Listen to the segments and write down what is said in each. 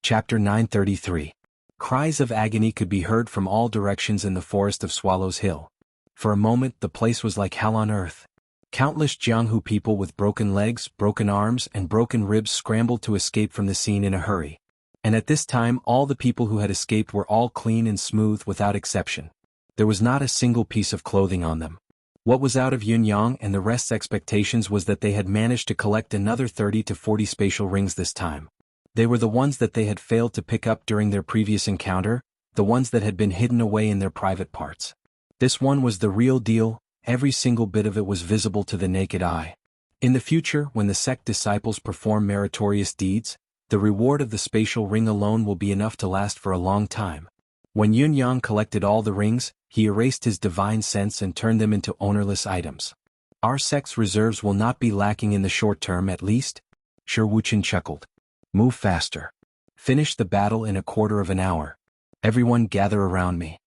Chapter 933. Cries of agony could be heard from all directions in the forest of Swallows Hill. For a moment the place was like hell on earth. Countless Jianghu people with broken legs, broken arms, and broken ribs scrambled to escape from the scene in a hurry. And at this time all the people who had escaped were all clean and smooth without exception. There was not a single piece of clothing on them. What was out of Yunyang and the rest's expectations was that they had managed to collect another 30 to 40 spatial rings this time. They were the ones that they had failed to pick up during their previous encounter, the ones that had been hidden away in their private parts. This one was the real deal, every single bit of it was visible to the naked eye. In the future, when the sect disciples perform meritorious deeds, the reward of the spatial ring alone will be enough to last for a long time. When Yunyang collected all the rings, he erased his divine sense and turned them into ownerless items. Our sect's reserves will not be lacking in the short term at least. Sure, Wuchen chuckled. Move faster. Finish the battle in a quarter of an hour. Everyone gather around me.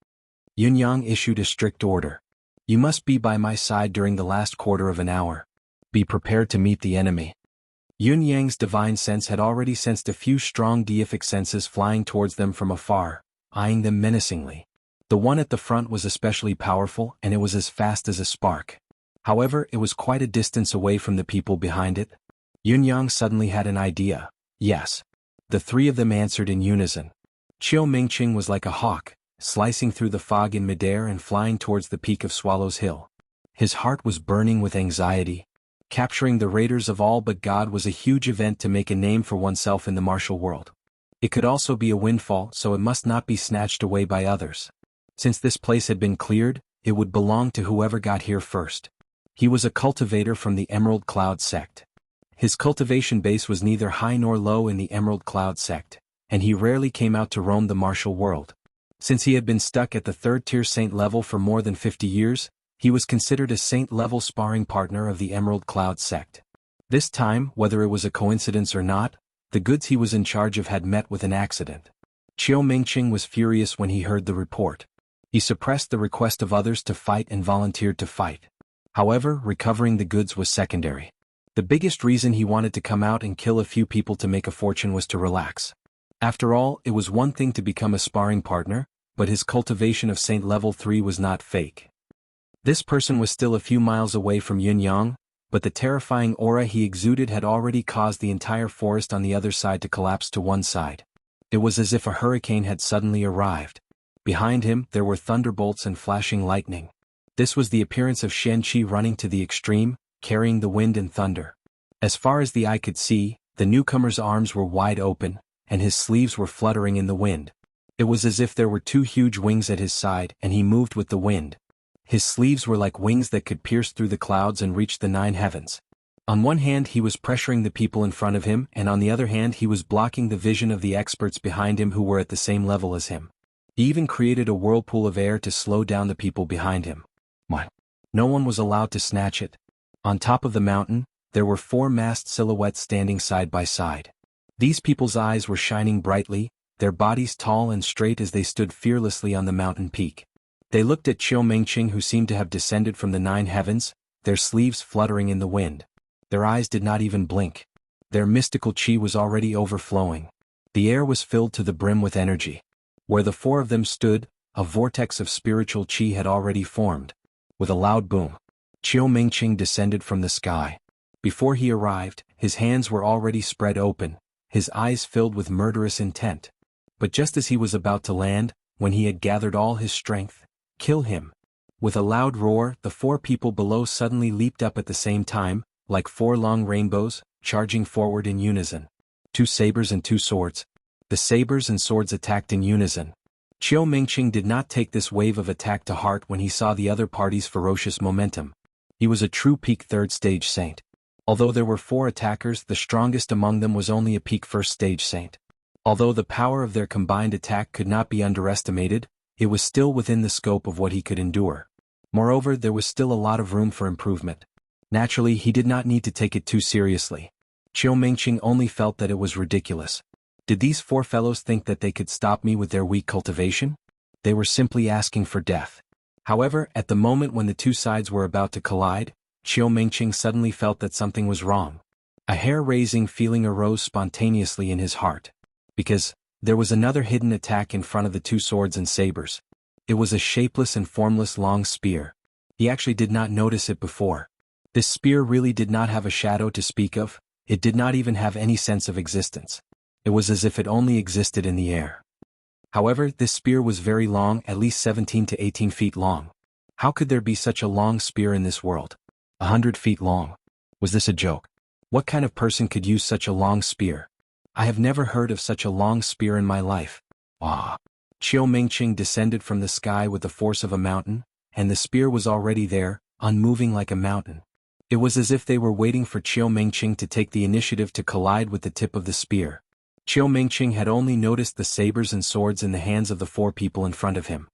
Yunyang issued a strict order. You must be by my side during the last quarter of an hour. Be prepared to meet the enemy. Yunyang's divine sense had already sensed a few strong deific senses flying towards them from afar, eyeing them menacingly. The one at the front was especially powerful and it was as fast as a spark. However, it was quite a distance away from the people behind it. Yunyang suddenly had an idea. Yes. The three of them answered in unison. Qiu Mingqing was like a hawk, slicing through the fog in midair and flying towards the peak of Swallows Hill. His heart was burning with anxiety. Capturing the raiders of all but God was a huge event to make a name for oneself in the martial world. It could also be a windfall, so it must not be snatched away by others. Since this place had been cleared, it would belong to whoever got here first. He was a cultivator from the Emerald Cloud sect. His cultivation base was neither high nor low in the Emerald Cloud sect, and he rarely came out to roam the martial world. Since he had been stuck at the third-tier saint level for more than 50 years, he was considered a saint-level sparring partner of the Emerald Cloud sect. This time, whether it was a coincidence or not, the goods he was in charge of had met with an accident. Qiu Mingqing was furious when he heard the report. He suppressed the request of others to fight and volunteered to fight. However, recovering the goods was secondary. The biggest reason he wanted to come out and kill a few people to make a fortune was to relax. After all, it was one thing to become a sparring partner, but his cultivation of Saint Level 3 was not fake. This person was still a few miles away from Yunyang, but the terrifying aura he exuded had already caused the entire forest on the other side to collapse to one side. It was as if a hurricane had suddenly arrived. Behind him, there were thunderbolts and flashing lightning. This was the appearance of Shen Qi running to the extreme, carrying the wind and thunder. As far as the eye could see, the newcomer's arms were wide open, and his sleeves were fluttering in the wind. It was as if there were two huge wings at his side and he moved with the wind. His sleeves were like wings that could pierce through the clouds and reach the 9 heavens. On one hand he was pressuring the people in front of him, and on the other hand he was blocking the vision of the experts behind him who were at the same level as him. He even created a whirlpool of air to slow down the people behind him. What? No one was allowed to snatch it. On top of the mountain, there were 4 masked silhouettes standing side by side. These people's eyes were shining brightly, their bodies tall and straight as they stood fearlessly on the mountain peak. They looked at Qiu Mingqing, who seemed to have descended from the 9 heavens, their sleeves fluttering in the wind. Their eyes did not even blink. Their mystical qi was already overflowing. The air was filled to the brim with energy. Where the 4 of them stood, a vortex of spiritual qi had already formed. With a loud boom, Qiu Mingqing descended from the sky. Before he arrived, his hands were already spread open, his eyes filled with murderous intent. But just as he was about to land, when he had gathered all his strength, kill him. With a loud roar, the 4 people below suddenly leaped up at the same time, like 4 long rainbows, charging forward in unison. 2 sabers and 2 swords. The sabers and swords attacked in unison. Qiu Mingqing did not take this wave of attack to heart when he saw the other party's ferocious momentum. He was a true peak 3rd stage saint. Although there were 4 attackers, the strongest among them was only a peak 1st stage saint. Although the power of their combined attack could not be underestimated, it was still within the scope of what he could endure. Moreover, there was still a lot of room for improvement. Naturally, he did not need to take it too seriously. Qiu Mingqing only felt that it was ridiculous. Did these 4 fellows think that they could stop me with their weak cultivation? They were simply asking for death. However, at the moment when the 2 sides were about to collide, Qiu Mingqing suddenly felt that something was wrong. A hair-raising feeling arose spontaneously in his heart. Because, There was another hidden attack in front of the two swords and sabers. It was a shapeless and formless long spear. He actually did not notice it before. This spear really did not have a shadow to speak of, it did not even have any sense of existence. It was as if it only existed in the air. However, this spear was very long, at least 17 to 18 feet long. How could there be such a long spear in this world? 100 feet long. Was this a joke? What kind of person could use such a long spear? I have never heard of such a long spear in my life. Ah! Qiu Mingqing descended from the sky with the force of a mountain, and the spear was already there, unmoving like a mountain. It was as if they were waiting for Qiu Mingqing to take the initiative to collide with the tip of the spear. Qiu Mingqing had only noticed the sabers and swords in the hands of the four people in front of him.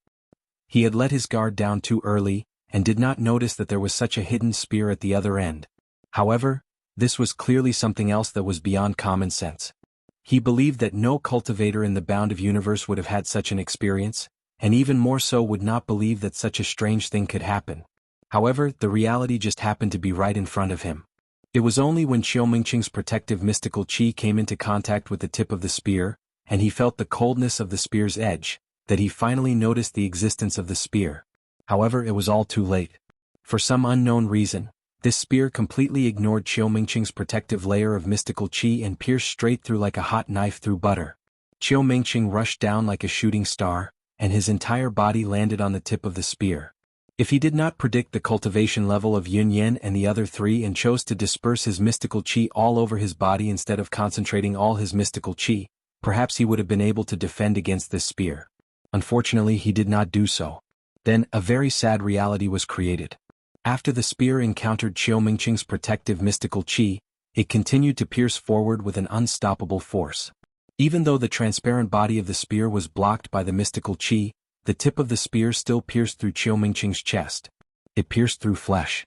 He had let his guard down too early, and did not notice that there was such a hidden spear at the other end. However, this was clearly something else that was beyond common sense. He believed that no cultivator in the bound of universe would have had such an experience, and even more so would not believe that such a strange thing could happen. However, the reality just happened to be right in front of him. It was only when Qiu Mingqing's protective mystical qi came into contact with the tip of the spear, and he felt the coldness of the spear's edge, that he finally noticed the existence of the spear. However, it was all too late. For some unknown reason, this spear completely ignored Qiu Mingqing's protective layer of mystical qi and pierced straight through like a hot knife through butter. Qiu Mingqing rushed down like a shooting star, and his entire body landed on the tip of the spear. If he did not predict the cultivation level of Yun Yan and the other three and chose to disperse his mystical qi all over his body instead of concentrating all his mystical qi, perhaps he would have been able to defend against this spear. Unfortunately, he did not do so. Then, a very sad reality was created. After the spear encountered Qiu Mingqing's protective mystical qi, it continued to pierce forward with an unstoppable force. Even though the transparent body of the spear was blocked by the mystical qi, the tip of the spear still pierced through Qiu Mingqing's chest. It pierced through flesh.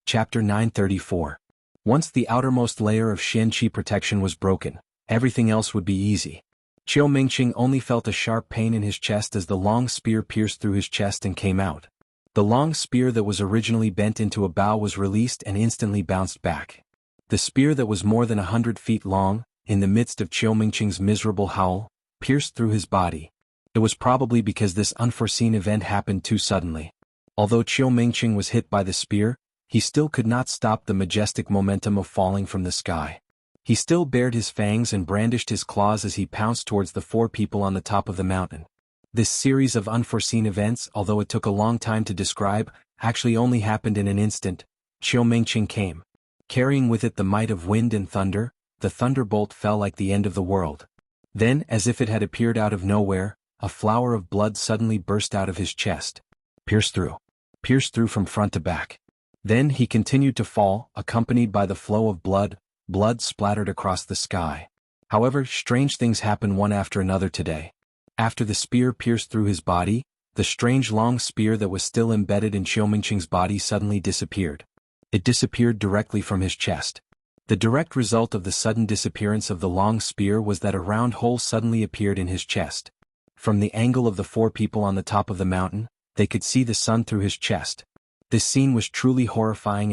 Chapter 934. Once the outermost layer of Xian Qi protection was broken, everything else would be easy. Qiu Mingqing only felt a sharp pain in his chest as the long spear pierced through his chest and came out. The long spear that was originally bent into a bow was released and instantly bounced back. The spear that was more than 100 feet long, in the midst of Qiu Mingqing's miserable howl, pierced through his body. It was probably because this unforeseen event happened too suddenly. Although Qiu Mingqing was hit by the spear, he still could not stop the majestic momentum of falling from the sky. He still bared his fangs and brandished his claws as he pounced towards the four people on the top of the mountain. This series of unforeseen events, although it took a long time to describe, actually only happened in an instant. Qiu Mingqing came. Carrying with it the might of wind and thunder, the thunderbolt fell like the end of the world. Then, as if it had appeared out of nowhere, a flower of blood suddenly burst out of his chest. Pierced through from front to back. Then he continued to fall, accompanied by the flow of blood. Blood splattered across the sky. However, strange things happen one after another today. After the spear pierced through his body, the strange long spear that was still embedded in Qiu Mingqing's body suddenly disappeared. It disappeared directly from his chest. The direct result of the sudden disappearance of the long spear was that a round hole suddenly appeared in his chest. From the angle of the four people on the top of the mountain, they could see the sun through his chest. This scene was truly horrifying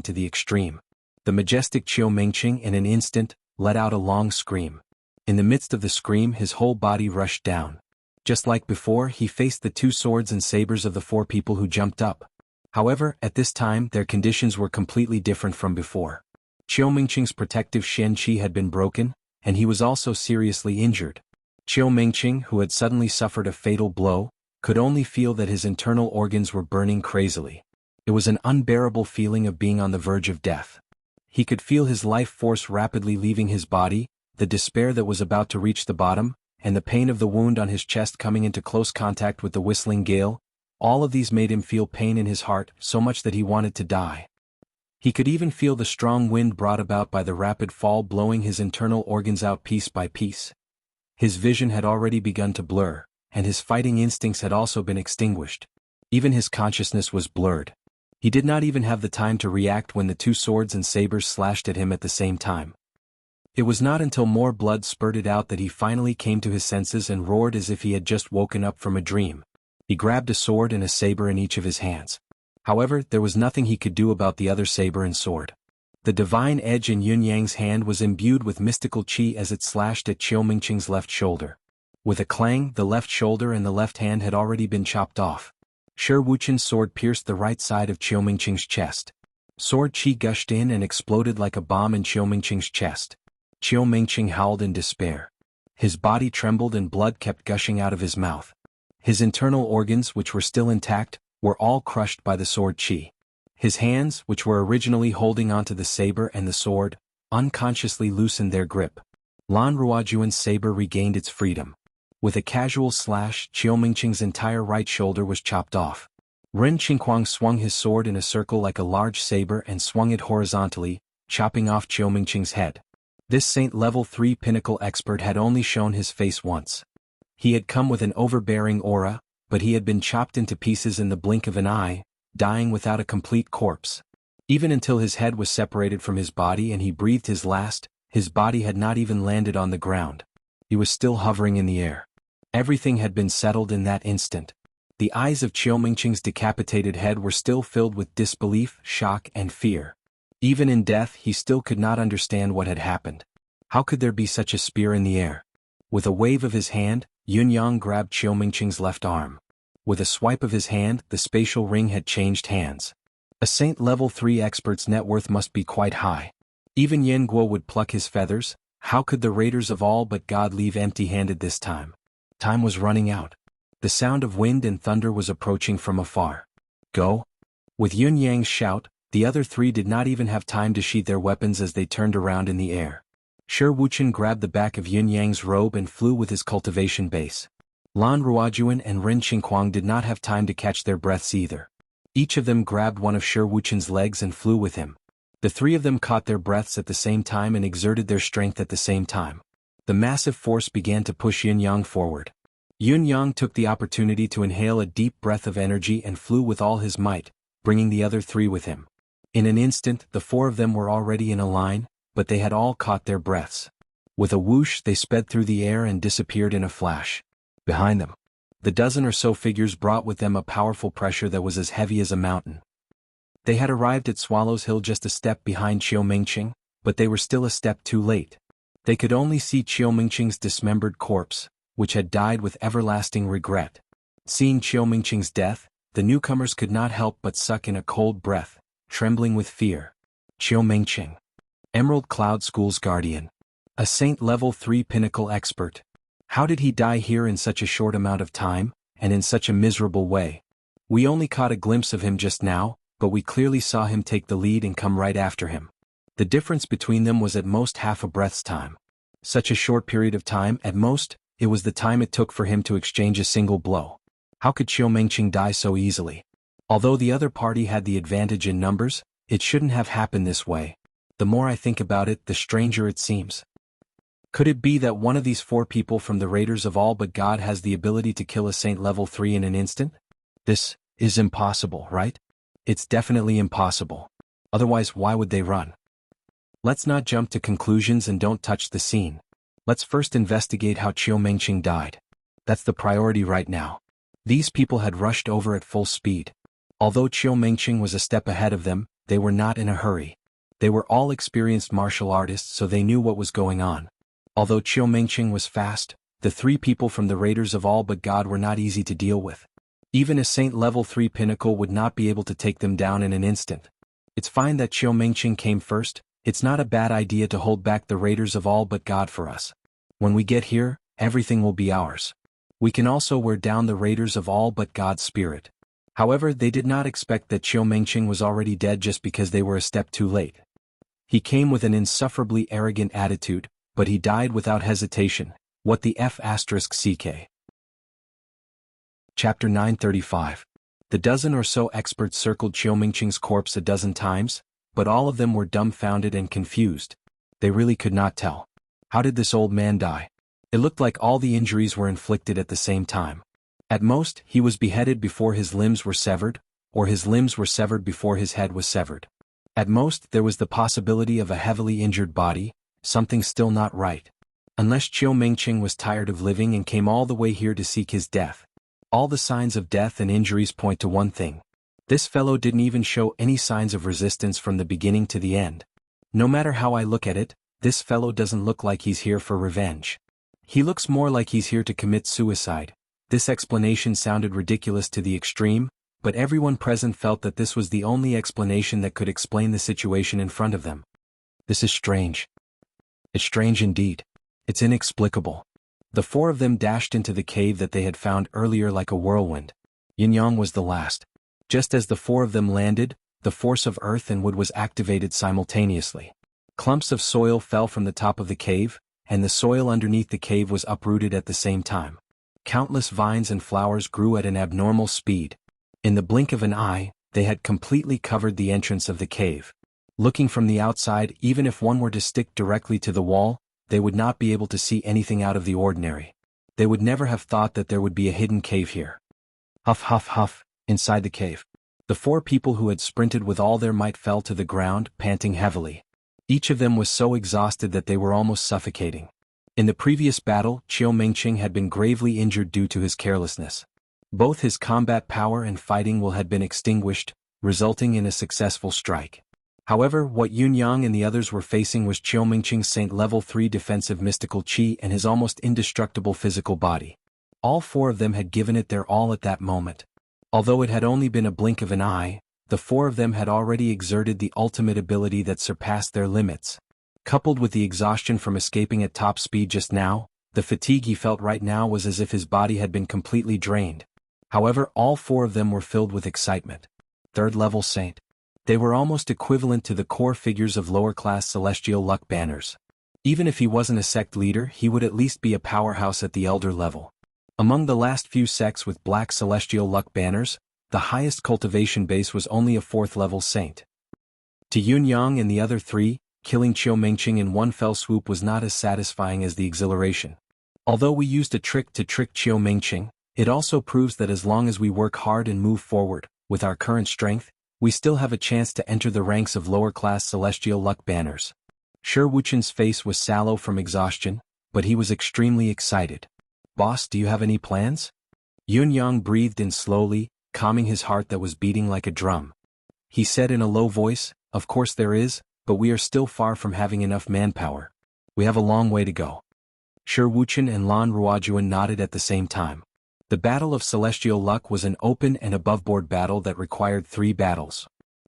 to the extreme. The majestic Qiu Mingqing in an instant let out a long scream. In the midst of the scream, his whole body rushed down. Just like before, he faced the two swords and sabers of the four people who jumped up. However, at this time, their conditions were completely different from before. Qiu Mingqing's protective Xian Qi had been broken, and he was also seriously injured. Qiu Mingqing, who had suddenly suffered a fatal blow, could only feel that his internal organs were burning crazily. It was an unbearable feeling of being on the verge of death. He could feel his life force rapidly leaving his body, the despair that was about to reach the bottom, and the pain of the wound on his chest coming into close contact with the whistling gale. All of these made him feel pain in his heart so much that he wanted to die. He could even feel the strong wind brought about by the rapid fall blowing his internal organs out piece by piece. His vision had already begun to blur, and his fighting instincts had also been extinguished. Even his consciousness was blurred. He did not even have the time to react when the two swords and sabers slashed at him at the same time. It was not until more blood spurted out that he finally came to his senses and roared as if he had just woken up from a dream. He grabbed a sword and a saber in each of his hands. However, there was nothing he could do about the other saber and sword. The divine edge in Yun Yang's hand was imbued with mystical qi as it slashed at Qiu Mingqing's left shoulder. With a clang, the left shoulder and the left hand had already been chopped off. Shi Wuqian's sword pierced the right side of Qiu Mingqing's chest. Sword qi gushed in and exploded like a bomb in Qiu Mingqing's chest. Qiu Mingqing howled in despair. His body trembled and blood kept gushing out of his mouth. His internal organs, which were still intact, were all crushed by the sword qi. His hands, which were originally holding onto the saber and the sword, unconsciously loosened their grip. Lan Ruojuan's saber regained its freedom. With a casual slash, Qiu Mingqing's entire right shoulder was chopped off. Ren Qingquang swung his sword in a circle like a large saber and swung it horizontally, chopping off Qiu Mingqing's head. This Saint Level 3 pinnacle expert had only shown his face once. He had come with an overbearing aura, but he had been chopped into pieces in the blink of an eye, dying without a complete corpse. Even until his head was separated from his body and he breathed his last, his body had not even landed on the ground. He was still hovering in the air. Everything had been settled in that instant. The eyes of Qiu Mingqing's decapitated head were still filled with disbelief, shock, and fear. Even in death he still could not understand what had happened. How could there be such a spear in the air? With a wave of his hand, Yun Yang grabbed Qiu Mingqing's left arm. With a swipe of his hand, the spatial ring had changed hands. A Saint Level 3 expert's net worth must be quite high. Even Yen Guo would pluck his feathers. How could the raiders of all but God leave empty-handed this time? Time was running out. The sound of wind and thunder was approaching from afar. Go! With Yun Yang's shout, the other three did not even have time to sheath their weapons as they turned around in the air. Shi Wuqian grabbed the back of Yun Yang's robe and flew with his cultivation base. Lan Ruojuan and Ren Qingquang did not have time to catch their breaths either. Each of them grabbed one of Shi Wuqian's legs and flew with him. The three of them caught their breaths at the same time and exerted their strength at the same time. The massive force began to push Yun Yang forward. Yun Yang took the opportunity to inhale a deep breath of energy and flew with all his might, bringing the other three with him. In an instant, the four of them were already in a line, but they had all caught their breaths. With a whoosh, they sped through the air and disappeared in a flash. Behind them, the dozen or so figures brought with them a powerful pressure that was as heavy as a mountain. They had arrived at Swallow's Hill just a step behind Qiu Mingqing, but they were still a step too late. They could only see Qiu Mingqing's dismembered corpse, which had died with everlasting regret. Seeing Qiu Mingqing's death, the newcomers could not help but suck in a cold breath, trembling with fear. Qiu Mingqing, Emerald Cloud School's guardian. A Saint Level 3 pinnacle expert. How did he die here in such a short amount of time, and in such a miserable way? We only caught a glimpse of him just now, but we clearly saw him take the lead and come right after him. The difference between them was at most half a breath's time. Such a short period of time, at most, it was the time it took for him to exchange a single blow. How could Qiu Mingqing die so easily? Although the other party had the advantage in numbers, it shouldn't have happened this way. The more I think about it, the stranger it seems. Could it be that one of these four people from the Raiders of All But God has the ability to kill a Saint Level 3 in an instant? This is impossible, right? It's definitely impossible. Otherwise, why would they run? Let's not jump to conclusions and don't touch the scene. Let's first investigate how Qiu Mingqing died. That's the priority right now. These people had rushed over at full speed. Although Qiu Mingqing was a step ahead of them, they were not in a hurry. They were all experienced martial artists, so they knew what was going on. Although Qiu Mingqing was fast, the three people from the Raiders of All But God were not easy to deal with. Even a Saint Level 3 pinnacle would not be able to take them down in an instant. It's fine that Qiu Mingqing came first. It's not a bad idea to hold back the Raiders of All But God for us. When we get here, everything will be ours. We can also wear down the Raiders of All But God's spirit. However, they did not expect that Qiu Mingqing was already dead just because they were a step too late. He came with an insufferably arrogant attitude, but he died without hesitation. What the F***CK. Chapter 935. The dozen or so experts circled Qiu Mingqing's corpse a dozen times, but all of them were dumbfounded and confused. They really could not tell. How did this old man die? It looked like all the injuries were inflicted at the same time. At most, he was beheaded before his limbs were severed, or his limbs were severed before his head was severed. At most, there was the possibility of a heavily injured body, something still not right. Unless Qiu Mingqing was tired of living and came all the way here to seek his death. All the signs of death and injuries point to one thing. This fellow didn't even show any signs of resistance from the beginning to the end. No matter how I look at it, this fellow doesn't look like he's here for revenge. He looks more like he's here to commit suicide. This explanation sounded ridiculous to the extreme, but everyone present felt that this was the only explanation that could explain the situation in front of them. This is strange. It's strange indeed. It's inexplicable. The four of them dashed into the cave that they had found earlier like a whirlwind. Yin-yang was the last. Just as the four of them landed, the force of earth and wood was activated simultaneously. Clumps of soil fell from the top of the cave, and the soil underneath the cave was uprooted at the same time. Countless vines and flowers grew at an abnormal speed. In the blink of an eye, they had completely covered the entrance of the cave. Looking from the outside, even if one were to stick directly to the wall, they would not be able to see anything out of the ordinary. They would never have thought that there would be a hidden cave here. Huff huff huff, inside the cave. The four people who had sprinted with all their might fell to the ground, panting heavily. Each of them was so exhausted that they were almost suffocating. In the previous battle, Qiu Mingqing had been gravely injured due to his carelessness. Both his combat power and fighting will had been extinguished, resulting in a successful strike. However, what Yun-yang and the others were facing was Qiu Mingqing's Saint Level 3 defensive mystical qi and his almost indestructible physical body. All four of them had given it their all at that moment. Although it had only been a blink of an eye, the four of them had already exerted the ultimate ability that surpassed their limits. Coupled with the exhaustion from escaping at top speed just now, the fatigue he felt right now was as if his body had been completely drained. However, all four of them were filled with excitement. Third-level Saint. They were almost equivalent to the core figures of lower-class celestial luck banners. Even if he wasn't a sect leader, he would at least be a powerhouse at the elder level. Among the last few sects with black celestial luck banners, the highest cultivation base was only a fourth-level saint. To Yun-yang and the other three, killing Qiu Mingqing in one fell swoop was not as satisfying as the exhilaration. Although we used a trick to trick Qiu Mingqing, it also proves that as long as we work hard and move forward, with our current strength, we still have a chance to enter the ranks of lower-class celestial luck banners. Shi Wuchen's face was sallow from exhaustion, but he was extremely excited. Boss, do you have any plans? Yun-yang breathed in slowly, calming his heart that was beating like a drum. He said in a low voice, of course there is, but we are still far from having enough manpower. We have a long way to go. Shi Wuchen and Lan Ruojuan nodded at the same time. The Battle of Celestial Luck was an open and above-board battle that required 3 battles.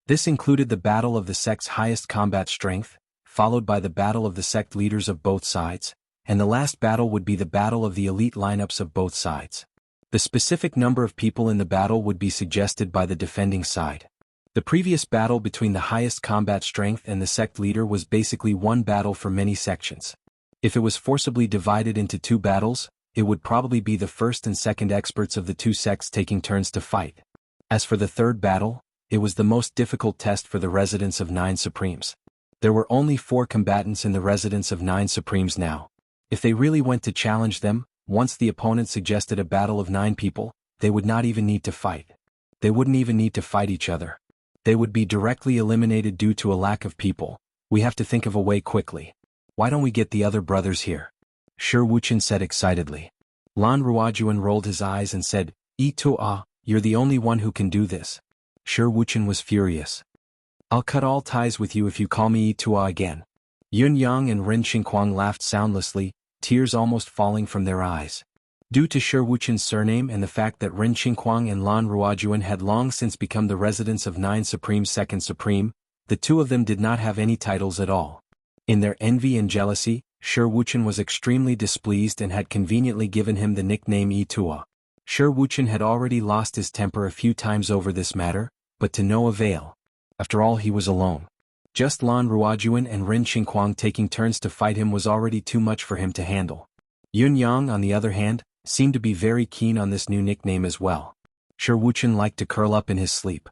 This included the battle of the sect's highest combat strength, followed by the battle of the sect leaders of both sides, and the last battle would be the battle of the elite lineups of both sides. The specific number of people in the battle would be suggested by the defending side. The previous battle between the highest combat strength and the sect leader was basically one battle for many sections. If it was forcibly divided into 2 battles, it would probably be the first and second experts of the 2 sects taking turns to fight. As for the third battle, it was the most difficult test for the residents of 9 Supremes. There were only 4 combatants in the residence of 9 Supremes now. If they really went to challenge them, once the opponent suggested a battle of 9 people, they would not even need to fight. They wouldn't even need to fight each other. They would be directly eliminated due to a lack of people. We have to think of a way quickly. Why don't we get the other brothers here? Shi Wuchen said excitedly. Lan Ruojuan rolled his eyes and said, "Yi-Tua, you're the only one who can do this." Shi Wuchen was furious. "I'll cut all ties with you if you call me Yi-Tua again." Yun-yang and Ren Xingquang laughed soundlessly, tears almost falling from their eyes. Due to Shi Wuchen's surname and the fact that Ren Xingquang and Lan Ruojuan had long since become the residents of 9 Supreme's second Supreme, the 2 of them did not have any titles at all. In their envy and jealousy, Shi Wuchen was extremely displeased and had conveniently given him the nickname Yi-Tua. Shi Wuchen had already lost his temper a few times over this matter, but to no avail. After all, he was alone. Just Lan Ruojuan and Ren Xingquang taking turns to fight him was already too much for him to handle. Yun-yang, on the other hand, seemed to be very keen on this new nickname as well. Shi Wuchen liked to curl up in his sleep.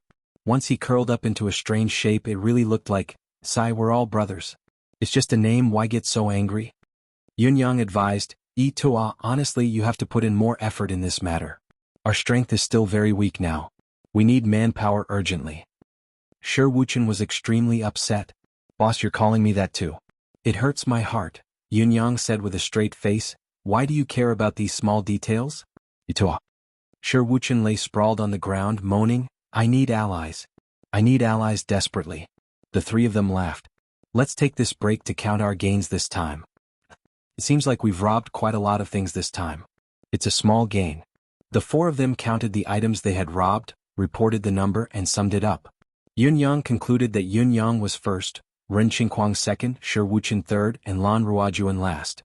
Once he curled up into a strange shape, it really looked like, "Sai, we're all brothers. It's just a name, why get so angry?" Yun-yang advised, "Yi-Tua, honestly you have to put in more effort in this matter. Our strength is still very weak now. We need manpower urgently." Shi Wuchen was extremely upset. "Boss, you're calling me that too. It hurts my heart," Yun-yang said with a straight face. "Why do you care about these small details?" "Yi-Tua." Shi Wuchen lay sprawled on the ground, moaning, "I need allies. I need allies desperately." The 3 of them laughed. Let's take this break to count our gains this time. It seems like we've robbed quite a lot of things this time. It's a small gain. The four of them counted the items they had robbed, reported the number and summed it up. Yun Yang concluded that Yun Yang was first, Ren Qingquang second, Shi Wuchen third, and Lan Ruojuan last.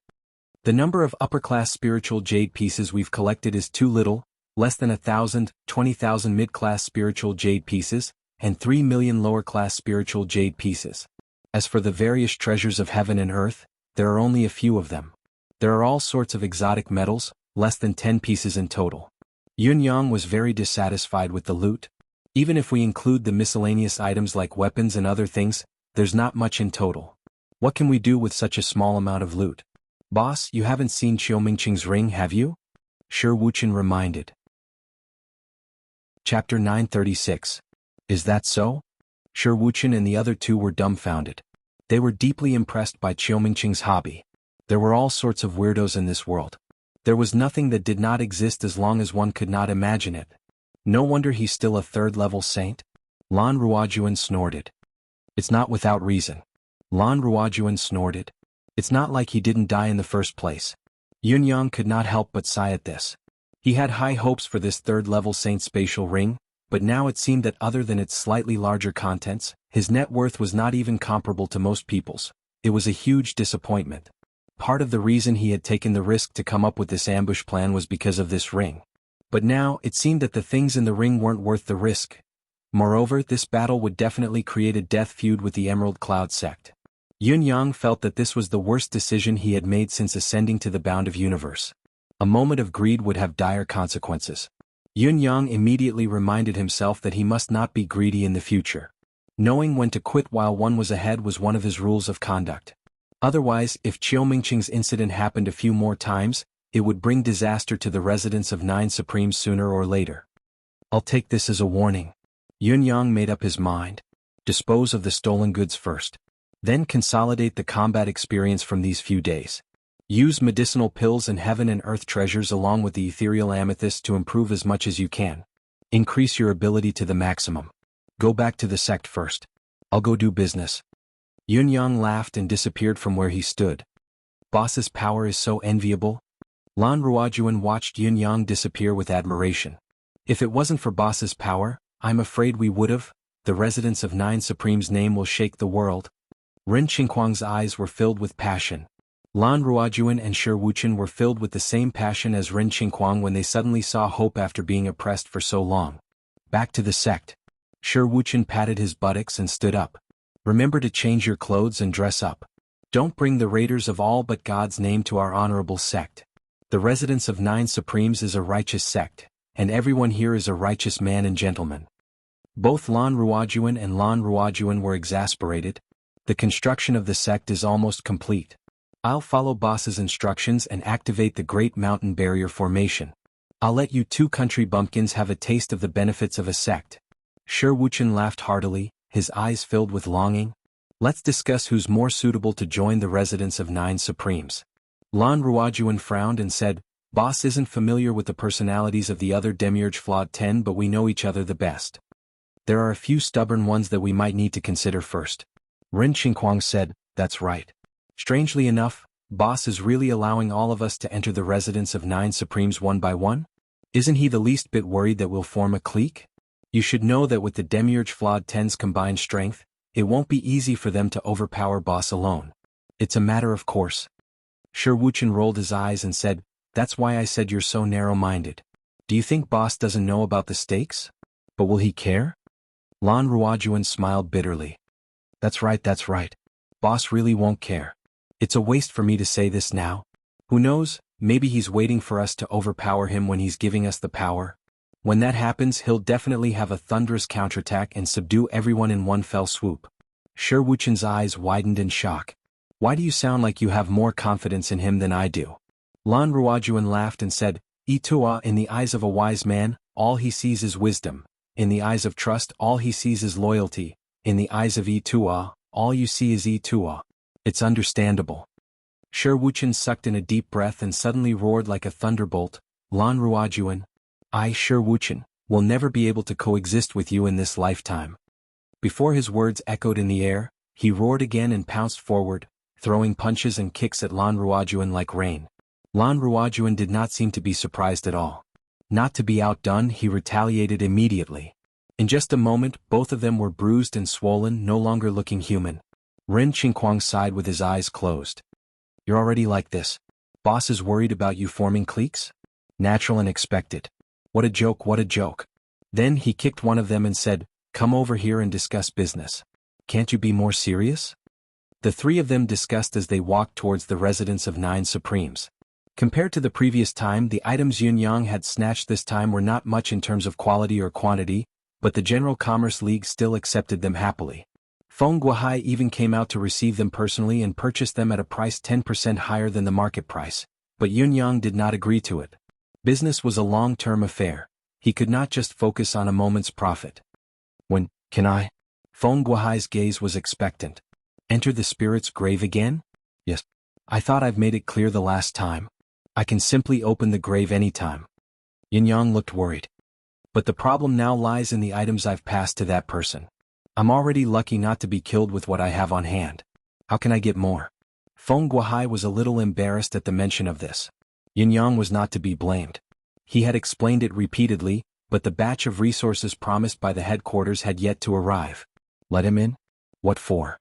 The number of upper-class spiritual jade pieces we've collected is too little, less than 1,000, 20,000 mid-class spiritual jade pieces, and 3 million lower-class spiritual jade pieces. As for the various treasures of heaven and earth, there are only a few of them. There are all sorts of exotic metals, less than 10 pieces in total. Yun Yang was very dissatisfied with the loot. Even if we include the miscellaneous items like weapons and other things, there's not much in total. What can we do with such a small amount of loot? Boss, you haven't seen Qiu Mingqing's ring, have you? Shi Wuchen reminded. Chapter 936. Is that so? Shi Wuchen and the other two were dumbfounded. They were deeply impressed by Qiu Mingqing's hobby. There were all sorts of weirdos in this world. There was nothing that did not exist as long as one could not imagine it. No wonder he's still a third-level saint. Lan Ruojuan snorted. It's not without reason. Lan Ruojuan snorted. It's not like he didn't die in the first place. Yun Yang could not help but sigh at this. He had high hopes for this third-level saint spatial ring, but now it seemed that other than its slightly larger contents, his net worth was not even comparable to most people's. It was a huge disappointment. Part of the reason he had taken the risk to come up with this ambush plan was because of this ring. But now, it seemed that the things in the ring weren't worth the risk. Moreover, this battle would definitely create a death feud with the Emerald Cloud sect. Yun Yang felt that this was the worst decision he had made since ascending to the bound of universe. A moment of greed would have dire consequences. Yun Yang immediately reminded himself that he must not be greedy in the future. Knowing when to quit while one was ahead was one of his rules of conduct. Otherwise, if Qiu Mingqing's incident happened a few more times, it would bring disaster to the residents of Nine Supremes sooner or later. I'll take this as a warning. Yun Yang made up his mind. Dispose of the stolen goods first. Then consolidate the combat experience from these few days. Use medicinal pills and heaven and earth treasures along with the ethereal amethyst to improve as much as you can. Increase your ability to the maximum. Go back to the sect first. I'll go do business. Yun Yang laughed and disappeared from where he stood. Boss's power is so enviable. Lan Ruojuan watched Yun Yang disappear with admiration. If it wasn't for Boss's power, I'm afraid we would've. The residents of Nine Supreme's name will shake the world. Ren Qingquang's eyes were filled with passion. Lan Ruojuan and Shi Wuchen were filled with the same passion as Ren Qingquang when they suddenly saw hope after being oppressed for so long. Back to the sect. Shi Wuchen patted his buttocks and stood up. Remember to change your clothes and dress up. Don't bring the raiders of all but God's name to our honorable sect. The residents of Nine Supremes is a righteous sect, and everyone here is a righteous man and gentleman. Both Lan Ruojuan and Lan Ruojuan were exasperated. The construction of the sect is almost complete. I'll follow Boss's instructions and activate the Great Mountain Barrier Formation. I'll let you two country bumpkins have a taste of the benefits of a sect. Shi Wuchen laughed heartily, his eyes filled with longing. Let's discuss who's more suitable to join the residents of Nine Supremes. Lan Ruojuan frowned and said, Boss isn't familiar with the personalities of the other Demiurge Flawed 10, but we know each other the best. There are a few stubborn ones that we might need to consider first. Ren Qingquang said, That's right. Strangely enough, Boss is really allowing all of us to enter the residence of Nine Supremes one by one? Isn't he the least bit worried that we'll form a clique? You should know that with the Demiurge Flawed 10's combined strength, it won't be easy for them to overpower Boss alone. It's a matter of course. Shi Wuchen rolled his eyes and said, That's why I said you're so narrow-minded. Do you think Boss doesn't know about the stakes? But will he care? Lan Ruojuan smiled bitterly. That's right. Boss really won't care. It's a waste for me to say this now. Who knows, maybe he's waiting for us to overpower him when he's giving us the power. When that happens, he'll definitely have a thunderous counterattack and subdue everyone in one fell swoop. Shi Wuchen's eyes widened in shock. Why do you sound like you have more confidence in him than I do? Lan Ruojuan laughed and said, Itua, in the eyes of a wise man, all he sees is wisdom. In the eyes of trust, all he sees is loyalty. In the eyes of Itua, all you see is Itua. It's understandable. Shi Wuchen sucked in a deep breath and suddenly roared like a thunderbolt. Lan Ruojuan, I, Shi Wuchen, will never be able to coexist with you in this lifetime. Before his words echoed in the air, He roared again and pounced forward, throwing punches and kicks at Lan Ruojuan like rain. Lan Ruojuan did not seem to be surprised at all. Not to be outdone, he retaliated immediately. In just a moment, both of them were bruised and swollen, no longer looking human. Ren Qingquang sighed with his eyes closed. You're already like this. Boss is worried about you forming cliques? Natural and expected. What a joke, what a joke. Then he kicked one of them and said, come over here and discuss business. Can't you be more serious? The three of them discussed as they walked towards the residence of 9 Supremes. Compared to the previous time, the items Yunyang had snatched this time were not much in terms of quality or quantity, but the General Commerce League still accepted them happily. Feng Guohai even came out to receive them personally and purchased them at a price 10% higher than the market price, but Yunyang did not agree to it. Business was a long-term affair. He could not just focus on a moment's profit. When, can I? Feng Guohai's gaze was expectant. Enter the spirit's grave again? Yes. I thought I've made it clear the last time. I can simply open the grave anytime. Yunyang looked worried. But the problem now lies in the items I've passed to that person. I'm already lucky not to be killed with what I have on hand. How can I get more? Feng Guohai was a little embarrassed at the mention of this. Yunyang was not to be blamed. He had explained it repeatedly, but the batch of resources promised by the headquarters had yet to arrive. Let him in? What for?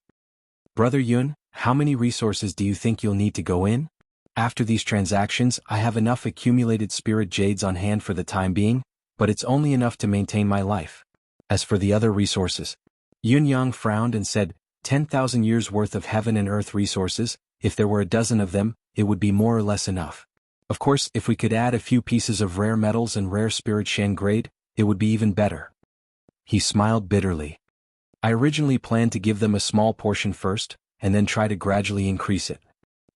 Brother Yun, how many resources do you think you'll need to go in? After these transactions, I have enough accumulated spirit jades on hand for the time being, but it's only enough to maintain my life. As for the other resources, Yunyang frowned and said, 10,000 years worth of heaven and earth resources, if there were a dozen of them, it would be more or less enough. Of course, if we could add a few pieces of rare metals and rare spirit Shen grade, it would be even better. He smiled bitterly. I originally planned to give them a small portion first, and then try to gradually increase it.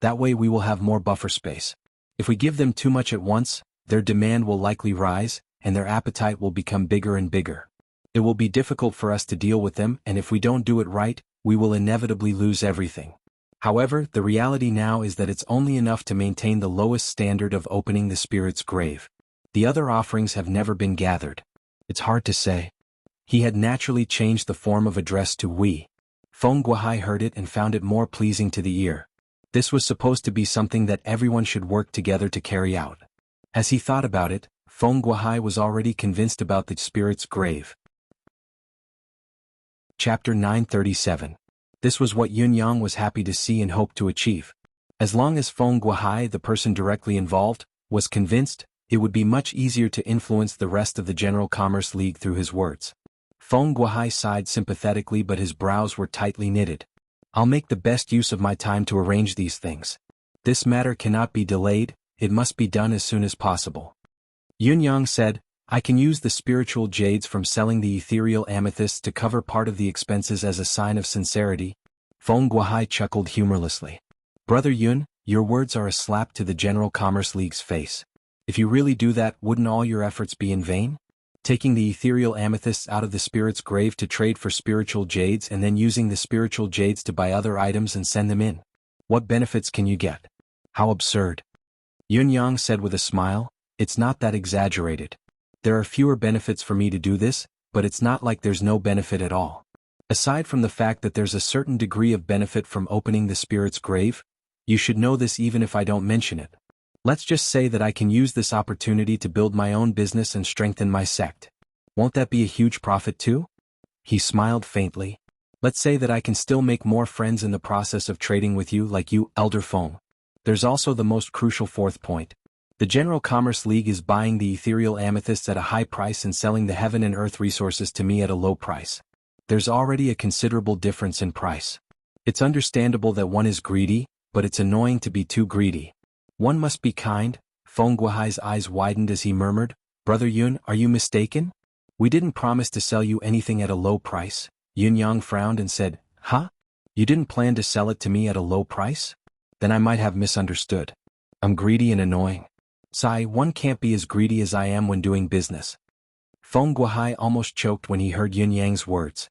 That way we will have more buffer space. If we give them too much at once, their demand will likely rise, and their appetite will become bigger and bigger. It will be difficult for us to deal with them, and if we don't do it right, we will inevitably lose everything. However, the reality now is that it's only enough to maintain the lowest standard of opening the spirit's grave. The other offerings have never been gathered. It's hard to say. He had naturally changed the form of address to we. Feng Guohai heard it and found it more pleasing to the ear. This was supposed to be something that everyone should work together to carry out. As he thought about it, Feng Guohai was already convinced about the spirit's grave. Chapter 937. This was what Yunyang was happy to see and hoped to achieve. As long as Feng Guohai, the person directly involved, was convinced, it would be much easier to influence the rest of the General Commerce League through his words. Feng Guohai sighed sympathetically, but his brows were tightly knitted. I'll make the best use of my time to arrange these things. This matter cannot be delayed, it must be done as soon as possible. Yunyang said, I can use the spiritual jades from selling the ethereal amethysts to cover part of the expenses as a sign of sincerity. Feng Guohai chuckled humorlessly. Brother Yun, your words are a slap to the General Commerce League's face. If you really do that, wouldn't all your efforts be in vain? Taking the ethereal amethysts out of the spirit's grave to trade for spiritual jades and then using the spiritual jades to buy other items and send them in. What benefits can you get? How absurd. Yunyang said with a smile, it's not that exaggerated. There are fewer benefits for me to do this, but it's not like there's no benefit at all. Aside from the fact that there's a certain degree of benefit from opening the spirit's grave, you should know this even if I don't mention it. Let's just say that I can use this opportunity to build my own business and strengthen my sect. Won't that be a huge profit too? He smiled faintly. Let's say that I can still make more friends in the process of trading with you like you, Elder Feng. There's also the most crucial fourth point. The General Commerce League is buying the ethereal amethysts at a high price and selling the heaven and earth resources to me at a low price. There's already a considerable difference in price. It's understandable that one is greedy, but it's annoying to be too greedy. One must be kind. Feng Guohai's eyes widened as he murmured, Brother Yun, are you mistaken? We didn't promise to sell you anything at a low price. Yunyang frowned and said, Huh? You didn't plan to sell it to me at a low price? Then I might have misunderstood. I'm greedy and annoying. Sigh, one can't be as greedy as I am when doing business. Feng Guohai almost choked when he heard Yunyang's words.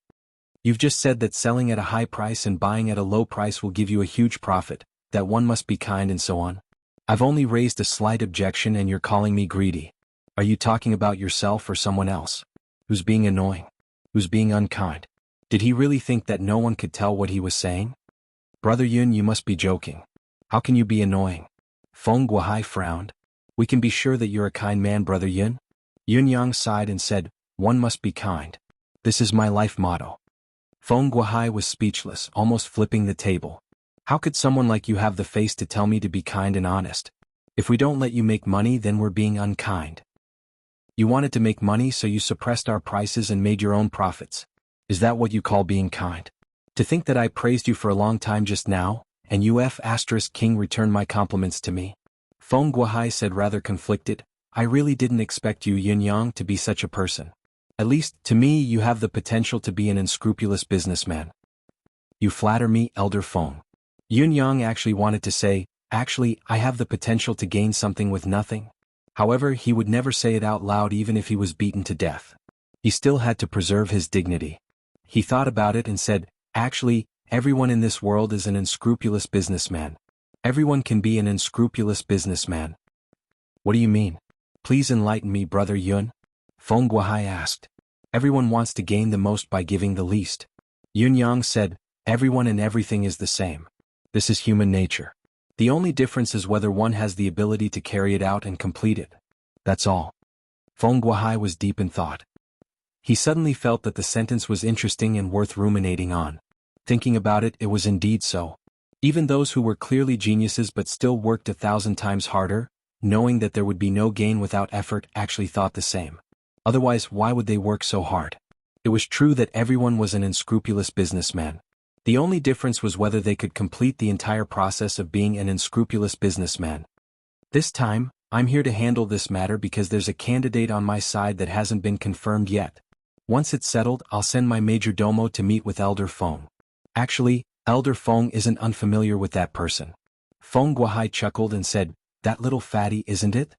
You've just said that selling at a high price and buying at a low price will give you a huge profit, that one must be kind and so on. I've only raised a slight objection and you're calling me greedy. Are you talking about yourself or someone else? Who's being annoying? Who's being unkind? Did he really think that no one could tell what he was saying? Brother Yun, you must be joking. How can you be annoying? Feng Guohai frowned. We can be sure that you're a kind man, Brother Yun. Yun Yang sighed and said, one must be kind. This is my life motto. Feng Guohai was speechless, almost flipping the table. How could someone like you have the face to tell me to be kind and honest? If we don't let you make money, then we're being unkind. You wanted to make money, so you suppressed our prices and made your own profits. Is that what you call being kind? To think that I praised you for a long time just now, and King returned my compliments to me. Feng Guohai said rather conflicted, I really didn't expect you, Yin Yang, to be such a person. At least, to me, you have the potential to be an unscrupulous businessman. You flatter me, Elder Feng. Yun Yang actually wanted to say, actually, I have the potential to gain something with nothing. However, he would never say it out loud even if he was beaten to death. He still had to preserve his dignity. He thought about it and said, actually, everyone in this world is an unscrupulous businessman. Everyone can be an unscrupulous businessman. What do you mean? Please enlighten me, Brother Yun. Feng Guohai asked. Everyone wants to gain the most by giving the least. Yun Yang said, everyone and everything is the same. This is human nature. The only difference is whether one has the ability to carry it out and complete it. That's all. Feng Guohai was deep in thought. He suddenly felt that the sentence was interesting and worth ruminating on. Thinking about it, it was indeed so. Even those who were clearly geniuses but still worked 1,000 times harder, knowing that there would be no gain without effort, actually thought the same. Otherwise, why would they work so hard? It was true that everyone was an unscrupulous businessman. The only difference was whether they could complete the entire process of being an unscrupulous businessman. This time, I'm here to handle this matter because there's a candidate on my side that hasn't been confirmed yet. Once it's settled, I'll send my major domo to meet with Elder Feng. Actually, Elder Feng isn't unfamiliar with that person. Feng Guohai chuckled and said, that little fatty, isn't it?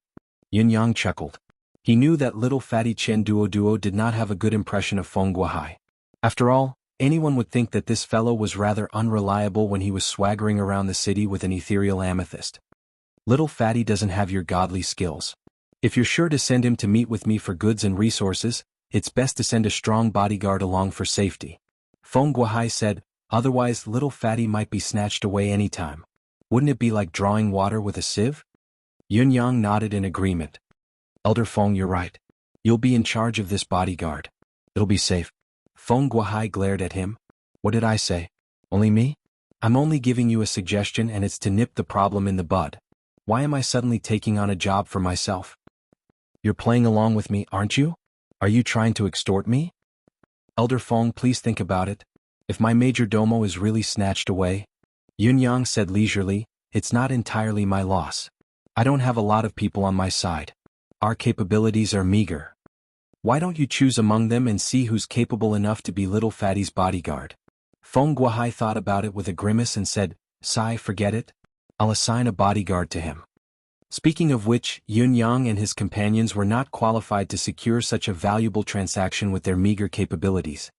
Yin Yang chuckled. He knew that little fatty Chen Duo did not have a good impression of Feng Guohai. After all, anyone would think that this fellow was rather unreliable when he was swaggering around the city with an ethereal amethyst. Little fatty doesn't have your godly skills. If you're sure to send him to meet with me for goods and resources, it's best to send a strong bodyguard along for safety. Feng Guohai said, otherwise little fatty might be snatched away anytime. Wouldn't it be like drawing water with a sieve? Yun Yang nodded in agreement. Elder Feng, you're right. You'll be in charge of this bodyguard. It'll be safe. Feng Guohai glared at him. What did I say? Only me? I'm only giving you a suggestion and it's to nip the problem in the bud. Why am I suddenly taking on a job for myself? You're playing along with me, aren't you? Are you trying to extort me? Elder Feng, please think about it. If my major domo is really snatched away, Yun Yang said leisurely, it's not entirely my loss. I don't have a lot of people on my side. Our capabilities are meager. Why don't you choose among them and see who's capable enough to be little fatty's bodyguard? Feng Guohai thought about it with a grimace and said, Sai, forget it. I'll assign a bodyguard to him. Speaking of which, Yun Yang and his companions were not qualified to secure such a valuable transaction with their meager capabilities.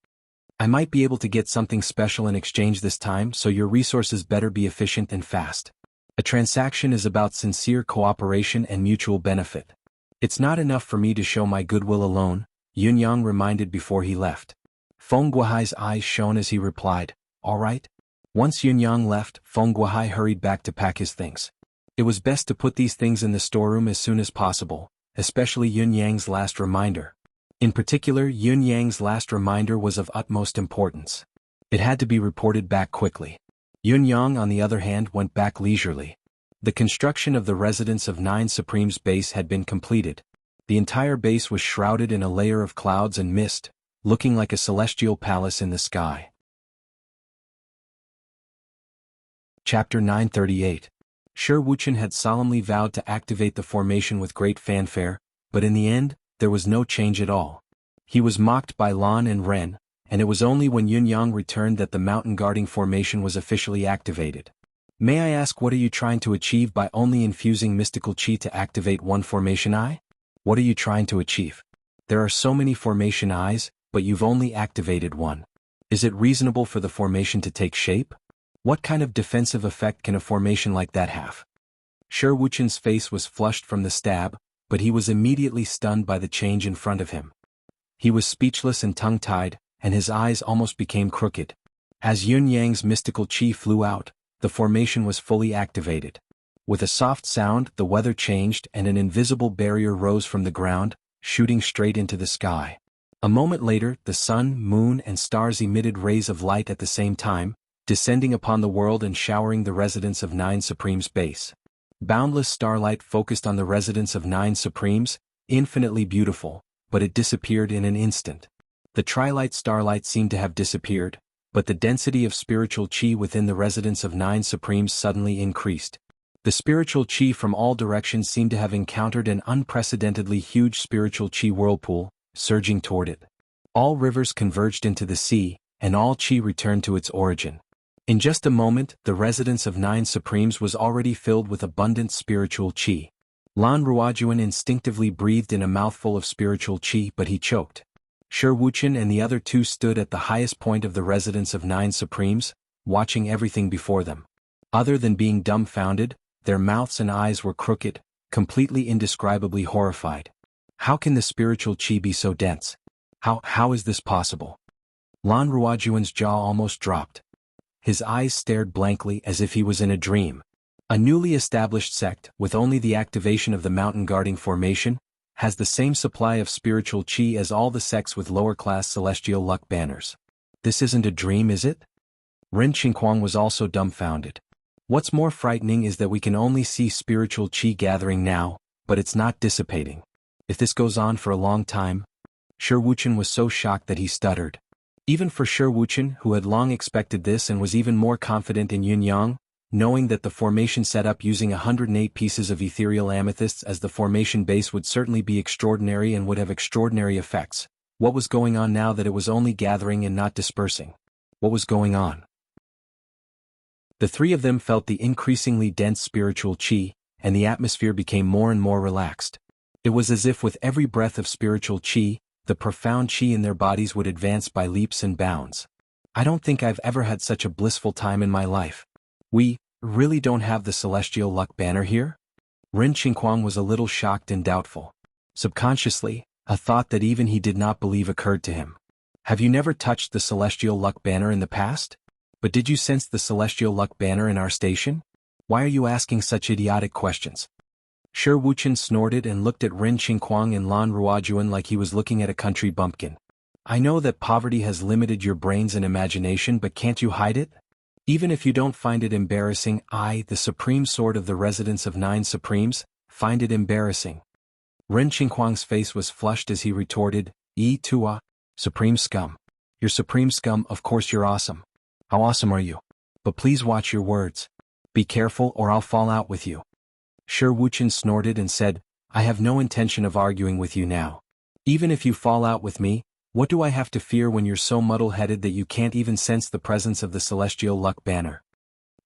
I might be able to get something special in exchange this time, so your resources better be efficient and fast. A transaction is about sincere cooperation and mutual benefit. It's not enough for me to show my goodwill alone, Yun Yang reminded before he left. Feng Guohai's eyes shone as he replied, all right. Once Yun Yang left, Feng Guohai hurried back to pack his things. It was best to put these things in the storeroom as soon as possible, especially Yun Yang's last reminder. In particular, Yun Yang's last reminder was of utmost importance. It had to be reported back quickly. Yun Yang, on the other hand, went back leisurely. The construction of the Residence of Nine Supremes base had been completed. The entire base was shrouded in a layer of clouds and mist, looking like a celestial palace in the sky. Chapter 938. Shi Wuchen had solemnly vowed to activate the formation with great fanfare, but in the end, there was no change at all. He was mocked by Lan and Ren, and it was only when Yun Yang returned that the mountain guarding formation was officially activated. May I ask, what are you trying to achieve by only infusing mystical chi to activate one formation eye? What are you trying to achieve? There are so many formation eyes, but you've only activated one. Is it reasonable for the formation to take shape? What kind of defensive effect can a formation like that have? Shi Wuchen's face was flushed from the stab, but he was immediately stunned by the change in front of him. He was speechless and tongue-tied, and his eyes almost became crooked. As Yun Yang's mystical chi flew out, the formation was fully activated. With a soft sound, the weather changed and an invisible barrier rose from the ground, shooting straight into the sky. A moment later, the sun, moon, and stars emitted rays of light at the same time, descending upon the world and showering the residents of Nine Supremes base. Boundless starlight focused on the residents of Nine Supremes, infinitely beautiful, but it disappeared in an instant. The trilite starlight seemed to have disappeared, but the density of spiritual chi within the residents of Nine Supremes suddenly increased. The spiritual chi from all directions seemed to have encountered an unprecedentedly huge spiritual chi whirlpool, surging toward it. All rivers converged into the sea, and all chi returned to its origin. In just a moment, the residence of Nine Supremes was already filled with abundant spiritual chi. Lan Ruojuan instinctively breathed in a mouthful of spiritual chi, but he choked. Shi Wuchen and the other two stood at the highest point of the residence of Nine Supremes, watching everything before them. Other than being dumbfounded, their mouths and eyes were crooked, completely indescribably horrified. How can the spiritual chi be so dense? How is this possible? Lan Ruojuan's jaw almost dropped. His eyes stared blankly as if he was in a dream. A newly established sect, with only the activation of the mountain guarding formation, has the same supply of spiritual chi as all the sects with lower-class celestial luck banners. This isn't a dream, is it? Ren Qingquang was also dumbfounded. What's more frightening is that we can only see spiritual chi gathering now, but it's not dissipating. If this goes on for a long time... Shi Wuchen was so shocked that he stuttered. Even for Shi Wuchen, who had long expected this and was even more confident in Yun Yang, knowing that the formation set up using 108 pieces of ethereal amethysts as the formation base would certainly be extraordinary and would have extraordinary effects. What was going on now that it was only gathering and not dispersing? What was going on? The three of them felt the increasingly dense spiritual chi, and the atmosphere became more and more relaxed. It was as if with every breath of spiritual chi, the profound chi in their bodies would advance by leaps and bounds. I don't think I've ever had such a blissful time in my life. We really don't have the celestial luck banner here? Ren Qingquang was a little shocked and doubtful. Subconsciously, a thought that even he did not believe occurred to him. Have you never touched the celestial luck banner in the past? But did you sense the celestial luck banner in our station? Why are you asking such idiotic questions? Shi Wuchen snorted and looked at Ren Qingquang and Lan Ruojuan like he was looking at a country bumpkin. I know that poverty has limited your brains and imagination, but can't you hide it? Even if you don't find it embarrassing, I, the Supreme Sword of the residents of Nine Supremes, find it embarrassing. Ren Qingquang's face was flushed as he retorted, Tua, Supreme Scum. You're Supreme Scum, of course you're awesome. How awesome are you? But please watch your words. Be careful or I'll fall out with you. Shi Wuchen snorted and said, I have no intention of arguing with you now. Even if you fall out with me, what do I have to fear when you're so muddle-headed that you can't even sense the presence of the celestial luck banner?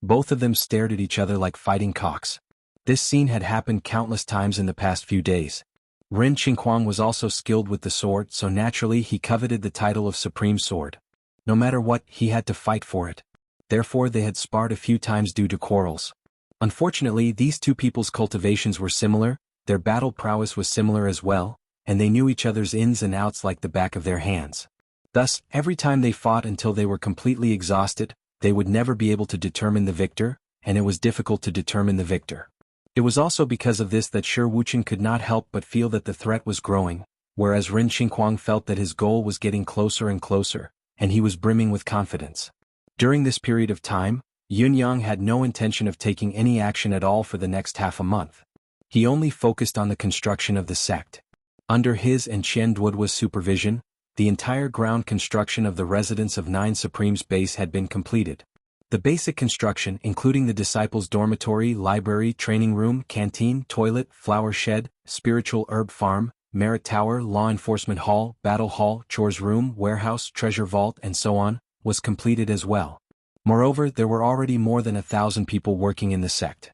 Both of them stared at each other like fighting cocks. This scene had happened countless times in the past few days. Ren Qingquang was also skilled with the sword, so naturally he coveted the title of Supreme Sword. No matter what, he had to fight for it. Therefore they had sparred a few times due to quarrels. Unfortunately, these two people's cultivations were similar, their battle prowess was similar as well, and they knew each other's ins and outs like the back of their hands. Thus, every time they fought until they were completely exhausted, they would never be able to determine the victor, and it was difficult to determine the victor. It was also because of this that Shi Wuchen could not help but feel that the threat was growing, whereas Ren Qingquang felt that his goal was getting closer and closer, and he was brimming with confidence. During this period of time, Yun Yang had no intention of taking any action at all for the next half a month. He only focused on the construction of the sect. Under his and Chen Duoduo's supervision, the entire ground construction of the residence of Nine Supremes base had been completed. The basic construction, including the disciples' dormitory, library, training room, canteen, toilet, flower shed, spiritual herb farm, merit tower, law enforcement hall, battle hall, chores room, warehouse, treasure vault, and so on, was completed as well. Moreover, there were already more than 1,000 people working in the sect.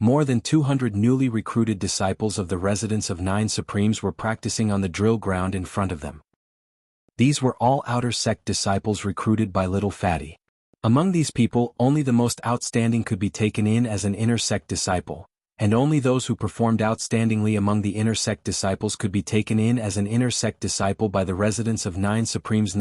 More than 200 newly recruited disciples of the residents of Nine Supremes were practicing on the drill ground in front of them. These were all outer sect disciples recruited by Little Fatty. Among these people, only the most outstanding could be taken in as an inner sect disciple, and only those who performed outstandingly among the inner sect disciples could be taken in as an inner sect disciple by the residents of 9 Supremes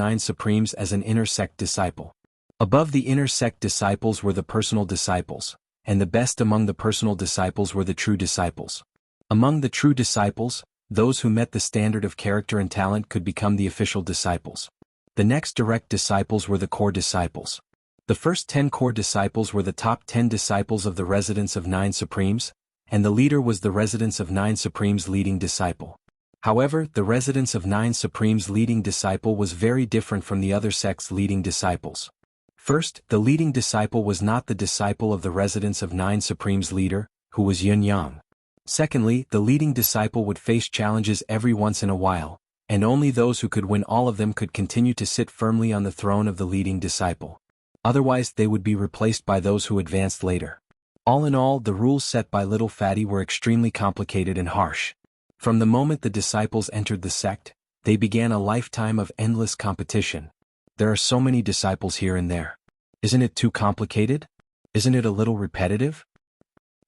as an inner sect disciple. Above the inner sect disciples were the personal disciples, and the best among the personal disciples were the true disciples. Among the true disciples, those who met the standard of character and talent could become the official disciples. The next direct disciples were the core disciples. The first 10 core disciples were the top 10 disciples of the residents of 9 Supremes, and the leader was the residents of 9 Supremes' leading disciple. However, the residents of 9 Supremes' leading disciple was very different from the other sects' leading disciples. First, the leading disciple was not the disciple of the residents of 9 Supremes' leader, who was Yun Yang. Secondly, the leading disciple would face challenges every once in a while, and only those who could win all of them could continue to sit firmly on the throne of the leading disciple. Otherwise, they would be replaced by those who advanced later. All in all, the rules set by Little Fatty were extremely complicated and harsh. From the moment the disciples entered the sect, they began a lifetime of endless competition. There are so many disciples here and there. Isn't it too complicated? Isn't it a little repetitive?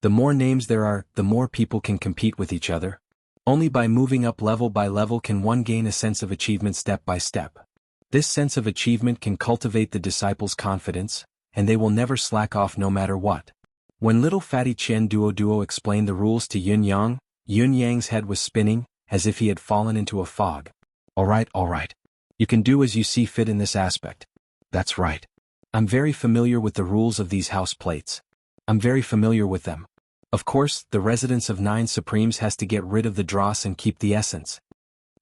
The more names there are, the more people can compete with each other. Only by moving up level by level can one gain a sense of achievement step by step. This sense of achievement can cultivate the disciples' confidence, and they will never slack off no matter what. When Little Fatty Chen Duo explained the rules to Yun Yang's head was spinning, as if he had fallen into a fog. All right. You can do as you see fit in this aspect. That's right. I'm very familiar with the rules of these house plates. I'm very familiar with them. Of course, the residents of 9 Supremes has to get rid of the dross and keep the essence.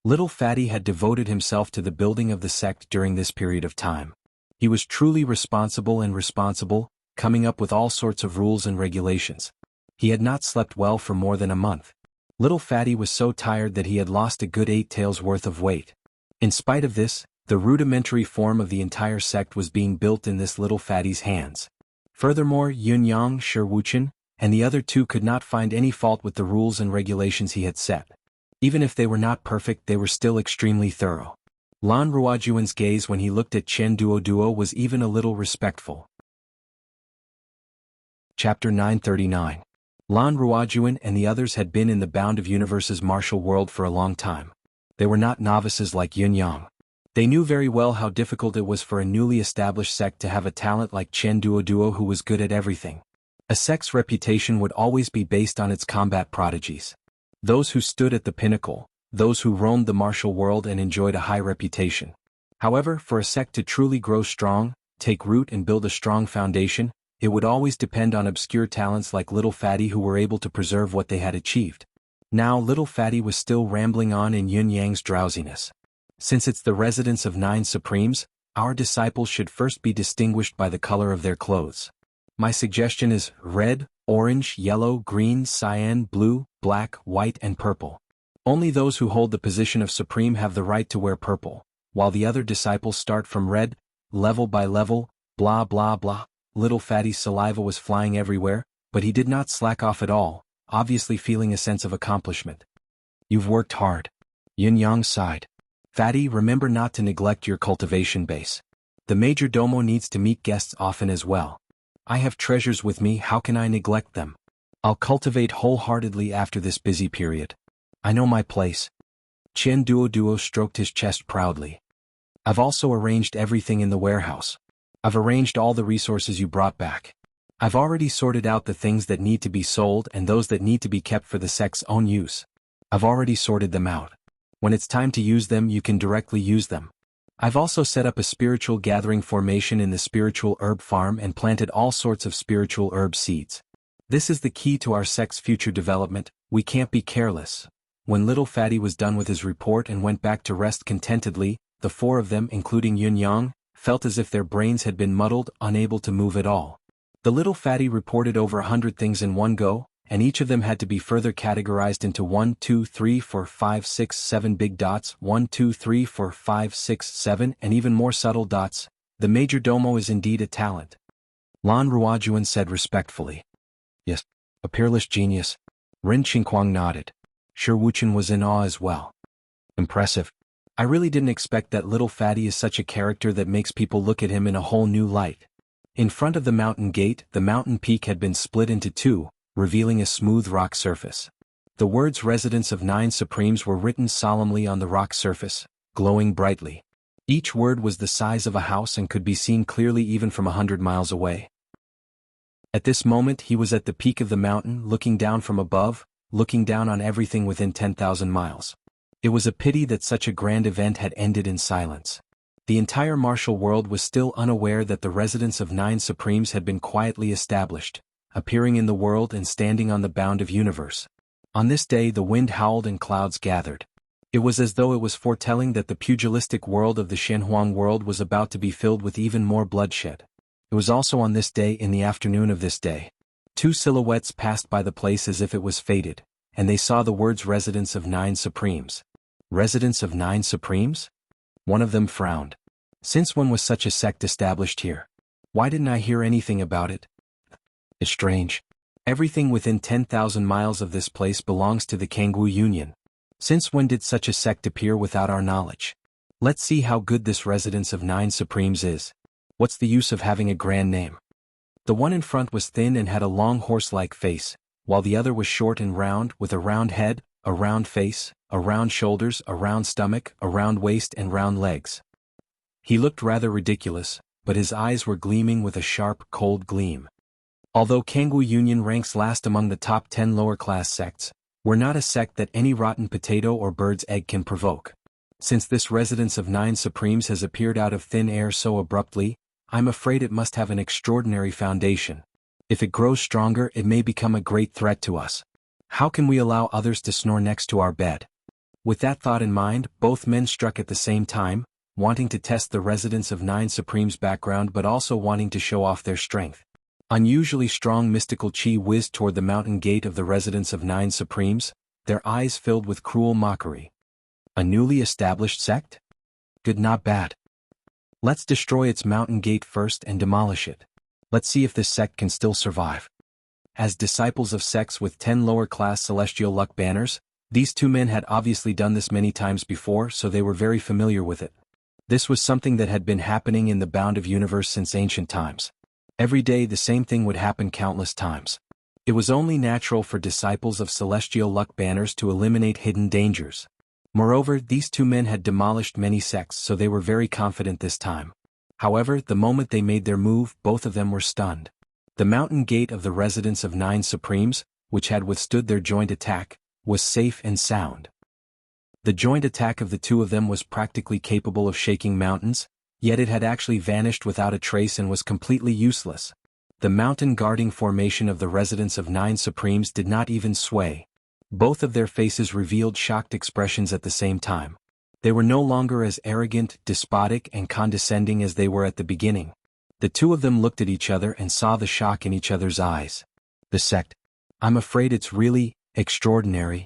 Little Fatty had devoted himself to the building of the sect during this period of time. He was truly responsible, coming up with all sorts of rules and regulations. He had not slept well for more than a month. Little Fatty was so tired that he had lost a good 8 taels worth of weight. In spite of this, the rudimentary form of the entire sect was being built in this Little Fatty's hands. Furthermore, Yun Yang, Shi Wuchen, and the other two could not find any fault with the rules and regulations he had set. Even if they were not perfect, they were still extremely thorough. Lan Ruojuan's gaze when he looked at Chen Duo was even a little respectful. Chapter 939. Lan Ruojuan and the others had been in the Bound of Universe's martial world for a long time. They were not novices like Yun Yang. They knew very well how difficult it was for a newly established sect to have a talent like Chen Duo who was good at everything. A sect's reputation would always be based on its combat prodigies. Those who stood at the pinnacle, those who roamed the martial world and enjoyed a high reputation. However, for a sect to truly grow strong, take root and build a strong foundation, it would always depend on obscure talents like Little Fatty who were able to preserve what they had achieved. Now Little Fatty was still rambling on in Yun Yang's drowsiness. Since it's the residents of 9 Supremes, our disciples should first be distinguished by the color of their clothes. My suggestion is red, orange, yellow, green, cyan, blue, black, white and purple. Only those who hold the position of Supreme have the right to wear purple, while the other disciples start from red, level by level, blah blah blah. Little Fatty's saliva was flying everywhere, but he did not slack off at all, obviously feeling a sense of accomplishment. You've worked hard. Yun Yang sighed. Fatty, remember not to neglect your cultivation base. The major domo needs to meet guests often as well. I have treasures with me, how can I neglect them? I'll cultivate wholeheartedly after this busy period. I know my place. Chen Duo stroked his chest proudly. I've also arranged everything in the warehouse. I've arranged all the resources you brought back. I've already sorted out the things that need to be sold and those that need to be kept for the sect's own use. I've already sorted them out. When it's time to use them, you can directly use them. I've also set up a spiritual gathering formation in the spiritual herb farm and planted all sorts of spiritual herb seeds. This is the key to our sect's future development. We can't be careless. When Little Fatty was done with his report and went back to rest contentedly, the 4 of them, including Yun Yang, felt as if their brains had been muddled, unable to move at all. The Little Fatty reported over 100 things in one go, and each of them had to be further categorized into 1, 2, 3, 4, 5, 6, 7 big dots, 1, 2, 3, 4, 5, 6, 7, and even more subtle dots. The major domo is indeed a talent. Lan Ruojuan said respectfully. Yes, a peerless genius. Ren Qingquang nodded. Shi Wuchen was in awe as well. Impressive. I really didn't expect that Little Fatty is such a character that makes people look at him in a whole new light. In front of the mountain gate, the mountain peak had been split into 2, revealing a smooth rock surface. The words Residence of Nine Supremes were written solemnly on the rock surface, glowing brightly. Each word was the size of a house and could be seen clearly even from 100 miles away. At this moment he was at the peak of the mountain, looking down from above, looking down on everything within 10,000 miles. It was a pity that such a grand event had ended in silence. The entire martial world was still unaware that the Residence of Nine Supremes had been quietly established, appearing in the world and standing on the bound of universe. On this day the wind howled and clouds gathered. It was as though it was foretelling that the pugilistic world of the Shenhuang world was about to be filled with even more bloodshed. It was also on this day, in the afternoon of this day. Two silhouettes passed by the place as if it was fated, and they saw the words Residence of Nine Supremes. Residence of Nine Supremes? One of them frowned. Since when was such a sect established here? Why didn't I hear anything about it? It's strange. Everything within 10,000 miles of this place belongs to the Kangwu Union. Since when did such a sect appear without our knowledge? Let's see how good this Residence of Nine Supremes is. What's the use of having a grand name? The one in front was thin and had a long horse-like face, while the other was short and round, with a round head, a round face, a round shoulders, a round stomach, a round waist and round legs. He looked rather ridiculous, but his eyes were gleaming with a sharp, cold gleam. Although Kangwu Union ranks last among the top 10 lower-class sects, we're not a sect that any rotten potato or bird's egg can provoke. Since this Residence of Nine Supremes has appeared out of thin air so abruptly, I'm afraid it must have an extraordinary foundation. If it grows stronger, it may become a great threat to us. How can we allow others to snore next to our bed? With that thought in mind, both men struck at the same time, wanting to test the Residence of Nine Supremes' background but also wanting to show off their strength. Unusually strong mystical chi whizzed toward the mountain gate of the Residence of Nine Supremes, their eyes filled with cruel mockery. A newly established sect? Good, not bad. Let's destroy its mountain gate first and demolish it. Let's see if this sect can still survive. As disciples of sects with 10 lower-class celestial luck banners, these two men had obviously done this many times before, so they were very familiar with it. This was something that had been happening in the bound of universe since ancient times. Every day the same thing would happen countless times. It was only natural for disciples of celestial luck banners to eliminate hidden dangers. Moreover, these two men had demolished many sects, so they were very confident this time. However, the moment they made their move, both of them were stunned. The mountain gate of the Residence of Nine Supremes, which had withstood their joint attack, was safe and sound. The joint attack of the two of them was practically capable of shaking mountains, yet it had actually vanished without a trace and was completely useless. The mountain guarding formation of the Residence of Nine Supremes did not even sway. Both of their faces revealed shocked expressions at the same time. They were no longer as arrogant, despotic, and condescending as they were at the beginning. The two of them looked at each other and saw the shock in each other's eyes. The sect. I'm afraid it's really extraordinary.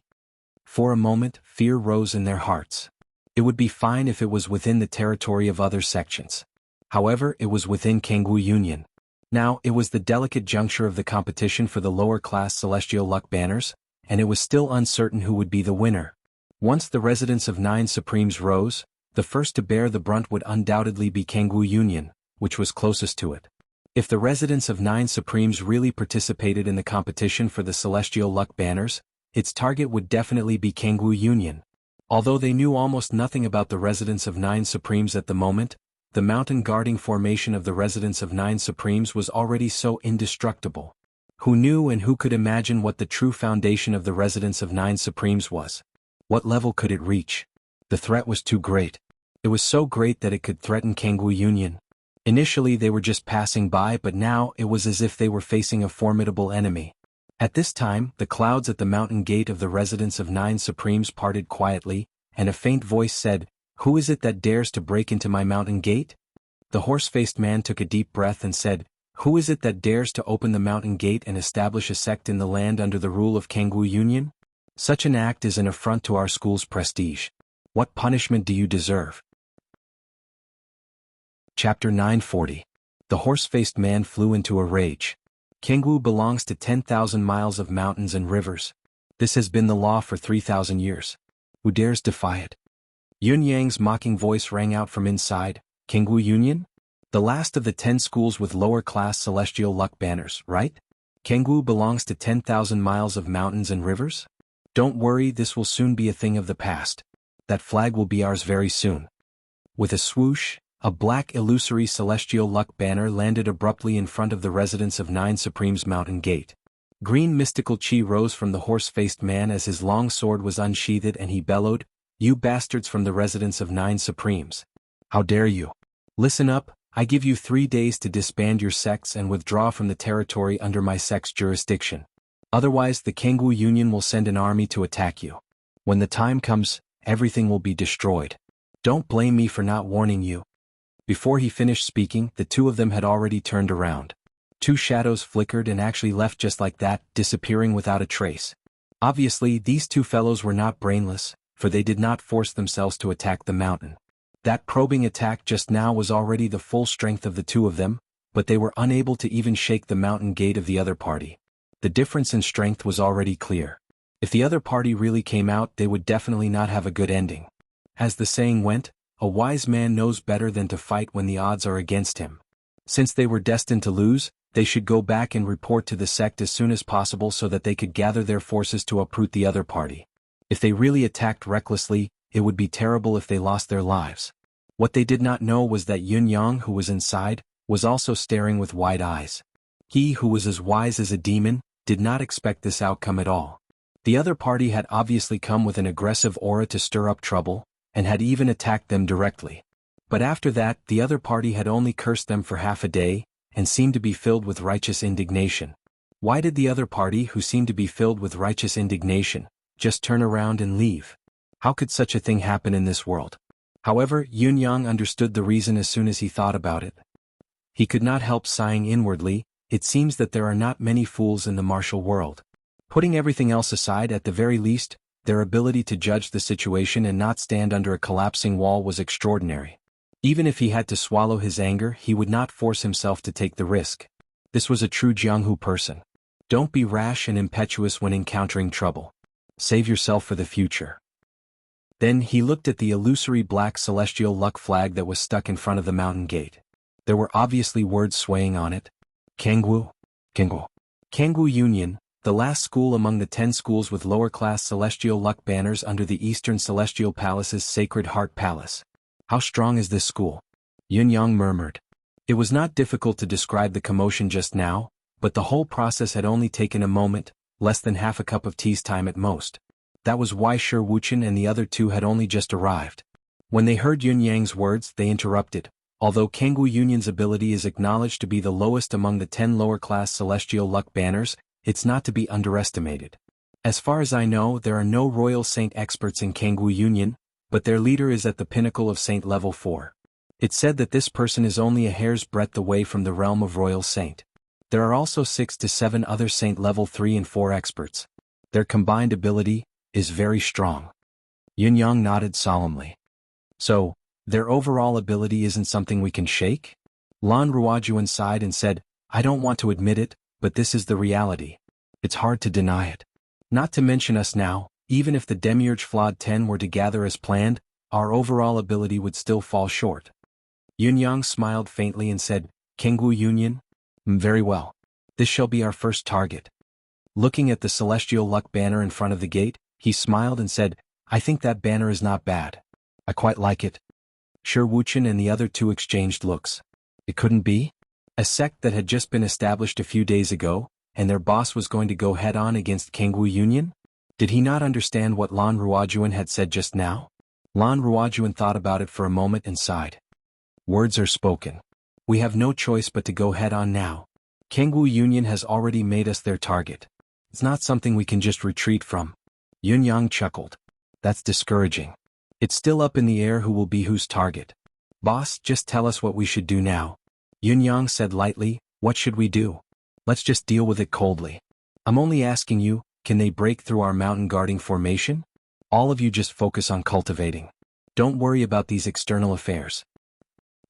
For a moment, fear rose in their hearts. It would be fine if it was within the territory of other sections. However, it was within Kangwu Union. Now, it was the delicate juncture of the competition for the lower-class celestial luck banners, and it was still uncertain who would be the winner. Once the Residence of Nine Supremes rose, the first to bear the brunt would undoubtedly be Kangwu Union, which was closest to it. If the Residence of Nine Supremes really participated in the competition for the celestial luck banners, its target would definitely be Kangwu Union. Although they knew almost nothing about the Residence of Nine Supremes at the moment, the mountain guarding formation of the Residence of Nine Supremes was already so indestructible. Who knew and who could imagine what the true foundation of the Residence of Nine Supremes was? What level could it reach? The threat was too great. It was so great that it could threaten Kangwu Union. Initially they were just passing by, but now it was as if they were facing a formidable enemy. At this time, the clouds at the mountain gate of the Residence of Nine Supremes parted quietly, and a faint voice said, "Who is it that dares to break into my mountain gate?" The horse-faced man took a deep breath and said, "Who is it that dares to open the mountain gate and establish a sect in the land under the rule of Kangwu Union? Such an act is an affront to our school's prestige. What punishment do you deserve?" Chapter 940. The horse-faced man flew into a rage. Kangwu belongs to 10,000 miles of mountains and rivers. This has been the law for 3,000 years. Who dares defy it? Yun Yang's mocking voice rang out from inside. Kangwu Union? The last of the 10 schools with lower-class celestial luck banners, right? Kangwu belongs to 10,000 miles of mountains and rivers? Don't worry, this will soon be a thing of the past. That flag will be ours very soon. With a swoosh, a black illusory celestial luck banner landed abruptly in front of the residence of Nine Supremes Mountain Gate. Green mystical chi rose from the horse-faced man as his long sword was unsheathed and he bellowed, "You bastards from the residence of Nine Supremes. How dare you? Listen up, I give you 3 days to disband your sects and withdraw from the territory under my sect's jurisdiction. Otherwise the Kangwu Union will send an army to attack you. When the time comes, everything will be destroyed. Don't blame me for not warning you." Before he finished speaking, the two of them had already turned around. 2 shadows flickered and actually left just like that, disappearing without a trace. Obviously, these 2 fellows were not brainless, for they did not force themselves to attack the mountain. That probing attack just now was already the full strength of the 2 of them, but they were unable to even shake the mountain gate of the other party. The difference in strength was already clear. If the other party really came out, they would definitely not have a good ending. As the saying went, a wise man knows better than to fight when the odds are against him. Since they were destined to lose, they should go back and report to the sect as soon as possible so that they could gather their forces to uproot the other party. If they really attacked recklessly, it would be terrible if they lost their lives. What they did not know was that Yun Yang, who was inside, was also staring with wide eyes. He, who was as wise as a demon, did not expect this outcome at all. The other party had obviously come with an aggressive aura to stir up trouble, and had even attacked them directly. But after that, the other party had only cursed them for half a day, and seemed to be filled with righteous indignation. Why did the other party, who seemed to be filled with righteous indignation, just turn around and leave? How could such a thing happen in this world? However, Yun Yang understood the reason as soon as he thought about it. He could not help sighing inwardly. It seems that there are not many fools in the martial world. Putting everything else aside, at the very least, their ability to judge the situation and not stand under a collapsing wall was extraordinary. Even if he had to swallow his anger, he would not force himself to take the risk. This was a true Jianghu person. Don't be rash and impetuous when encountering trouble. Save yourself for the future. Then he looked at the illusory black celestial luck flag that was stuck in front of the mountain gate. There were obviously words swaying on it. Kangwu. Kangwu. Kangwu Union, the last school among the 10 schools with lower-class celestial luck banners under the Eastern Celestial Palace's Sacred Heart Palace. How strong is this school? Yun Yang murmured. It was not difficult to describe the commotion just now, but the whole process had only taken a moment, less than half a cup of tea's time at most. That was why Shi Wuchen and the other 2 had only just arrived. When they heard Yun Yang's words, they interrupted. Although Kangwu Union's ability is acknowledged to be the lowest among the 10 lower-class celestial luck banners, it's not to be underestimated. As far as I know, there are no Royal Saint experts in Kangwu Union, but their leader is at the pinnacle of Saint level 4. It's said that this person is only a hair's breadth away from the realm of Royal Saint. There are also 6 to 7 other Saint level 3 and 4 experts. Their combined ability is very strong. Yun Yang nodded solemnly. So, their overall ability isn't something we can shake? Lan Ruojuan sighed and said, I don't want to admit it, but this is the reality. It's hard to deny it. Not to mention us now, even if the Demiurge Flawed 10 were to gather as planned, our overall ability would still fall short. Yun Yang smiled faintly and said, Kangwu Union? Very well. This shall be our first target. Looking at the celestial luck banner in front of the gate, he smiled and said, I think that banner is not bad. I quite like it. Shi Wuchen and the other 2 exchanged looks. It couldn't be? A sect that had just been established a few days ago, and their boss was going to go head-on against Kangwu Union? Did he not understand what Lan Ruojuan had said just now? Lan Ruojuan thought about it for a moment and sighed. Words are spoken. We have no choice but to go head-on now. Kangwu Union has already made us their target. It's not something we can just retreat from. Yun Yang chuckled. That's discouraging. It's still up in the air who will be whose target. Boss, just tell us what we should do now. Yun Yang said lightly, what should we do? Let's just deal with it coldly. I'm only asking you, can they break through our mountain guarding formation? All of you just focus on cultivating. Don't worry about these external affairs.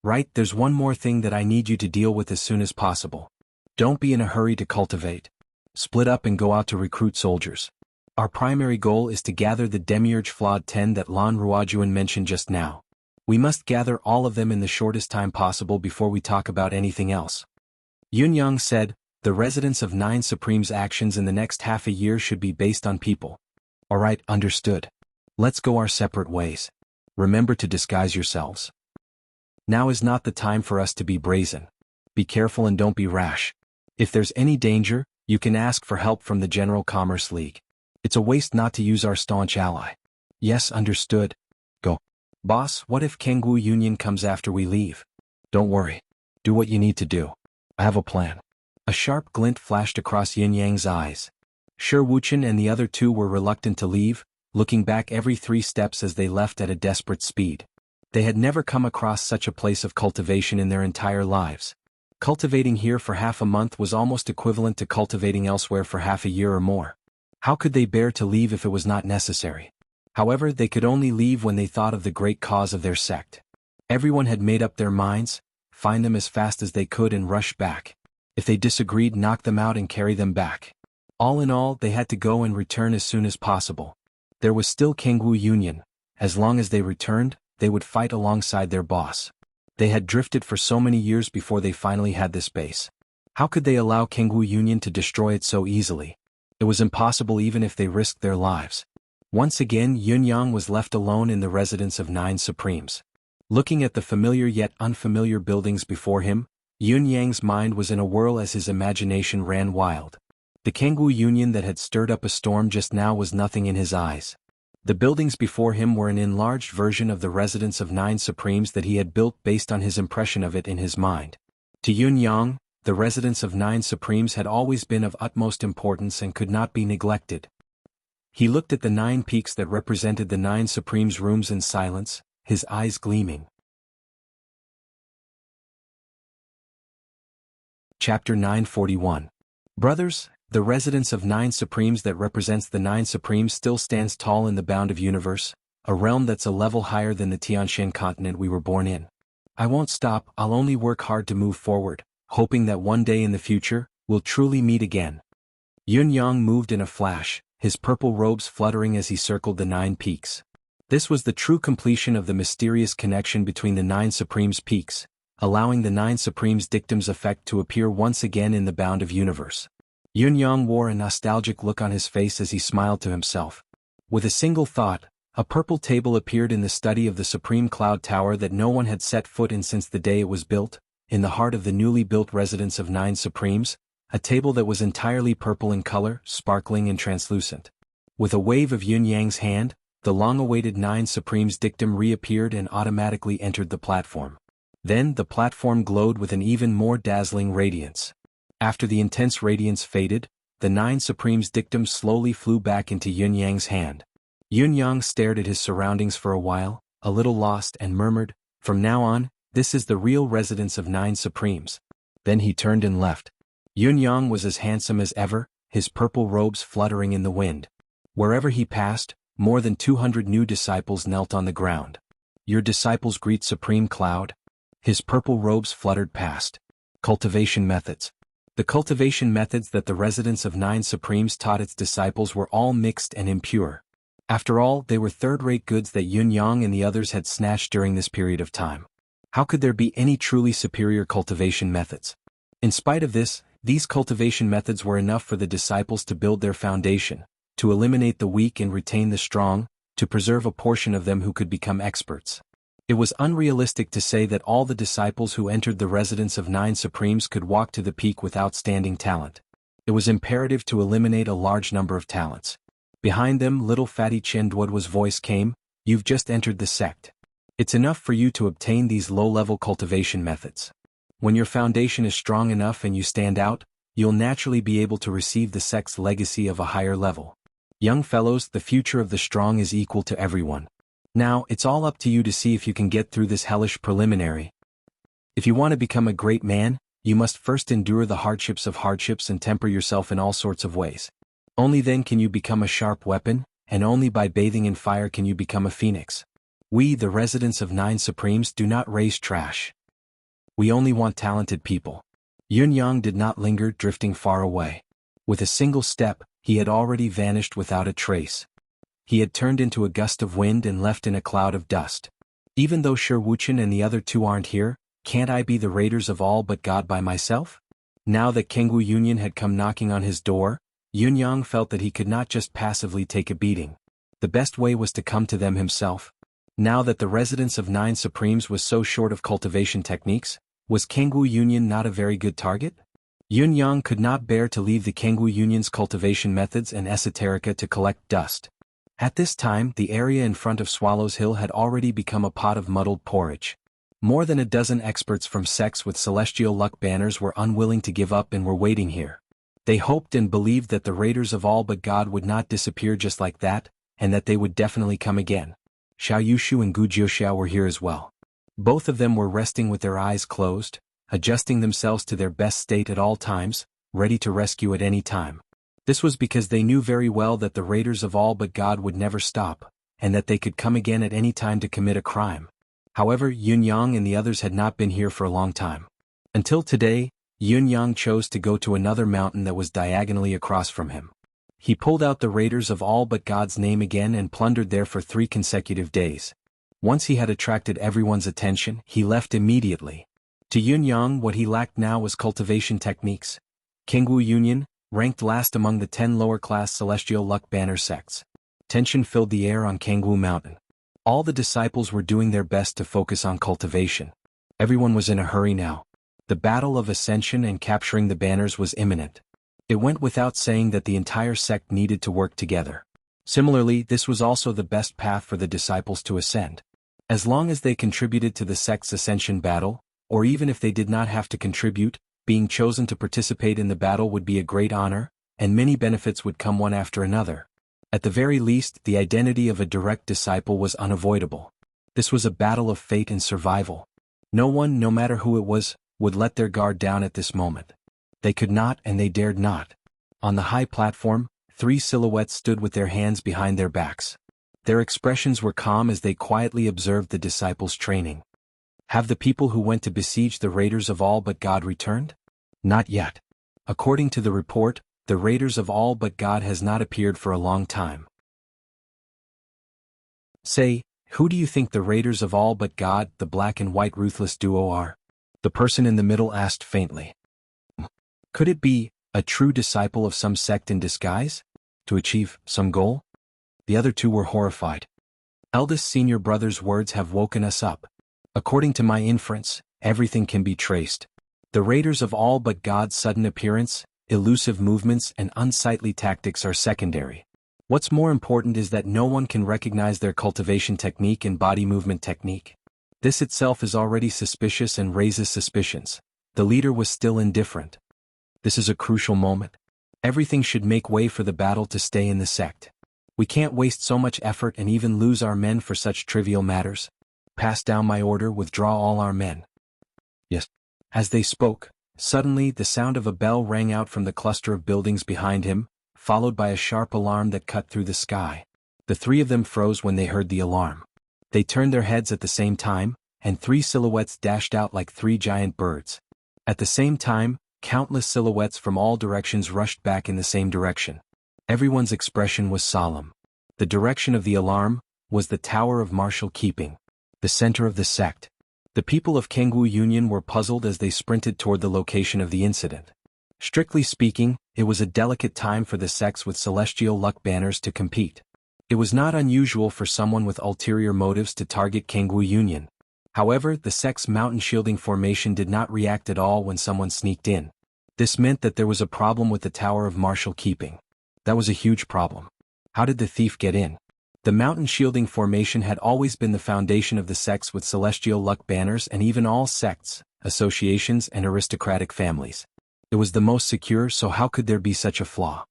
Right, there's one more thing that I need you to deal with as soon as possible. Don't be in a hurry to cultivate. Split up and go out to recruit soldiers. Our primary goal is to gather the Demiurge Flawed 10 that Lan Ruojuan mentioned just now. We must gather all of them in the shortest time possible before we talk about anything else. Yun Yang said, The residence of 9 Supreme's actions in the next half a year should be based on people. Alright, understood. Let's go our separate ways. Remember to disguise yourselves. Now is not the time for us to be brazen. Be careful and don't be rash. If there's any danger, you can ask for help from the General Commerce League. It's a waste not to use our staunch ally. Yes, understood. Go. Boss, what if Kangwu Union comes after we leave? Don't worry. Do what you need to do. I have a plan. A sharp glint flashed across Yin Yang's eyes. Sure, Wuchen and the other two were reluctant to leave, looking back every 3 steps as they left at a desperate speed. They had never come across such a place of cultivation in their entire lives. Cultivating here for half a month was almost equivalent to cultivating elsewhere for half a year or more. How could they bear to leave if it was not necessary? However, they could only leave when they thought of the great cause of their sect. Everyone had made up their minds, find them as fast as they could and rush back. If they disagreed, knock them out and carry them back. All in all, they had to go and return as soon as possible. There was still Kangwu Union. As long as they returned, they would fight alongside their boss. They had drifted for so many years before they finally had this base. How could they allow Kangwu Union to destroy it so easily? It was impossible even if they risked their lives. Once again, Yun Yang was left alone in the residence of 9 Supremes. Looking at the familiar yet unfamiliar buildings before him, Yun Yang's mind was in a whirl as his imagination ran wild. The Kangwu Union that had stirred up a storm just now was nothing in his eyes. The buildings before him were an enlarged version of the residence of 9 Supremes that he had built based on his impression of it in his mind. To Yun Yang, the residence of 9 Supremes had always been of utmost importance and could not be neglected. He looked at the 9 peaks that represented the 9 Supremes' rooms in silence, his eyes gleaming. Chapter 941. Brothers, the residence of 9 Supremes that represents the 9 Supremes still stands tall in the bound of universe, a realm that's a level higher than the Tianshan continent we were born in. I won't stop, I'll only work hard to move forward, hoping that one day in the future, we'll truly meet again. Yun Yang moved in a flash, his purple robes fluttering as he circled the 9 peaks. This was the true completion of the mysterious connection between the 9 Supremes' peaks, allowing the 9 Supremes' dictum's effect to appear once again in the bound of universe. Yun Yang wore a nostalgic look on his face as he smiled to himself. With a single thought, a purple table appeared in the study of the Supreme Cloud Tower that no one had set foot in since the day it was built, in the heart of the newly built residence of 9 Supremes, a table that was entirely purple in color, sparkling and translucent. With a wave of Yun Yang's hand, the long-awaited 9 Supremes' dictum reappeared and automatically entered the platform. Then the platform glowed with an even more dazzling radiance. After the intense radiance faded, the 9 Supremes' dictum slowly flew back into Yun Yang's hand. Yun Yang stared at his surroundings for a while, a little lost, and murmured, "From now on, this is the real residence of 9 Supremes." Then he turned and left. Yun Yang was as handsome as ever, his purple robes fluttering in the wind. Wherever he passed, more than 200 new disciples knelt on the ground. "Your disciples greet Supreme Cloud." His purple robes fluttered past. Cultivation methods. The cultivation methods that the residence of 9 Supremes taught its disciples were all mixed and impure. After all, they were third-rate goods that Yun Yang and the others had snatched during this period of time. How could there be any truly superior cultivation methods? In spite of this, these cultivation methods were enough for the disciples to build their foundation, to eliminate the weak and retain the strong, to preserve a portion of them who could become experts. It was unrealistic to say that all the disciples who entered the residence of 9 Supremes could walk to the peak with outstanding talent. It was imperative to eliminate a large number of talents. Behind them, little fatty Chen Duodwa's voice came, "You've just entered the sect. It's enough for you to obtain these low-level cultivation methods. When your foundation is strong enough and you stand out, you'll naturally be able to receive the sect's legacy of a higher level. Young fellows, the future of the strong is equal to everyone. Now, it's all up to you to see if you can get through this hellish preliminary. If you want to become a great man, you must first endure the hardships of hardships and temper yourself in all sorts of ways. Only then can you become a sharp weapon, and only by bathing in fire can you become a phoenix. We, the residents of 9 Supremes, do not raise trash. We only want talented people." Yun Yang did not linger, drifting far away. With a single step, he had already vanished without a trace. He had turned into a gust of wind and left in a cloud of dust. "Even though Sher Wuchen and the other two aren't here, can't I be the raiders of all but God by myself?" Now that Kangwu Union had come knocking on his door, Yunyang felt that he could not just passively take a beating. The best way was to come to them himself. Now that the residence of 9 Supremes was so short of cultivation techniques, was Kangwu Union not a very good target? Yunyang could not bear to leave the Kangwu Union's cultivation methods and esoterica to collect dust. At this time, the area in front of Swallows Hill had already become a pot of muddled porridge. More than a dozen experts from sects with celestial luck banners were unwilling to give up and were waiting here. They hoped and believed that the raiders of all but God would not disappear just like that, and that they would definitely come again. Xiao Yushu and Gu Jiuxiao were here as well. Both of them were resting with their eyes closed, adjusting themselves to their best state at all times, ready to rescue at any time. This was because they knew very well that the raiders of all but God would never stop, and that they could come again at any time to commit a crime. However, Yunyang and the others had not been here for a long time. Until today, Yunyang chose to go to another mountain that was diagonally across from him. He pulled out the raiders of all but God's name again and plundered there for 3 consecutive days. Once he had attracted everyone's attention, he left immediately. To Yunyang, what he lacked now was cultivation techniques. Kangwu Union, ranked last among the 10 lower-class celestial luck banner sects. Tension filled the air on Kangwu Mountain. All the disciples were doing their best to focus on cultivation. Everyone was in a hurry now. The battle of ascension and capturing the banners was imminent. It went without saying that the entire sect needed to work together. Similarly, this was also the best path for the disciples to ascend. As long as they contributed to the sect's ascension battle, or even if they did not have to contribute, being chosen to participate in the battle would be a great honor, and many benefits would come one after another. At the very least, the identity of a direct disciple was unavoidable. This was a battle of fate and survival. No one, no matter who it was, would let their guard down at this moment. They could not and they dared not. On the high platform, 3 silhouettes stood with their hands behind their backs. Their expressions were calm as they quietly observed the disciples' training. Have the people who went to besiege the raiders of all but God returned? Not yet. According to the report, the raiders of all but God has not appeared for a long time. Say, who do you think the raiders of all but God, the black and white ruthless duo, are? The person in the middle asked faintly. Could it be a true disciple of some sect in disguise? To achieve some goal? The other 2 were horrified. Eldest senior brother's words have woken us up. According to my inference, everything can be traced. The raiders of all but God's sudden appearance, elusive movements and unsightly tactics are secondary. What's more important is that no one can recognize their cultivation technique and body movement technique. This itself is already suspicious and raises suspicions. The leader was still indifferent. This is a crucial moment. Everything should make way for the battle to stay in the sect. We can't waste so much effort and even lose our men for such trivial matters. Pass down my order, withdraw all our men. Yes. As they spoke, suddenly the sound of a bell rang out from the cluster of buildings behind him, followed by a sharp alarm that cut through the sky. The 3 of them froze when they heard the alarm. They turned their heads at the same time, and 3 silhouettes dashed out like 3 giant birds. At the same time, countless silhouettes from all directions rushed back in the same direction. Everyone's expression was solemn. The direction of the alarm was the Tower of Martial Keeping, the center of the sect. The people of Kangwu Union were puzzled as they sprinted toward the location of the incident. Strictly speaking, it was a delicate time for the sects with celestial luck banners to compete. It was not unusual for someone with ulterior motives to target Kangwu Union. However, the sect's mountain shielding formation did not react at all when someone sneaked in. This meant that there was a problem with the Tower of Martial Keeping. That was a huge problem. How did the thief get in? The mountain shielding formation had always been the foundation of the sects with celestial luck banners and even all sects, associations and aristocratic families. It was the most secure, so how could there be such a flaw?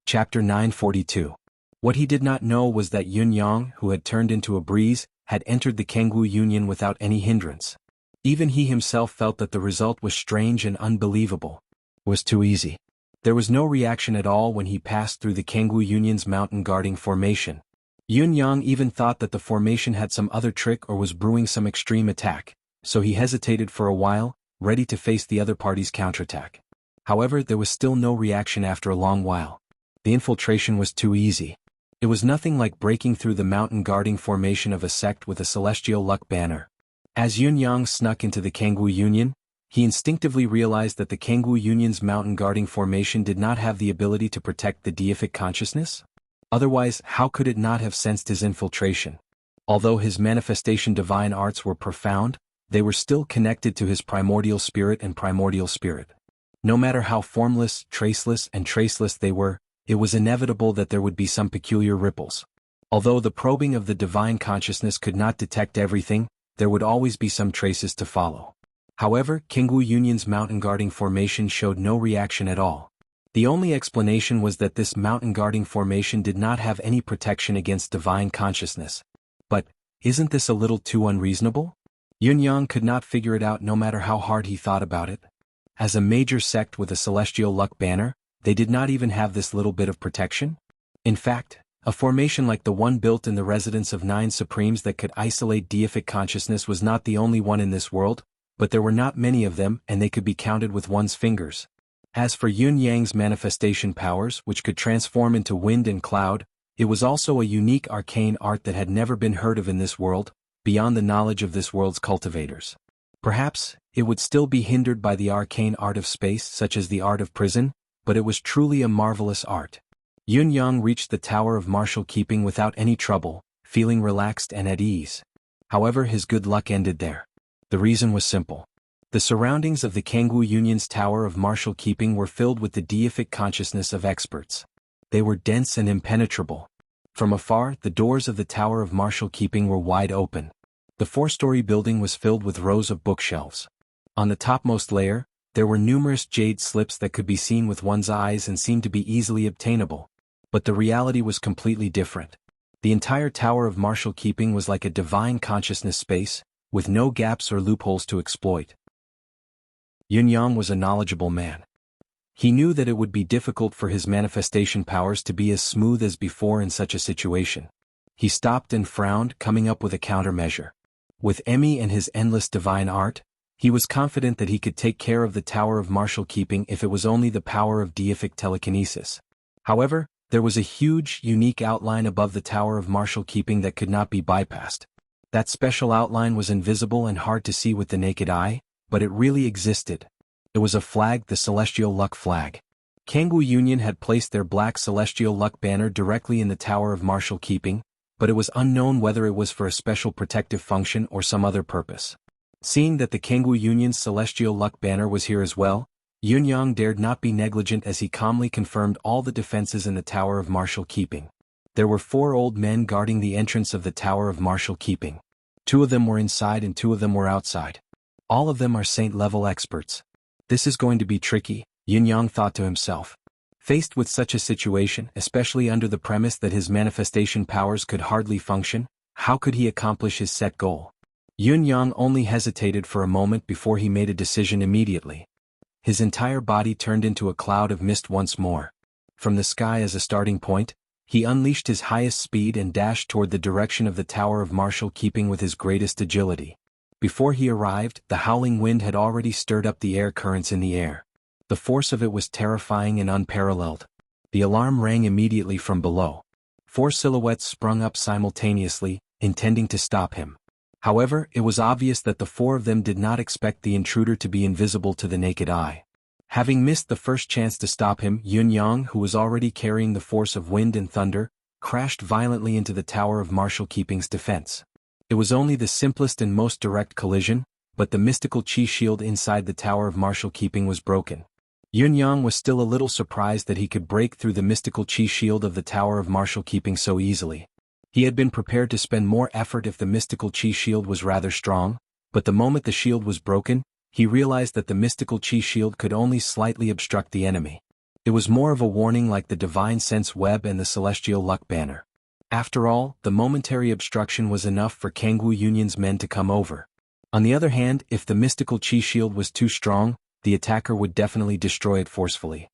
Chapter 942. What he did not know was that Yunyang, who had turned into a breeze, had entered the Kangwu Union without any hindrance. Even he himself felt that the result was strange and unbelievable. It was too easy. There was no reaction at all when he passed through the Kangwu Union's mountain guarding formation. Yunyang even thought that the formation had some other trick or was brewing some extreme attack, so he hesitated for a while, ready to face the other party's counterattack. However, there was still no reaction after a long while. The infiltration was too easy. It was nothing like breaking through the mountain guarding formation of a sect with a celestial luck banner. As Yunyang snuck into the Kangwu Union, He instinctively realized that the Kangwu Union's mountain guarding formation did not have the ability to protect the deific consciousness. Otherwise, how could it not have sensed his infiltration? Although his manifestation divine arts were profound, they were still connected to his primordial spirit and primordial spirit. No matter how formless, traceless, and traceless they were, it was inevitable that there would be some peculiar ripples. Although the probing of the divine consciousness could not detect everything, there would always be some traces to follow. However, Kangwu Union's mountain guarding formation showed no reaction at all. The only explanation was that this mountain guarding formation did not have any protection against divine consciousness. But, isn't this a little too unreasonable? Yunyang could not figure it out no matter how hard he thought about it. As a major sect with a celestial luck banner, they did not even have this little bit of protection? In fact, a formation like the one built in the residence of 9 Supremes that could isolate deific consciousness was not the only one in this world, but there were not many of them and they could be counted with one's fingers. As for Yun Yang's manifestation powers, which could transform into wind and cloud, it was also a unique arcane art that had never been heard of in this world, beyond the knowledge of this world's cultivators. Perhaps, it would still be hindered by the arcane art of space such as the art of prison, but it was truly a marvelous art. Yun Yang reached the Tower of Martial Keeping without any trouble, feeling relaxed and at ease. However, his good luck ended there. The reason was simple. The surroundings of the Kangwu Union's Tower of Martial Keeping were filled with the deific consciousness of experts. They were dense and impenetrable. From afar, the doors of the Tower of Martial Keeping were wide open. The 4-story building was filled with rows of bookshelves. On the topmost layer, there were numerous jade slips that could be seen with one's eyes and seemed to be easily obtainable. But the reality was completely different. The entire Tower of Martial Keeping was like a divine consciousness space, with no gaps or loopholes to exploit. Yun Yang was a knowledgeable man. He knew that it would be difficult for his manifestation powers to be as smooth as before in such a situation. He stopped and frowned, coming up with a countermeasure. With Emmy and his endless divine art, he was confident that he could take care of the Tower of Martial Keeping if it was only the power of deific telekinesis. However, there was a huge, unique outline above the Tower of Martial Keeping that could not be bypassed. That special outline was invisible and hard to see with the naked eye, but it really existed. It was a flag, the Celestial Luck Flag. Kangwu Union had placed their black Celestial Luck banner directly in the Tower of Martial Keeping, but it was unknown whether it was for a special protective function or some other purpose. Seeing that the Kangwu Union's Celestial Luck banner was here as well, Yun Yang dared not be negligent as he calmly confirmed all the defenses in the Tower of Martial Keeping. There were 4 old men guarding the entrance of the Tower of Martial Keeping. 2 of them were inside and 2 of them were outside. All of them are saint-level experts. This is going to be tricky, Yun Yang thought to himself. Faced with such a situation, especially under the premise that his manifestation powers could hardly function, how could he accomplish his set goal? Yun Yang only hesitated for a moment before he made a decision immediately. His entire body turned into a cloud of mist once more. From the sky as a starting point, he unleashed his highest speed and dashed toward the direction of the Tower of Martial Keeping with his greatest agility. Before he arrived, the howling wind had already stirred up the air currents in the air. The force of it was terrifying and unparalleled. The alarm rang immediately from below. 4 silhouettes sprung up simultaneously, intending to stop him. However, it was obvious that the 4 of them did not expect the intruder to be invisible to the naked eye. Having missed the first chance to stop him, Yun Yang, who was already carrying the force of wind and thunder, crashed violently into the Tower of Martial Keeping's defense. It was only the simplest and most direct collision, but the mystical chi shield inside the Tower of Martial Keeping was broken. Yun Yang was still a little surprised that he could break through the mystical chi shield of the Tower of Martial Keeping so easily. He had been prepared to spend more effort if the mystical chi shield was rather strong, but the moment the shield was broken, he realized that the mystical chi shield could only slightly obstruct the enemy. It was more of a warning like the divine sense web and the celestial luck banner. After all, the momentary obstruction was enough for Kangwu Union's men to come over. On the other hand, if the mystical chi shield was too strong, the attacker would definitely destroy it forcefully.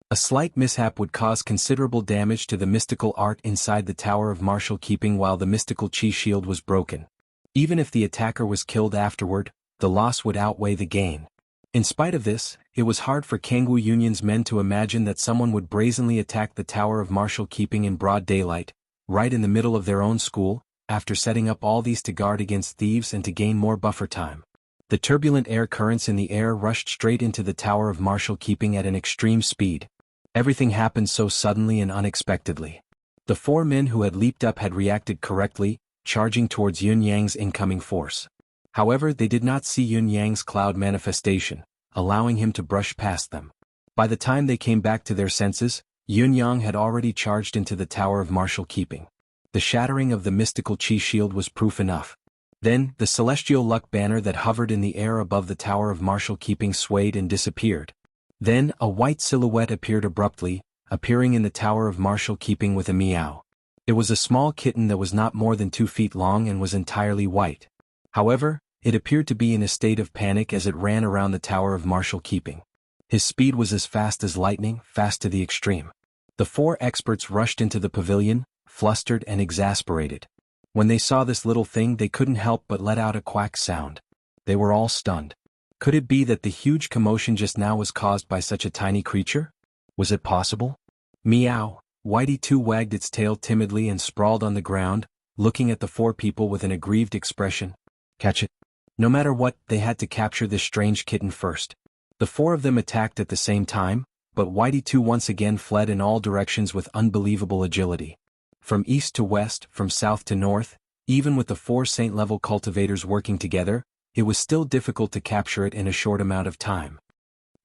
A slight mishap would cause considerable damage to the mystical art inside the Tower of Martial Keeping while the mystical chi shield was broken. Even if the attacker was killed afterward, the loss would outweigh the gain. In spite of this, it was hard for Kangwu Union's men to imagine that someone would brazenly attack the Tower of Martial Keeping in broad daylight, right in the middle of their own school, after setting up all these to guard against thieves and to gain more buffer time. The turbulent air currents in the air rushed straight into the tower of martial keeping at an extreme speed. Everything happened so suddenly and unexpectedly. The 4 men who had leaped up had reacted correctly, charging towards Yun Yang's incoming force. However, they did not see Yun Yang's cloud manifestation, allowing him to brush past them. By the time they came back to their senses, Yun Yang had already charged into the tower of martial keeping. The shattering of the mystical chi shield was proof enough. Then, the celestial luck banner that hovered in the air above the tower of martial keeping swayed and disappeared. Then, a white silhouette appeared abruptly, appearing in the tower of martial keeping with a meow. It was a small kitten that was not more than 2 feet long and was entirely white. However, it appeared to be in a state of panic as it ran around the tower of martial keeping. His speed was as fast as lightning, fast to the extreme. The 4 experts rushed into the pavilion, flustered and exasperated. When they saw this little thing, they couldn't help but let out a quack sound. They were all stunned. Could it be that the huge commotion just now was caused by such a tiny creature? Was it possible? Meow. Whitey 2 wagged its tail timidly and sprawled on the ground, looking at the 4 people with an aggrieved expression. Catch it. No matter what, they had to capture this strange kitten first. The 4 of them attacked at the same time, but Whitey 2 once again fled in all directions with unbelievable agility. From east to west, from south to north, even with the 4 saint-level cultivators working together, it was still difficult to capture it in a short amount of time.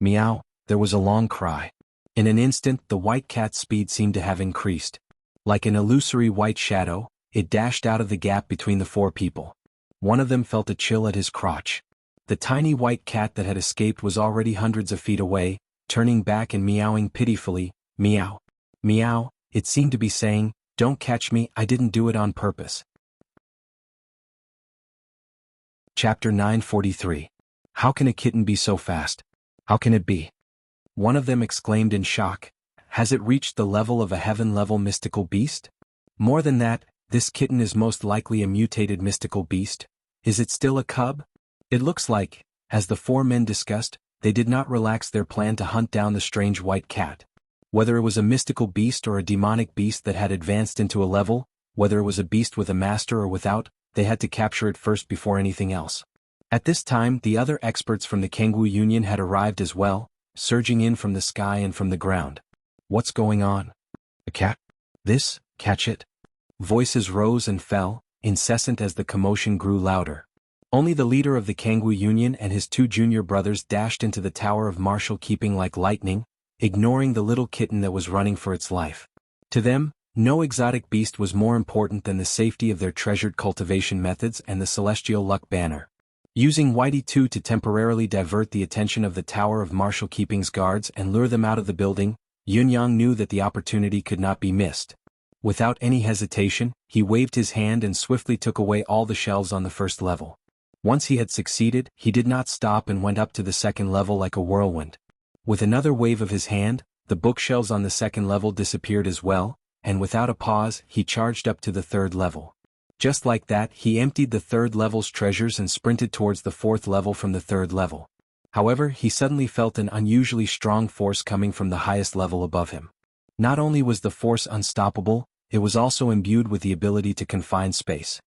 Meow, there was a long cry. In an instant, the white cat's speed seemed to have increased. Like an illusory white shadow, it dashed out of the gap between the 4 people. One of them felt a chill at his crotch. The tiny white cat that had escaped was already hundreds of feet away, turning back and meowing pitifully. Meow. Meow, it seemed to be saying, "Don't catch me, I didn't do it on purpose." Chapter 943. How can a kitten be so fast? How can it be? One of them exclaimed in shock. Has it reached the level of a heaven-level mystical beast? More than that, this kitten is most likely a mutated mystical beast. Is it still a cub? It looks like, as the 4 men discussed, they did not relax their plan to hunt down the strange white cat. Whether it was a mystical beast or a demonic beast that had advanced into a level, whether it was a beast with a master or without, they had to capture it first before anything else. At this time, the other experts from the Kangwu Union had arrived as well, surging in from the sky and from the ground. What's going on? A cat? This? Catch it? Voices rose and fell, incessant as the commotion grew louder. Only the leader of the Kangwu Union and his 2 junior brothers dashed into the tower of martial keeping like lightning, ignoring the little kitten that was running for its life. To them, no exotic beast was more important than the safety of their treasured cultivation methods and the celestial luck banner. Using Whitey 2 to temporarily divert the attention of the tower of martial keeping's guards and lure them out of the building, Yun Yang knew that the opportunity could not be missed. Without any hesitation, he waved his hand and swiftly took away all the shelves on the first level. Once he had succeeded, he did not stop and went up to the second level like a whirlwind. With another wave of his hand, the bookshelves on the second level disappeared as well, and without a pause, he charged up to the 3rd level. Just like that, he emptied the 3rd level's treasures and sprinted towards the 4th level from the 3rd level. However, he suddenly felt an unusually strong force coming from the highest level above him. Not only was the force unstoppable, it was also imbued with the ability to confine space.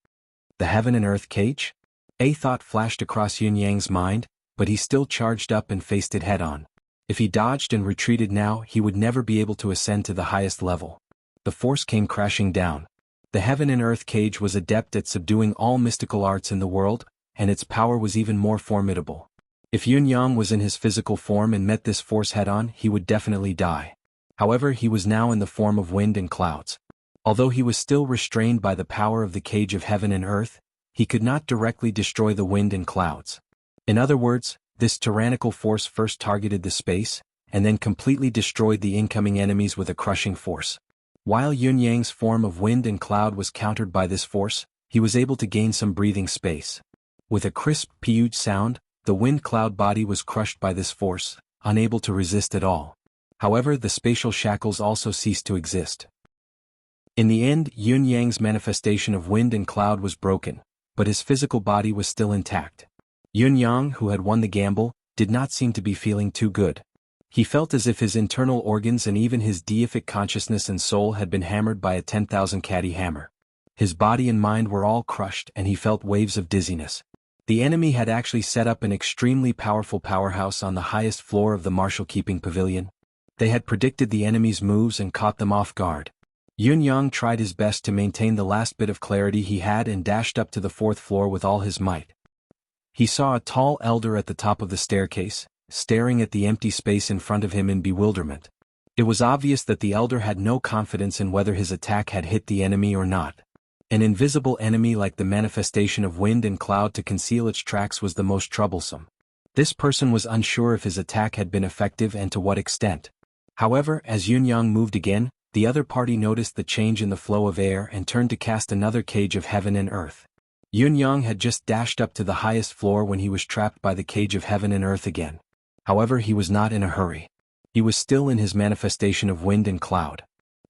The heaven and earth cage? A thought flashed across Yun Yang's mind, but he still charged up and faced it head-on. If he dodged and retreated now, he would never be able to ascend to the highest level. The force came crashing down. The heaven and earth cage was adept at subduing all mystical arts in the world, and its power was even more formidable. If Yun Yang was in his physical form and met this force head-on, he would definitely die. However, he was now in the form of wind and clouds. Although he was still restrained by the power of the cage of heaven and earth, he could not directly destroy the wind and clouds. In other words, this tyrannical force first targeted the space, and then completely destroyed the incoming enemies with a crushing force. While Yun Yang's form of wind and cloud was countered by this force, he was able to gain some breathing space. With a crisp, huge sound, the wind cloud body was crushed by this force, unable to resist at all. However, the spatial shackles also ceased to exist. In the end, Yun Yang's manifestation of wind and cloud was broken, but his physical body was still intact. Yun Yang, who had won the gamble, did not seem to be feeling too good. He felt as if his internal organs and even his deific consciousness and soul had been hammered by a 10,000 caddy hammer. His body and mind were all crushed and he felt waves of dizziness. The enemy had actually set up an extremely powerful powerhouse on the highest floor of the marshal-keeping pavilion. They had predicted the enemy's moves and caught them off guard. Yun Yang tried his best to maintain the last bit of clarity he had and dashed up to the fourth floor with all his might. He saw a tall elder at the top of the staircase, staring at the empty space in front of him in bewilderment. It was obvious that the elder had no confidence in whether his attack had hit the enemy or not. An invisible enemy like the manifestation of wind and cloud to conceal its tracks was the most troublesome. This person was unsure if his attack had been effective and to what extent. However, as Yun Yang moved again, the other party noticed the change in the flow of air and turned to cast another cage of heaven and earth. Yun Yang had just dashed up to the highest floor when he was trapped by the cage of heaven and earth again. However, he was not in a hurry. He was still in his manifestation of wind and cloud.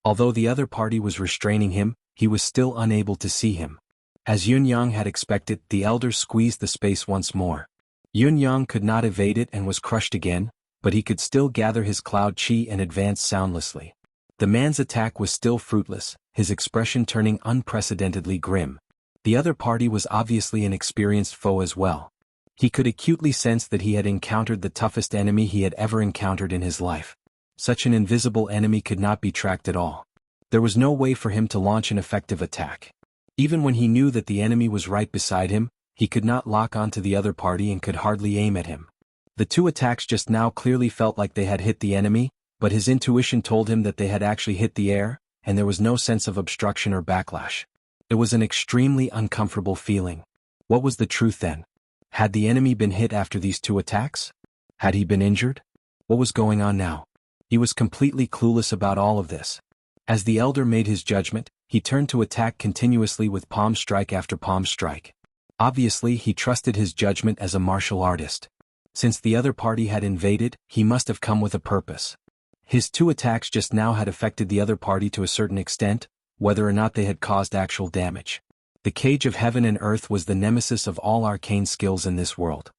Although the other party was restraining him, he was still unable to see him. As Yun Yang had expected, the elder squeezed the space once more. Yun Yang could not evade it and was crushed again, but he could still gather his cloud chi and advance soundlessly. The man's attack was still fruitless, his expression turning unprecedentedly grim. The other party was obviously an experienced foe as well. He could acutely sense that he had encountered the toughest enemy he had ever encountered in his life. Such an invisible enemy could not be tracked at all. There was no way for him to launch an effective attack. Even when he knew that the enemy was right beside him, he could not lock onto the other party and could hardly aim at him. The two attacks just now clearly felt like they had hit the enemy, but his intuition told him that they had actually hit the air, and there was no sense of obstruction or backlash. It was an extremely uncomfortable feeling. What was the truth then? Had the enemy been hit after these two attacks? Had he been injured? What was going on now? He was completely clueless about all of this. As the elder made his judgment, he turned to attack continuously with palm strike after palm strike. Obviously, he trusted his judgment as a martial artist. Since the other party had invaded, he must have come with a purpose. His two attacks just now had affected the other party to a certain extent, whether or not they had caused actual damage. The cage of heaven and earth was the nemesis of all arcane skills in this world.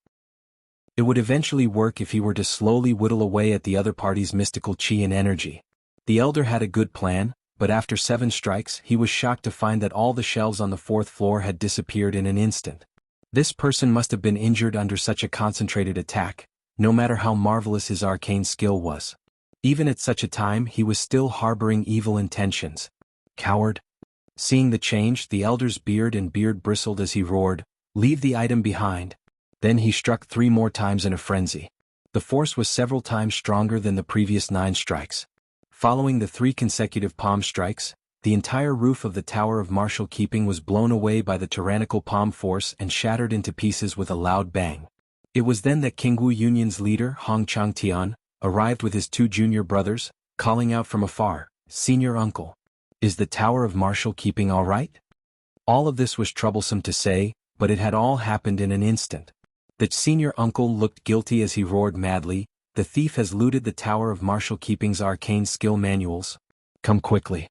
It would eventually work if he were to slowly whittle away at the other party's mystical chi and energy. The elder had a good plan, but after 7 strikes he was shocked to find that all the shelves on the 4th floor had disappeared in an instant. This person must have been injured under such a concentrated attack, no matter how marvelous his arcane skill was. Even at such a time he was still harboring evil intentions. Coward! Seeing the change, the elder's beard bristled as he roared, "Leave the item behind." Then he struck 3 more times in a frenzy. The force was several times stronger than the previous 9 strikes. Following the 3 consecutive palm strikes, the entire roof of the Tower of Martial Keeping was blown away by the tyrannical palm force and shattered into pieces with a loud bang. It was then that Qingwu Union's leader, Hong Changtian, arrived with his 2 junior brothers, calling out from afar, "Senior uncle, is the Tower of Martial Keeping all right?" All of this was troublesome to say, but it had all happened in an instant. The senior uncle looked guilty as he roared madly, "The thief has looted the Tower of Martial Keeping's arcane skill manuals. Come quickly."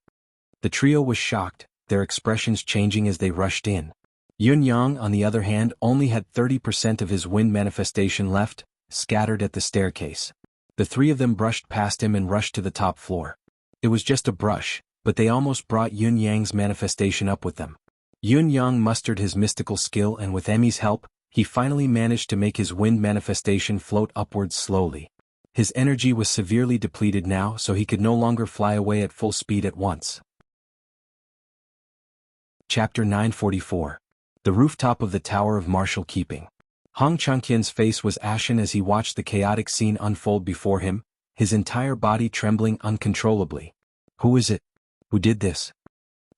The trio was shocked, their expressions changing as they rushed in. Yun Yang, on the other hand, only had 30% of his wind manifestation left, scattered at the staircase. The 3 of them brushed past him and rushed to the top floor. It was just a brush, but they almost brought Yun Yang's manifestation up with them. Yun Yang mustered his mystical skill and with Emmy's help, he finally managed to make his wind manifestation float upwards slowly. His energy was severely depleted now, so he could no longer fly away at full speed at once. Chapter 944. The Rooftop of the Tower of Martial Keeping. Hong Changqian's face was ashen as he watched the chaotic scene unfold before him, his entire body trembling uncontrollably. "Who is it? Who did this?"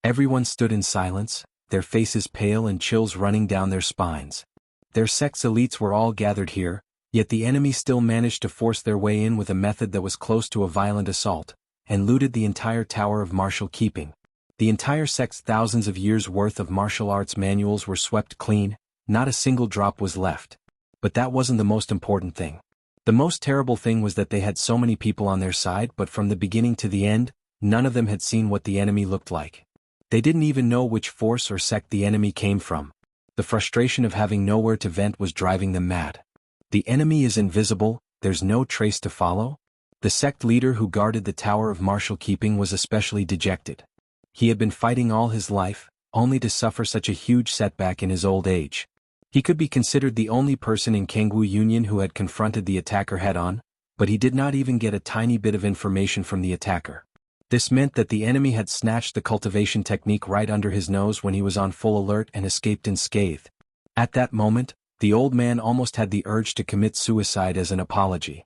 Everyone stood in silence, their faces pale and chills running down their spines. Their sect's elites were all gathered here, yet the enemy still managed to force their way in with a method that was close to a violent assault, and looted the entire Tower of Martial Keeping. The entire sect's thousands of years' worth of martial arts manuals were swept clean, not a single drop was left. But that wasn't the most important thing. The most terrible thing was that they had so many people on their side, but from the beginning to the end, none of them had seen what the enemy looked like. They didn't even know which force or sect the enemy came from. The frustration of having nowhere to vent was driving them mad. The enemy is invisible, there's no trace to follow? The sect leader who guarded the Tower of Martial Keeping was especially dejected. He had been fighting all his life, only to suffer such a huge setback in his old age. He could be considered the only person in Kangwu Union who had confronted the attacker head-on, but he did not even get a tiny bit of information from the attacker. This meant that the enemy had snatched the cultivation technique right under his nose when he was on full alert and escaped unscathed. At that moment, the old man almost had the urge to commit suicide as an apology.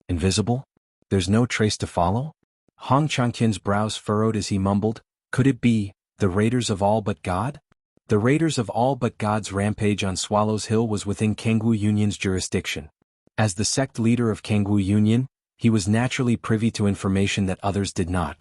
Invisible? There's no trace to follow? Hong Changqian's brows furrowed as he mumbled, could it be, the raiders of all but God? The raiders of all but God's rampage on Swallows Hill was within Kangwu Union's jurisdiction. As the sect leader of Kangwu Union, he was naturally privy to information that others did not.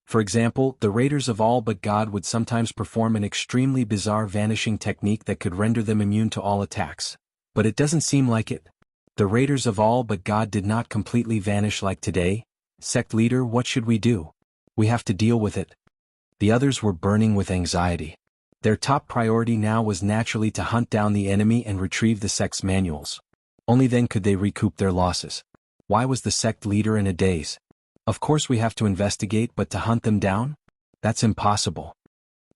For example, the raiders of all but God would sometimes perform an extremely bizarre vanishing technique that could render them immune to all attacks. But it doesn't seem like it. The raiders of all but God did not completely vanish like today. Sect leader, what should we do? We have to deal with it. The others were burning with anxiety. Their top priority now was naturally to hunt down the enemy and retrieve the sect's manuals. Only then could they recoup their losses. Why was the sect leader in a daze? Of course we have to investigate, but to hunt them down? That's impossible.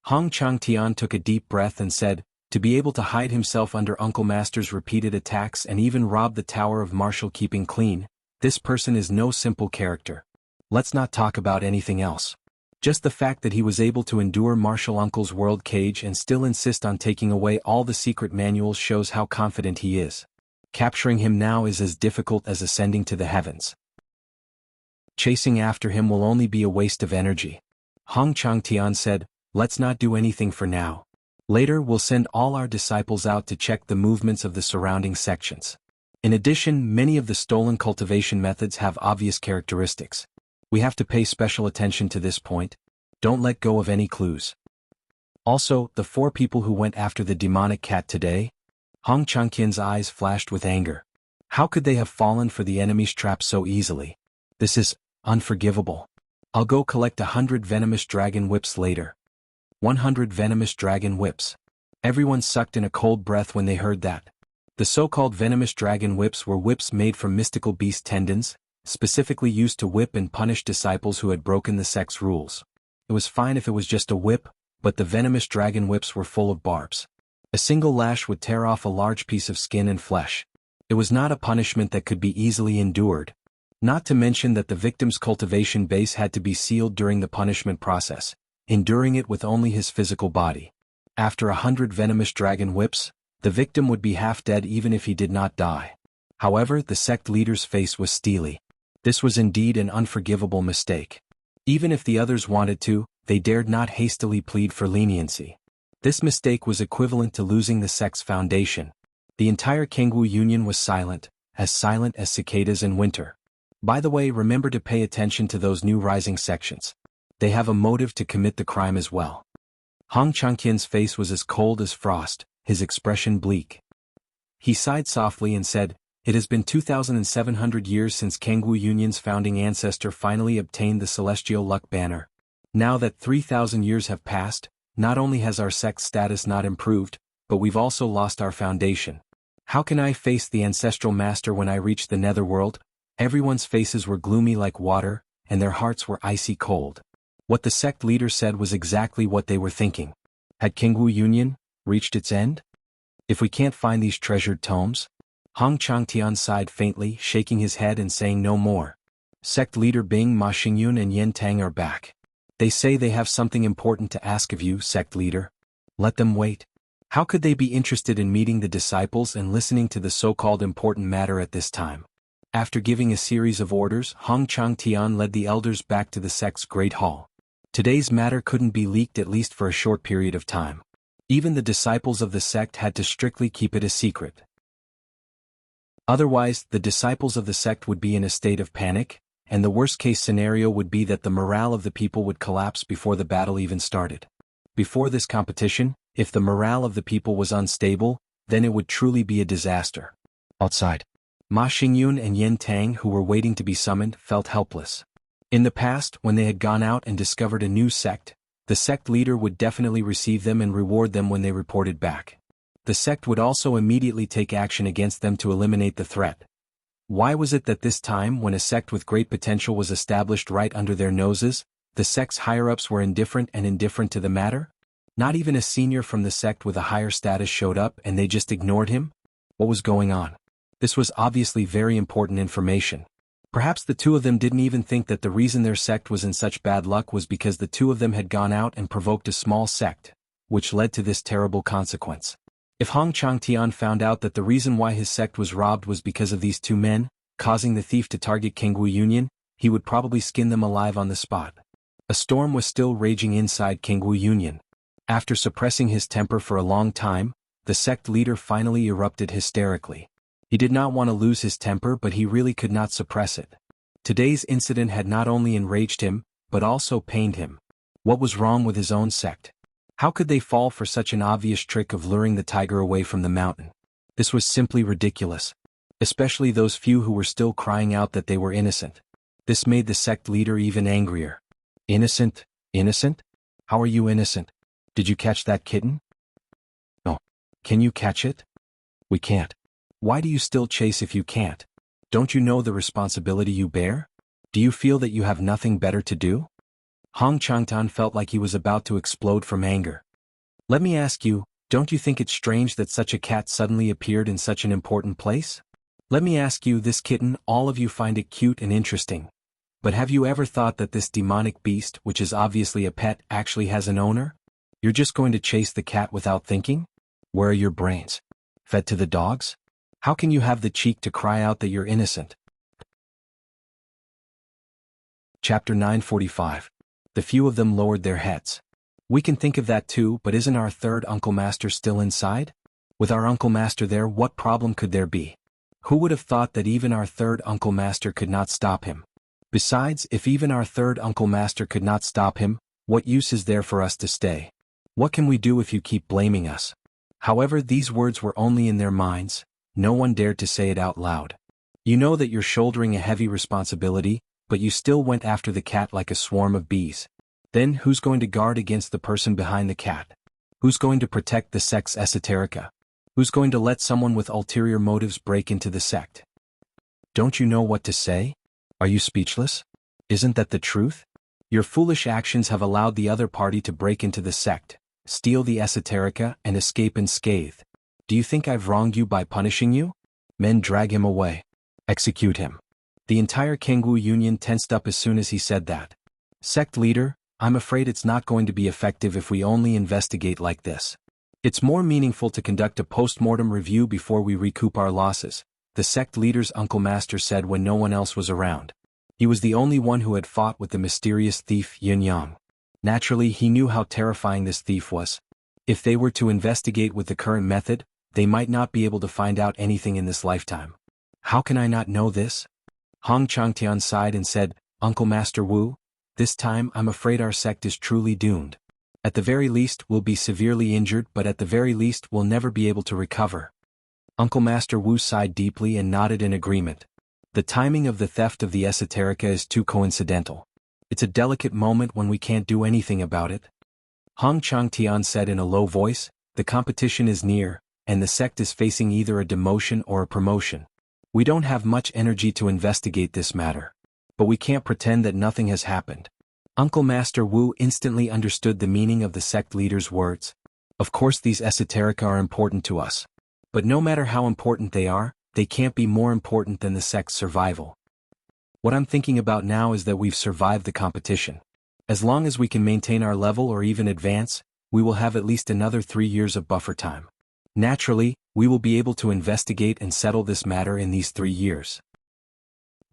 Hong Changtian took a deep breath and said, to be able to hide himself under Uncle Master's repeated attacks and even rob the Tower of Marshall keeping clean, this person is no simple character. Let's not talk about anything else. Just the fact that he was able to endure Marshall Uncle's world cage and still insist on taking away all the secret manuals shows how confident he is. Capturing him now is as difficult as ascending to the heavens. Chasing after him will only be a waste of energy. Hong Changtian said, let's not do anything for now. Later we'll send all our disciples out to check the movements of the surrounding sections. In addition, many of the stolen cultivation methods have obvious characteristics. We have to pay special attention to this point. Don't let go of any clues. Also, the 4 people who went after the demonic cat today? Hong Changqian's eyes flashed with anger. How could they have fallen for the enemy's trap so easily? This is unforgivable. I'll go collect 100 venomous dragon whips later. 100 venomous dragon whips. Everyone sucked in a cold breath when they heard that. The so-called venomous dragon whips were whips made from mystical beast tendons, specifically used to whip and punish disciples who had broken the sect's rules. It was fine if it was just a whip, but the venomous dragon whips were full of barbs. A single lash would tear off a large piece of skin and flesh. It was not a punishment that could be easily endured. Not to mention that the victim's cultivation base had to be sealed during the punishment process, enduring it with only his physical body. After 100 venomous dragon whips, the victim would be half dead even if he did not die. However, the sect leader's face was steely. This was indeed an unforgivable mistake. Even if the others wanted to, they dared not hastily plead for leniency. This mistake was equivalent to losing the sect's foundation. The entire Kangwu Union was silent as cicadas in winter. By the way, remember to pay attention to those new rising sections. They have a motive to commit the crime as well. Hong Changqian's face was as cold as frost, his expression bleak. He sighed softly and said, it has been 2,700 years since Kangwu Union's founding ancestor finally obtained the celestial luck banner. Now that 3,000 years have passed, not only has our sect's status not improved, but we've also lost our foundation. How can I face the ancestral master when I reach the netherworld? Everyone's faces were gloomy like water, and their hearts were icy cold. What the sect leader said was exactly what they were thinking. Had Kangwu Union reached its end? If we can't find these treasured tomes? Hong Changtian sighed faintly, shaking his head and saying no more. Sect leader Bing, Ma Xingyun and Yen Tang are back. They say they have something important to ask of you, sect leader. Let them wait. How could they be interested in meeting the disciples and listening to the so-called important matter at this time? After giving a series of orders, Hong Changtian led the elders back to the sect's great hall. Today's matter couldn't be leaked at least for a short period of time. Even the disciples of the sect had to strictly keep it a secret. Otherwise, the disciples of the sect would be in a state of panic, and the worst-case scenario would be that the morale of the people would collapse before the battle even started. Before this competition, if the morale of the people was unstable, then it would truly be a disaster. Outside, Ma Xingyun and Yen Tang, who were waiting to be summoned, felt helpless. In the past, when they had gone out and discovered a new sect, the sect leader would definitely receive them and reward them when they reported back. The sect would also immediately take action against them to eliminate the threat. Why was it that this time, when a sect with great potential was established right under their noses, the sect's higher-ups were indifferent to the matter? Not even a senior from the sect with a higher status showed up and they just ignored him? What was going on? This was obviously very important information. Perhaps the two of them didn't even think that the reason their sect was in such bad luck was because the two of them had gone out and provoked a small sect, which led to this terrible consequence. If Hong Changtian found out that the reason why his sect was robbed was because of these two men, causing the thief to target Kangwu Union, he would probably skin them alive on the spot. A storm was still raging inside Kangwu Union. After suppressing his temper for a long time, the sect leader finally erupted hysterically. He did not want to lose his temper, but he really could not suppress it. Today's incident had not only enraged him, but also pained him. What was wrong with his own sect? How could they fall for such an obvious trick of luring the tiger away from the mountain? This was simply ridiculous. Especially those few who were still crying out that they were innocent. This made the sect leader even angrier. Innocent? Innocent? How are you innocent? Did you catch that kitten? No. Can you catch it? We can't. Why do you still chase if you can't? Don't you know the responsibility you bear? Do you feel that you have nothing better to do? Hong Changtan felt like he was about to explode from anger. Let me ask you, don't you think it's strange that such a cat suddenly appeared in such an important place? Let me ask you, this kitten, all of you find it cute and interesting. But have you ever thought that this demonic beast, which is obviously a pet, actually has an owner? You're just going to chase the cat without thinking? Where are your brains? Fed to the dogs? How can you have the cheek to cry out that you're innocent? Chapter 945. The few of them lowered their heads. We can think of that too, but isn't our third Uncle Master still inside? With our Uncle Master there, what problem could there be? Who would have thought that even our third Uncle Master could not stop him? Besides, if even our third Uncle Master could not stop him, what use is there for us to stay? What can we do if you keep blaming us? However, these words were only in their minds. No one dared to say it out loud. You know that you're shouldering a heavy responsibility, but you still went after the cat like a swarm of bees. Then who's going to guard against the person behind the cat? Who's going to protect the sect's esoterica? Who's going to let someone with ulterior motives break into the sect? Don't you know what to say? Are you speechless? Isn't that the truth? Your foolish actions have allowed the other party to break into the sect, steal the esoterica, and escape unscathed. Do you think I've wronged you by punishing you? Men, drag him away. Execute him. The entire Kangwu Union tensed up as soon as he said that. Sect leader, I'm afraid it's not going to be effective if we only investigate like this. It's more meaningful to conduct a post-mortem review before we recoup our losses, the sect leader's Uncle Master said when no one else was around. He was the only one who had fought with the mysterious thief Yin Yang. Naturally, he knew how terrifying this thief was. If they were to investigate with the current method, they might not be able to find out anything in this lifetime. How can I not know this? Hong Changtian sighed and said, Uncle Master Wu, this time I'm afraid our sect is truly doomed. At the very least we'll be severely injured, but at the very least we'll never be able to recover. Uncle Master Wu sighed deeply and nodded in agreement. The timing of the theft of the esoterica is too coincidental. It's a delicate moment when we can't do anything about it. Hong Changtian said in a low voice, the competition is near, and the sect is facing either a demotion or a promotion. We don't have much energy to investigate this matter. But we can't pretend that nothing has happened. Uncle Master Wu instantly understood the meaning of the sect leader's words. Of course these esoterica are important to us. But no matter how important they can't be more important than the sect's survival. What I'm thinking about now is that we've survived the competition. As long as we can maintain our level or even advance, we will have at least another 3 years of buffer time. Naturally, we will be able to investigate and settle this matter in these 3 years.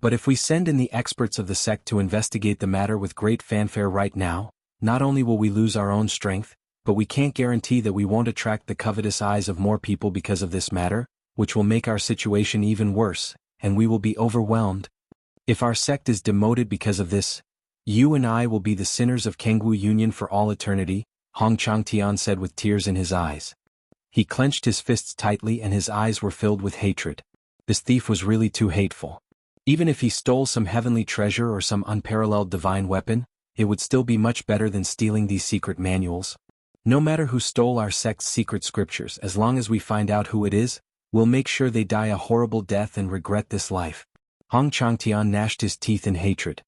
But if we send in the experts of the sect to investigate the matter with great fanfare right now, not only will we lose our own strength, but we can't guarantee that we won't attract the covetous eyes of more people because of this matter, which will make our situation even worse, and we will be overwhelmed. If our sect is demoted because of this, you and I will be the sinners of Kangwu Union for all eternity, Hong Changtian said with tears in his eyes. He clenched his fists tightly and his eyes were filled with hatred. This thief was really too hateful. Even if he stole some heavenly treasure or some unparalleled divine weapon, it would still be much better than stealing these secret manuals. No matter who stole our sect's secret scriptures, as long as we find out who it is, we'll make sure they die a horrible death and regret this life. Hong Changtian gnashed his teeth in hatred.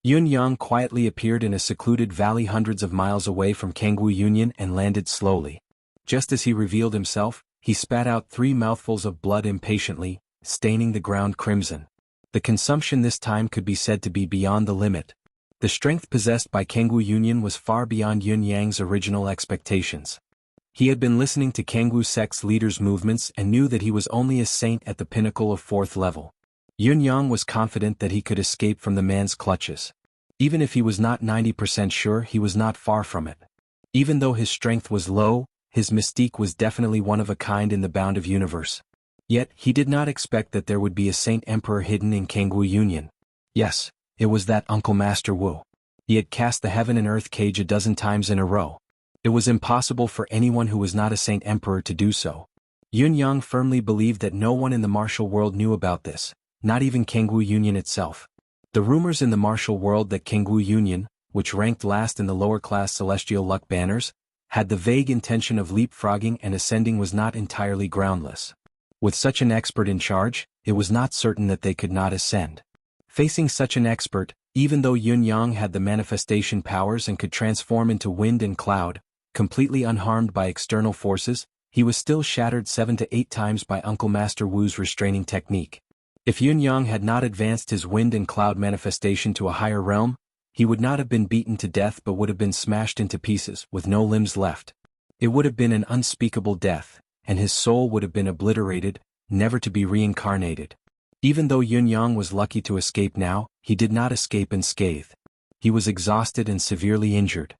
Yun Yang quietly appeared in a secluded valley hundreds of miles away from Kangwu Union and landed slowly. Just as he revealed himself, he spat out 3 mouthfuls of blood impatiently, staining the ground crimson. The consumption this time could be said to be beyond the limit. The strength possessed by Kangwu Union was far beyond Yun Yang's original expectations. He had been listening to Kangwu sect's leader's movements and knew that he was only a saint at the pinnacle of 4th level. Yun Yang was confident that he could escape from the man's clutches. Even if he was not 90% sure, he was not far from it. Even though his strength was low, his mystique was definitely one of a kind in the bound of universe. Yet, he did not expect that there would be a Saint Emperor hidden in Kangwu Union. Yes, it was that Uncle Master Wu. He had cast the heaven and earth cage a dozen times in a row. It was impossible for anyone who was not a Saint Emperor to do so. Yun Yang firmly believed that no one in the martial world knew about this, not even Kangwu Union itself. The rumors in the martial world that Kangwu Union, which ranked last in the lower-class celestial luck banners, had the vague intention of leapfrogging and ascending was not entirely groundless. With such an expert in charge, it was not certain that they could not ascend. Facing such an expert, even though Yun Yang had the manifestation powers and could transform into wind and cloud, completely unharmed by external forces, he was still shattered 7 to 8 times by Uncle Master Wu's restraining technique. If Yun Yang had not advanced his wind and cloud manifestation to a higher realm, he would not have been beaten to death but would have been smashed into pieces with no limbs left. It would have been an unspeakable death, and his soul would have been obliterated, never to be reincarnated. Even though Yun Yang was lucky to escape now, he did not escape unscathed. He was exhausted and severely injured.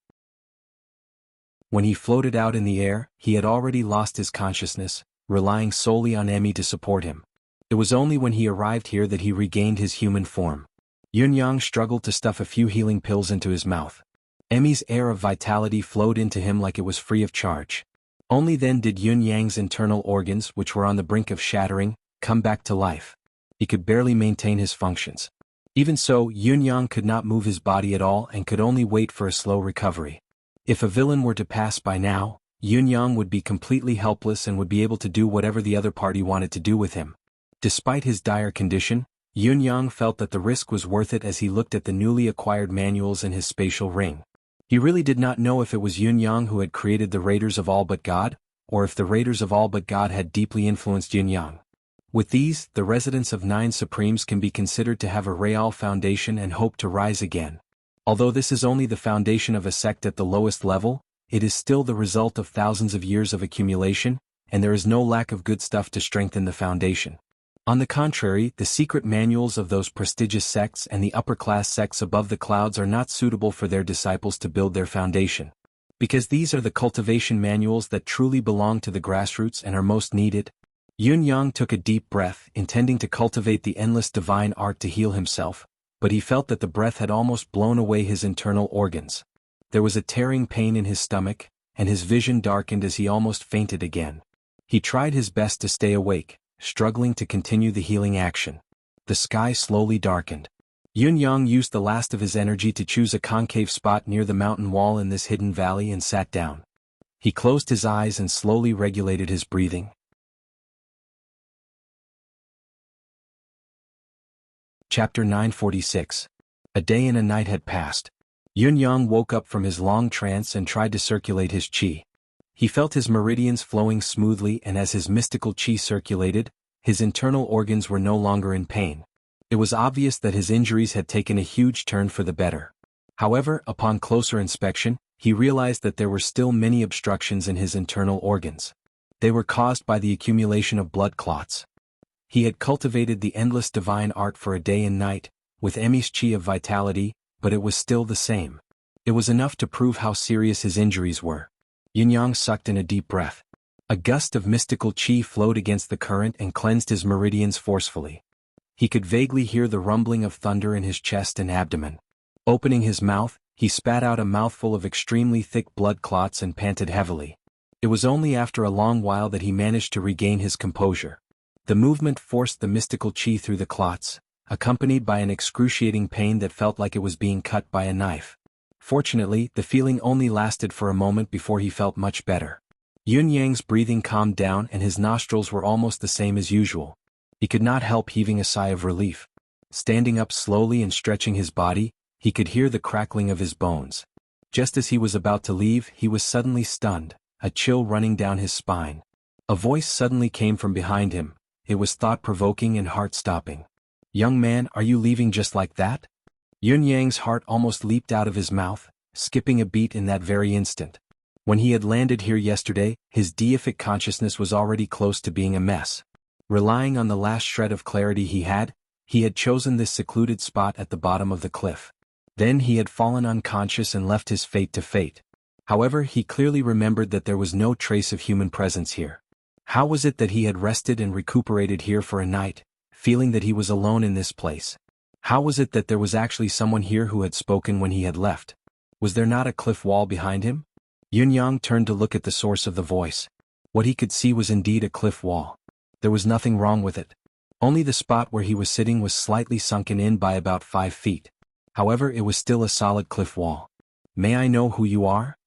When he floated out in the air, he had already lost his consciousness, relying solely on Emmy to support him. It was only when he arrived here that he regained his human form. Yun Yang struggled to stuff a few healing pills into his mouth. Emmy's air of vitality flowed into him like it was free of charge. Only then did Yun Yang's internal organs, which were on the brink of shattering, come back to life. He could barely maintain his functions. Even so, Yun Yang could not move his body at all and could only wait for a slow recovery. If a villain were to pass by now, Yun Yang would be completely helpless and would be able to do whatever the other party wanted to do with him. Despite his dire condition, Yun Yang felt that the risk was worth it as he looked at the newly acquired manuals in his spatial ring. He really did not know if it was Yun Yang who had created the Raiders of All But God, or if the Raiders of All But God had deeply influenced Yun Yang. With these, the residents of 9 Supremes can be considered to have a real foundation and hope to rise again. Although this is only the foundation of a sect at the lowest level, it is still the result of thousands of years of accumulation, and there is no lack of good stuff to strengthen the foundation. On the contrary, the secret manuals of those prestigious sects and the upper-class sects above the clouds are not suitable for their disciples to build their foundation. Because these are the cultivation manuals that truly belong to the grassroots and are most needed. Yun Yang took a deep breath, intending to cultivate the endless divine art to heal himself, but he felt that the breath had almost blown away his internal organs. There was a tearing pain in his stomach, and his vision darkened as he almost fainted again. He tried his best to stay awake, struggling to continue the healing action. The sky slowly darkened. Yun Yang used the last of his energy to choose a concave spot near the mountain wall in this hidden valley and sat down. He closed his eyes and slowly regulated his breathing. Chapter 946. A day and a night had passed. Yun Yang woke up from his long trance and tried to circulate his qi. He felt his meridians flowing smoothly, and as his mystical qi circulated, his internal organs were no longer in pain. It was obvious that his injuries had taken a huge turn for the better. However, upon closer inspection, he realized that there were still many obstructions in his internal organs. They were caused by the accumulation of blood clots. He had cultivated the endless divine art for a day and night, with Emmy's qi of vitality, but it was still the same. It was enough to prove how serious his injuries were. Yun Yang sucked in a deep breath. A gust of mystical qi flowed against the current and cleansed his meridians forcefully. He could vaguely hear the rumbling of thunder in his chest and abdomen. Opening his mouth, he spat out a mouthful of extremely thick blood clots and panted heavily. It was only after a long while that he managed to regain his composure. The movement forced the mystical qi through the clots, accompanied by an excruciating pain that felt like it was being cut by a knife. Fortunately, the feeling only lasted for a moment before he felt much better. Yun Yang's breathing calmed down and his nostrils were almost the same as usual. He could not help heaving a sigh of relief. Standing up slowly and stretching his body, He could hear the crackling of his bones. Just as he was about to leave, he was suddenly stunned, a chill running down his spine. A voice suddenly came from behind him. It was thought-provoking and heart-stopping. "Young man, are you leaving just like that?" Yun Yang's heart almost leaped out of his mouth, skipping a beat in that very instant. When he had landed here yesterday, his deific consciousness was already close to being a mess. Relying on the last shred of clarity he had chosen this secluded spot at the bottom of the cliff. Then he had fallen unconscious and left his fate to fate. However, he clearly remembered that there was no trace of human presence here. How was it that he had rested and recuperated here for a night, feeling that he was alone in this place? How was it that there was actually someone here who had spoken when he had left? Was there not a cliff wall behind him? Yun Yang turned to look at the source of the voice. What he could see was indeed a cliff wall. There was nothing wrong with it. Only the spot where he was sitting was slightly sunken in by about 5 feet. However, it was still a solid cliff wall. "May I know who you are?"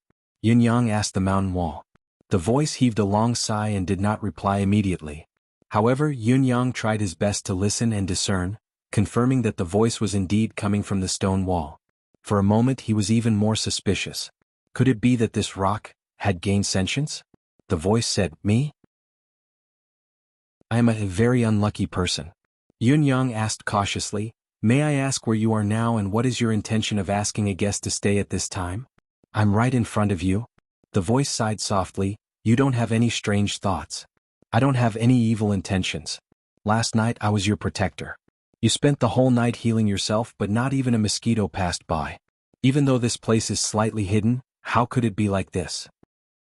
Yun Yang asked the mountain wall. The voice heaved a long sigh and did not reply immediately. However, Yun Yang tried his best to listen and discern, confirming that the voice was indeed coming from the stone wall. For a moment he was even more suspicious. Could it be that this rock had gained sentience? The voice said, "Me? I am a very unlucky person." Yun Yang asked cautiously, "May I ask where you are now and what is your intention of asking a guest to stay at this time?" "I'm right in front of you." The voice sighed softly, "You don't have any strange thoughts. I don't have any evil intentions. Last night I was your protector. You spent the whole night healing yourself but not even a mosquito passed by. Even though this place is slightly hidden, how could it be like this?"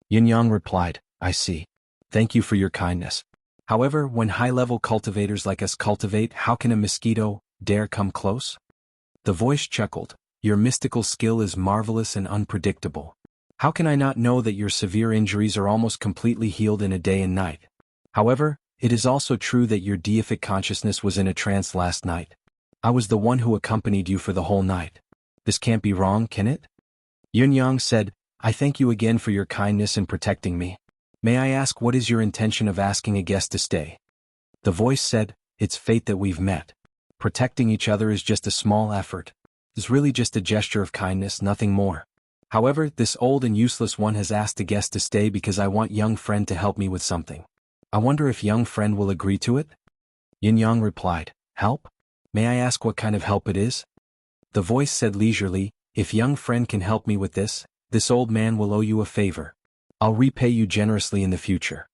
Yin Yang replied, "I see. Thank you for your kindness. However, when high-level cultivators like us cultivate, how can a mosquito dare come close?" The voice chuckled, "Your mystical skill is marvelous and unpredictable. How can I not know that your severe injuries are almost completely healed in a day and night? However, it is also true that your deific consciousness was in a trance last night. I was the one who accompanied you for the whole night. This can't be wrong, can it?" Yun Yang said, "I thank you again for your kindness in protecting me. May I ask what is your intention of asking a guest to stay?" The voice said, "It's fate that we've met. Protecting each other is just a small effort. It's really just a gesture of kindness, nothing more. However, this old and useless one has asked a guest to stay because I want young friend to help me with something. I wonder if young friend will agree to it?" Yin Yang replied, "Help? May I ask what kind of help it is?" The voice said leisurely, "If young friend can help me with this old man will owe you a favor. I'll repay you generously in the future.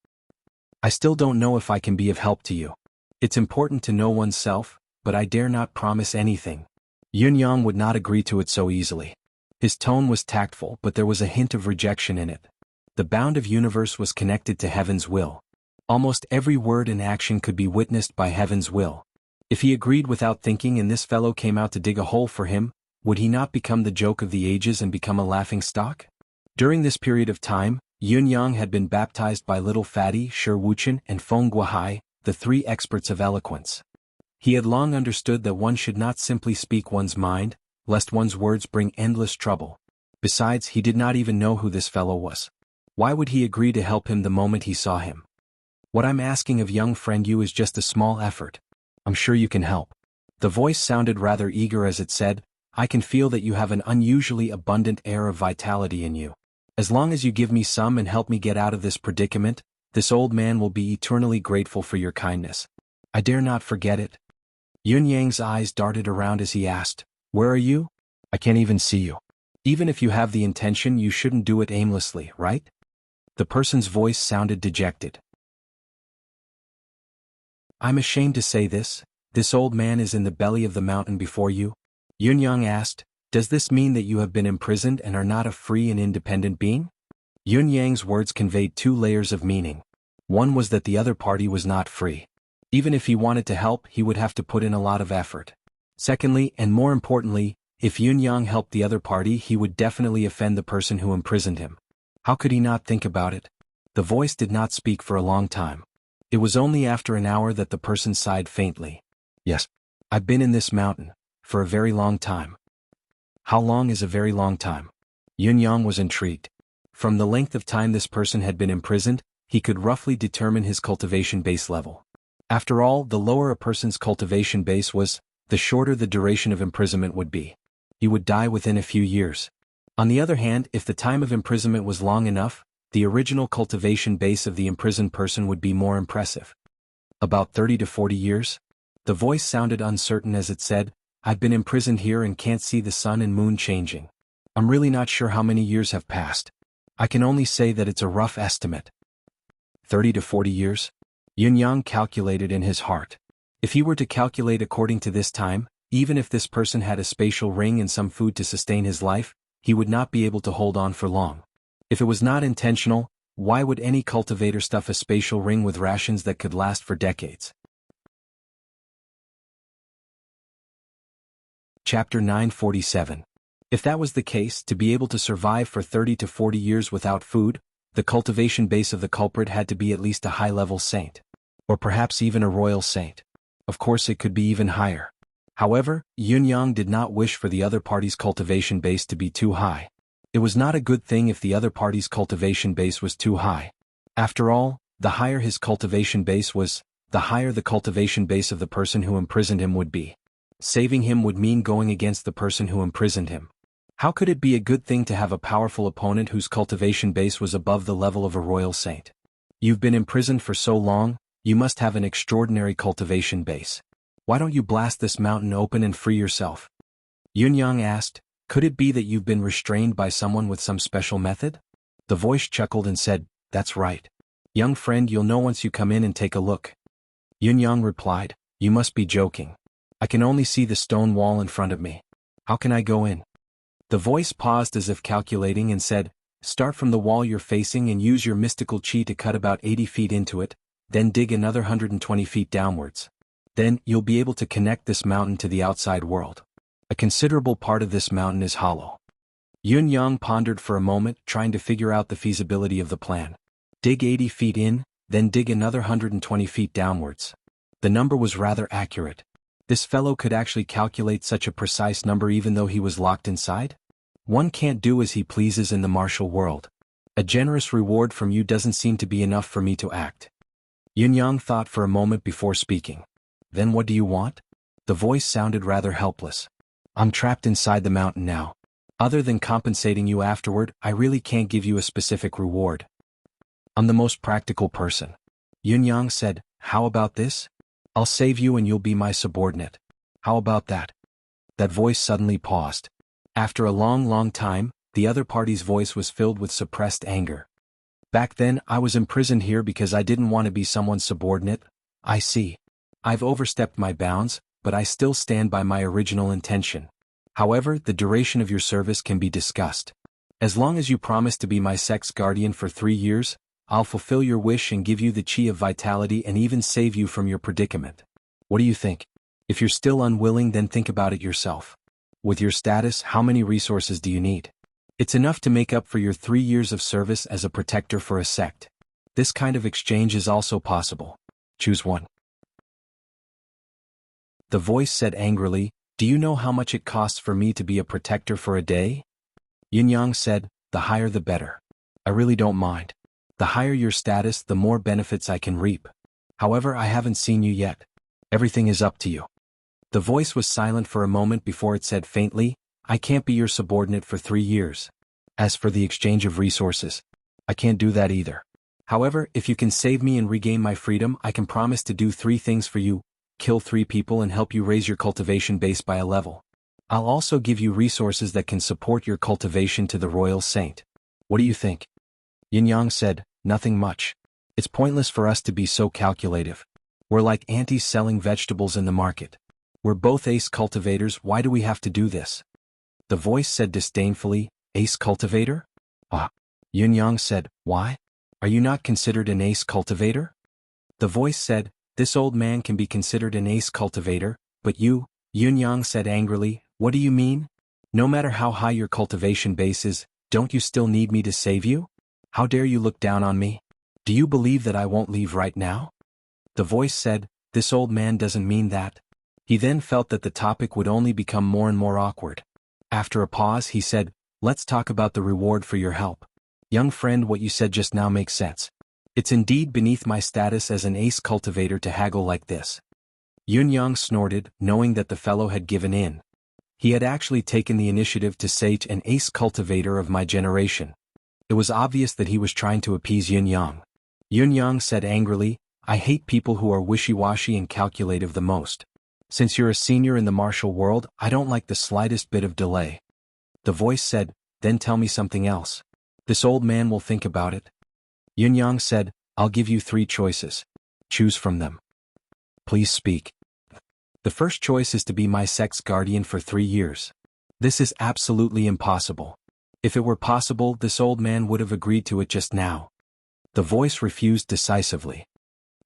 I still don't know if I can be of help to you. It's important to know oneself, but I dare not promise anything." Yun Yang would not agree to it so easily. His tone was tactful, but there was a hint of rejection in it. The bound of universe was connected to heaven's will. Almost every word and action could be witnessed by heaven's will. If he agreed without thinking and this fellow came out to dig a hole for him, would he not become the joke of the ages and become a laughing stock? During this period of time, Yun Yang had been baptized by Little Fatty, Shi Wuchen, and Feng Guohai, the 3 experts of eloquence. He had long understood that one should not simply speak one's mind, lest one's words bring endless trouble. Besides, he did not even know who this fellow was. Why would he agree to help him the moment he saw him? "What I'm asking of young friend you is just a small effort. I'm sure you can help." The voice sounded rather eager as it said, "I can feel that you have an unusually abundant air of vitality in you. As long as you give me some and help me get out of this predicament, this old man will be eternally grateful for your kindness. I dare not forget it." Yun Yang's eyes darted around as he asked, "Where are you? I can't even see you. Even if you have the intention, you shouldn't do it aimlessly, right?" The person's voice sounded dejected. "I'm ashamed to say this old man is in the belly of the mountain before you?" Yun Yang asked, "Does this mean that you have been imprisoned and are not a free and independent being?" Yun Yang's words conveyed 2 layers of meaning. One was that the other party was not free. Even if he wanted to help, he would have to put in a lot of effort. Secondly, and more importantly, if Yun Yang helped the other party, he would definitely offend the person who imprisoned him. How could he not think about it? The voice did not speak for a long time. It was only after an hour that the person sighed faintly. "Yes. I've been in this mountain for a very long time." "How long is a very long time?" Yun Yang was intrigued. From the length of time this person had been imprisoned, he could roughly determine his cultivation base level. After all, the lower a person's cultivation base was, the shorter the duration of imprisonment would be. You would die within a few years. On the other hand, if the time of imprisonment was long enough, the original cultivation base of the imprisoned person would be more impressive. About 30 to 40 years? The voice sounded uncertain as it said, I've been imprisoned here and can't see the sun and moon changing. I'm really not sure how many years have passed. I can only say that it's a rough estimate. 30 to 40 years? Yun-Yang calculated in his heart. If he were to calculate according to this time, even if this person had a spatial ring and some food to sustain his life, he would not be able to hold on for long. If it was not intentional, why would any cultivator stuff a spatial ring with rations that could last for decades? Chapter 947. If that was the case, to be able to survive for 30 to 40 years without food, the cultivation base of the culprit had to be at least a high-level saint. Or perhaps even a royal saint. Of course it could be even higher. However, Yun-Yang did not wish for the other party's cultivation base to be too high. It was not a good thing if the other party's cultivation base was too high. After all, the higher his cultivation base was, the higher the cultivation base of the person who imprisoned him would be. Saving him would mean going against the person who imprisoned him. How could it be a good thing to have a powerful opponent whose cultivation base was above the level of a royal saint? You've been imprisoned for so long, you must have an extraordinary cultivation base. Why don't you blast this mountain open and free yourself? Yun-Yang asked, could it be that you've been restrained by someone with some special method? The voice chuckled and said, that's right. Young friend, you'll know once you come in and take a look. Yun-Yang replied, you must be joking. I can only see the stone wall in front of me. How can I go in? The voice paused as if calculating and said, start from the wall you're facing and use your mystical chi to cut about 80 feet into it, then dig another 120 feet downwards. Then, you'll be able to connect this mountain to the outside world. A considerable part of this mountain is hollow. Yun-Yang pondered for a moment, trying to figure out the feasibility of the plan. Dig 80 feet in, then dig another 120 feet downwards. The number was rather accurate. This fellow could actually calculate such a precise number even though he was locked inside? One can't do as he pleases in the martial world. A generous reward from you doesn't seem to be enough for me to act. Yun-Yang thought for a moment before speaking. Then what do you want? The voice sounded rather helpless. I'm trapped inside the mountain now. Other than compensating you afterward, I really can't give you a specific reward. I'm the most practical person. Yun-Yang said, how about this? I'll save you and you'll be my subordinate. How about that? That voice suddenly paused. After a long time, the other party's voice was filled with suppressed anger. Back then, I was imprisoned here because I didn't want to be someone's subordinate. I see. I've overstepped my bounds, but I still stand by my original intention. However, the duration of your service can be discussed. As long as you promise to be my sex guardian for 3 years, I'll fulfill your wish and give you the chi of vitality and even save you from your predicament. What do you think? If you're still unwilling, then think about it yourself. With your status, how many resources do you need? It's enough to make up for your 3 years of service as a protector for a sect. This kind of exchange is also possible. Choose one. The voice said angrily, do you know how much it costs for me to be a protector for a day? Yun-Yang said, the higher the better. I really don't mind. The higher your status, the more benefits I can reap. However, I haven't seen you yet. Everything is up to you. The voice was silent for a moment before it said faintly, I can't be your subordinate for 3 years. As for the exchange of resources, I can't do that either. However, if you can save me and regain my freedom, I can promise to do 3 things for you. Kill 3 people and help you raise your cultivation base by a level. I'll also give you resources that can support your cultivation to the royal saint. What do you think? Yun-Yang said, nothing much. It's pointless for us to be so calculative. We're like aunties selling vegetables in the market. We're both ace cultivators, why do we have to do this? The voice said disdainfully, ace cultivator? Ah. Yun-Yang said, why? Are you not considered an ace cultivator? The voice said, this old man can be considered an ace cultivator, but you, Yun-Yang said angrily, what do you mean? No matter how high your cultivation base is, don't you still need me to save you? How dare you look down on me? Do you believe that I won't leave right now? The voice said, this old man doesn't mean that. He then felt that the topic would only become more and more awkward. After a pause, he said, let's talk about the reward for your help. Young friend, what you said just now makes sense. It's indeed beneath my status as an ace cultivator to haggle like this. Yun-Yang snorted, knowing that the fellow had given in. He had actually taken the initiative to sage an ace cultivator of my generation. It was obvious that he was trying to appease Yun Yang. Yun Yang said angrily, I hate people who are wishy-washy and calculative the most. Since you're a senior in the martial world, I don't like the slightest bit of delay. The voice said, then tell me something else. This old man will think about it. Yun Yang said, I'll give you 3 choices. Choose from them. Please speak. The first choice is to be my sect's guardian for 3 years. This is absolutely impossible. If it were possible, this old man would have agreed to it just now. The voice refused decisively.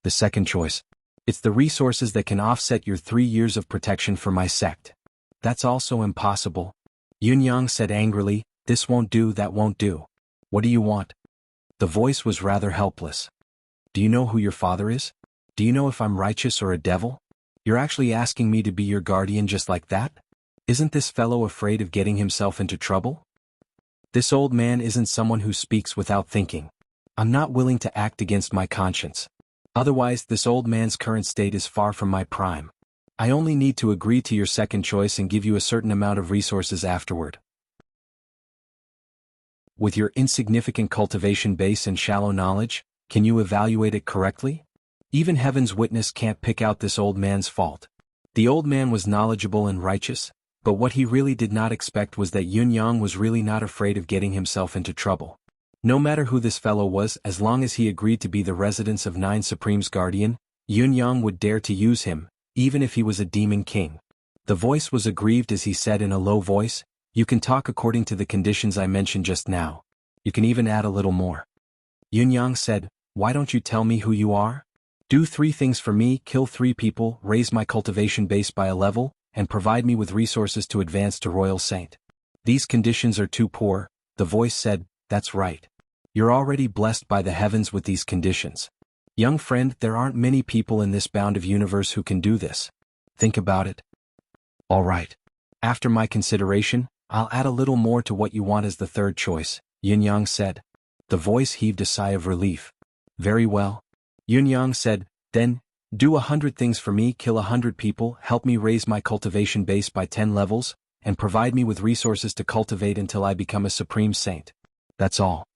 The second choice. It's the resources that can offset your 3 years of protection for my sect. That's also impossible. Yun Yang said angrily, this won't do, that won't do. What do you want? The voice was rather helpless. Do you know who your father is? Do you know if I'm righteous or a devil? You're actually asking me to be your guardian just like that? Isn't this fellow afraid of getting himself into trouble? This old man isn't someone who speaks without thinking. I'm not willing to act against my conscience. Otherwise, this old man's current state is far from my prime. I only need to agree to your second choice and give you a certain amount of resources afterward. With your insignificant cultivation base and shallow knowledge, can you evaluate it correctly? Even Heaven's Witness can't pick out this old man's fault. The old man was knowledgeable and righteous, but what he really did not expect was that Yun Yang was really not afraid of getting himself into trouble. No matter who this fellow was, as long as he agreed to be the residence of 9 Supreme's guardian, Yun Yang would dare to use him, even if he was a demon king. The voice was aggrieved as he said in a low voice, you can talk according to the conditions I mentioned just now. You can even add a little more. Yun Yang said, why don't you tell me who you are? Do 3 things for me, kill 3 people, raise my cultivation base by a level, and provide me with resources to advance to Royal Saint. These conditions are too poor, the voice said, that's right. You're already blessed by the heavens with these conditions. Young friend, there aren't many people in this bound of universe who can do this. Think about it. All right. After my consideration, I'll add a little more to what you want as the third choice, Yun Yang said. The voice heaved a sigh of relief. Very well. Yun Yang said, then, do 100 things for me, kill 100 people, help me raise my cultivation base by 10 levels, and provide me with resources to cultivate until I become a supreme saint. That's all.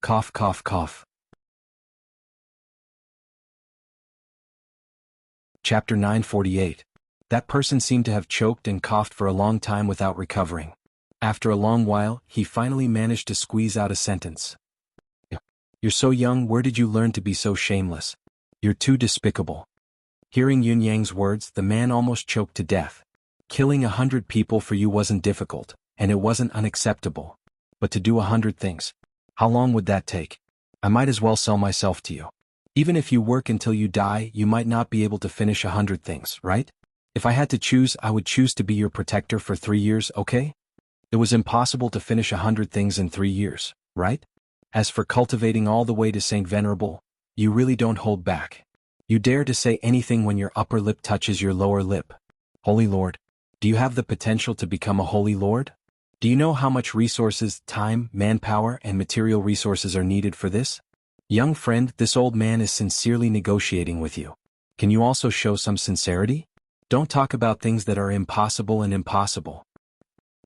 Cough, cough, cough. Chapter 948. That person seemed to have choked and coughed for a long time without recovering. After a long while, he finally managed to squeeze out a sentence. You're so young, where did you learn to be so shameless? You're too despicable. Hearing Yun Yang's words, the man almost choked to death. Killing 100 people for you wasn't difficult, and it wasn't unacceptable. But to do 100 things, how long would that take? I might as well sell myself to you. Even if you work until you die, you might not be able to finish 100 things, right? If I had to choose, I would choose to be your protector for 3 years, okay? It was impossible to finish 100 things in 3 years, right? As for cultivating all the way to Saint Venerable, you really don't hold back. You dare to say anything when your upper lip touches your lower lip. Holy Lord, do you have the potential to become a Holy Lord? Do you know how much resources, time, manpower, and material resources are needed for this? Young friend, this old man is sincerely negotiating with you. Can you also show some sincerity? Don't talk about things that are impossible and impossible.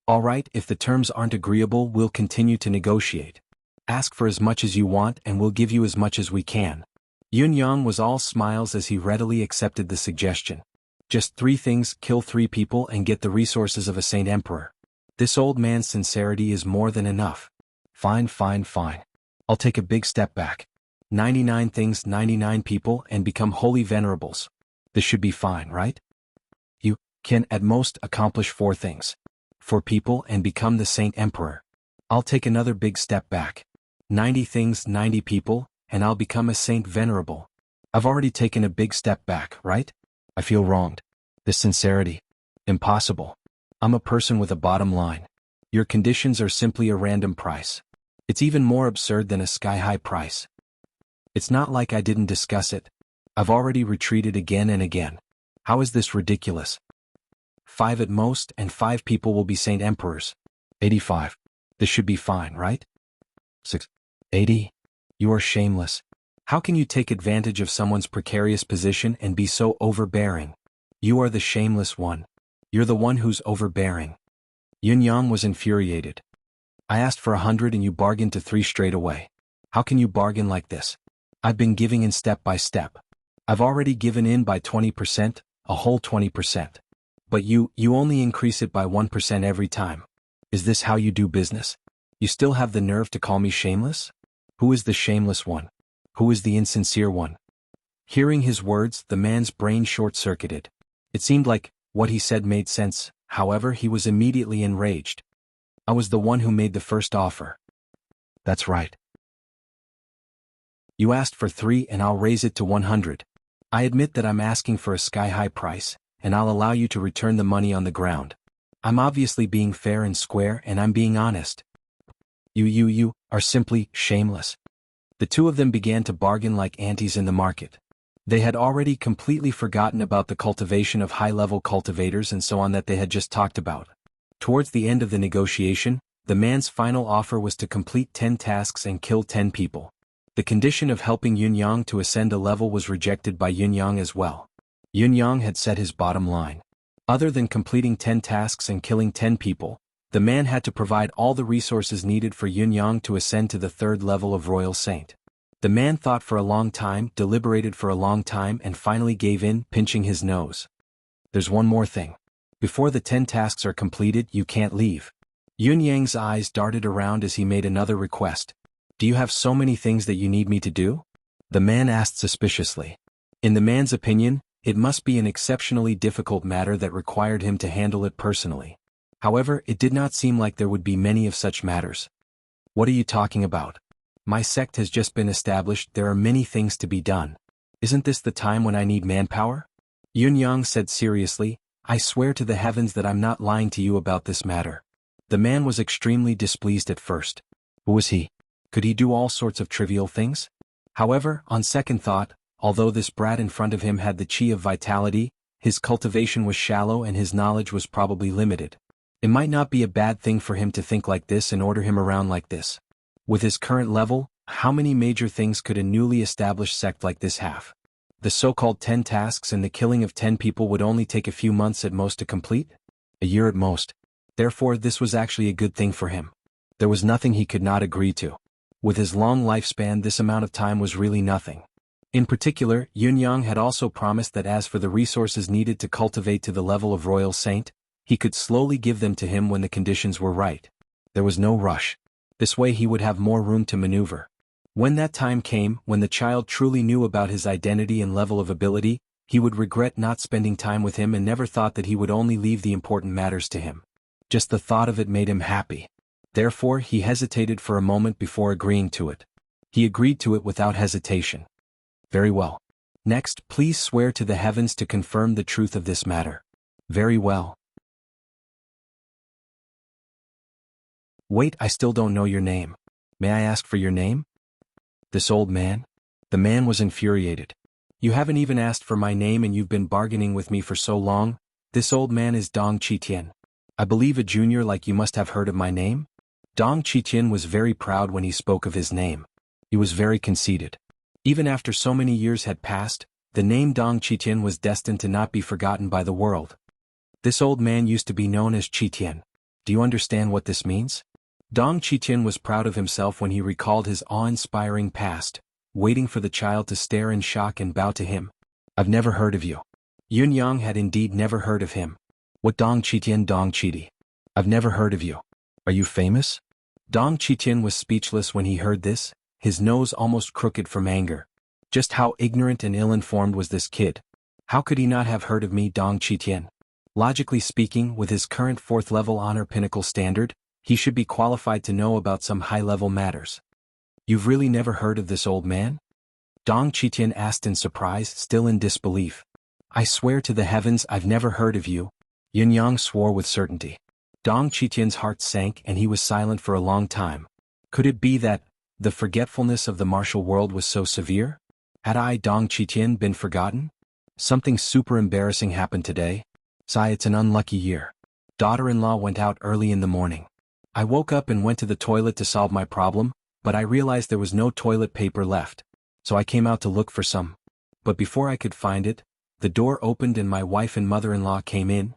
All right, if the terms aren't agreeable, we'll continue to negotiate. Ask for as much as you want and we'll give you as much as we can. Yun Yang was all smiles as he readily accepted the suggestion. Just 3 things, kill 3 people and get the resources of a Saint Emperor. This old man's sincerity is more than enough. Fine, fine, fine. I'll take a big step back. 99 things, 99 people and become holy venerables. This should be fine, right? You can at most accomplish 4 things. 4 people and become the Saint Emperor. I'll take another big step back. 90 things, 90 people, and I'll become a Saint Venerable. I've already taken a big step back, right? I feel wronged. This sincerity. Impossible. I'm a person with a bottom line. Your conditions are simply a random price. It's even more absurd than a sky-high price. It's not like I didn't discuss it. I've already retreated again and again. How is this ridiculous? 5 at most, and 5 people will be Saint Emperors. 85. This should be fine, right? 6. 80. You are shameless. How can you take advantage of someone's precarious position and be so overbearing? You are the shameless one. You're the one who's overbearing. Yun Yang was infuriated. I asked for 100 and you bargained to 3 straight away. How can you bargain like this? I've been giving in step by step. I've already given in by 20%, a whole 20%. But you only increase it by 1% every time. Is this how you do business? You still have the nerve to call me shameless? Who is the shameless one? Who is the insincere one? Hearing his words, the man's brain short-circuited. It seemed like what he said made sense, however, he was immediately enraged. I was the one who made the first offer. That's right. You asked for 3 and I'll raise it to 100. I admit that I'm asking for a sky-high price, and I'll allow you to return the money on the ground. I'm obviously being fair and square and I'm being honest. You are simply shameless. The two of them began to bargain like antis in the market. They had already completely forgotten about the cultivation of high-level cultivators and so on that they had just talked about. Towards the end of the negotiation, the man's final offer was to complete 10 tasks and kill 10 people. The condition of helping Yun Yang to ascend a level was rejected by Yun Yang as well. Yun Yang had set his bottom line. Other than completing 10 tasks and killing 10 people, the man had to provide all the resources needed for Yun Yang to ascend to the 3rd level of Royal Saint. The man thought for a long time, deliberated for a long time and finally gave in, pinching his nose. There's one more thing. Before the 10 tasks are completed, you can't leave. Yun Yang's eyes darted around as he made another request. Do you have so many things that you need me to do? The man asked suspiciously. In the man's opinion, it must be an exceptionally difficult matter that required him to handle it personally. However, it did not seem like there would be many of such matters. What are you talking about? My sect has just been established, there are many things to be done. Isn't this the time when I need manpower? Yun Yang said seriously, I swear to the heavens that I'm not lying to you about this matter. The man was extremely displeased at first. Who was he? Could he do all sorts of trivial things? However, on second thought, although this brat in front of him had the chi of vitality, his cultivation was shallow and his knowledge was probably limited. It might not be a bad thing for him to think like this and order him around like this. With his current level, how many major things could a newly established sect like this have? The so-called 10 tasks and the killing of 10 people would only take a few months at most to complete? A year at most. Therefore, this was actually a good thing for him. There was nothing he could not agree to. With his long lifespan, this amount of time was really nothing. In particular, Yun Yang had also promised that as for the resources needed to cultivate to the level of Royal Saint, he could slowly give them to him when the conditions were right. There was no rush. This way he would have more room to maneuver. When that time came, when the child truly knew about his identity and level of ability, he would regret not spending time with him and never thought that he would only leave the important matters to him. Just the thought of it made him happy. Therefore, he hesitated for a moment before agreeing to it. He agreed to it without hesitation. Very well. Next, please swear to the heavens to confirm the truth of this matter. Very well. Wait, I still don't know your name. May I ask for your name? This old man? The man was infuriated. You haven't even asked for my name and you've been bargaining with me for so long? This old man is Dong Qitian. I believe a junior like you must have heard of my name? Dong Qitian was very proud when he spoke of his name. He was very conceited. Even after so many years had passed, the name Dong Qitian was destined to not be forgotten by the world. This old man used to be known as Qitian. Do you understand what this means? Dong Qitian was proud of himself when he recalled his awe-inspiring past, waiting for the child to stare in shock and bow to him. I've never heard of you. Yun Yang had indeed never heard of him. What Dong Qitian Dong Qiti? I've never heard of you. Are you famous? Dong Qitian was speechless when he heard this, his nose almost crooked from anger. Just how ignorant and ill-informed was this kid? How could he not have heard of me Dong Qitian? Logically speaking, with his current 4th level honor pinnacle standard, he should be qualified to know about some high-level matters. You've really never heard of this old man? Dong Qitian asked in surprise, still in disbelief. I swear to the heavens I've never heard of you. Yun Yang swore with certainty. Dong Qitian's heart sank and he was silent for a long time. Could it be that the forgetfulness of the martial world was so severe? Had I, Dong Qitian, been forgotten? Something super embarrassing happened today. Sigh, it's an unlucky year. Daughter-in-law went out early in the morning. I woke up and went to the toilet to solve my problem, but I realized there was no toilet paper left. So I came out to look for some. But before I could find it, the door opened and my wife and mother-in-law came in.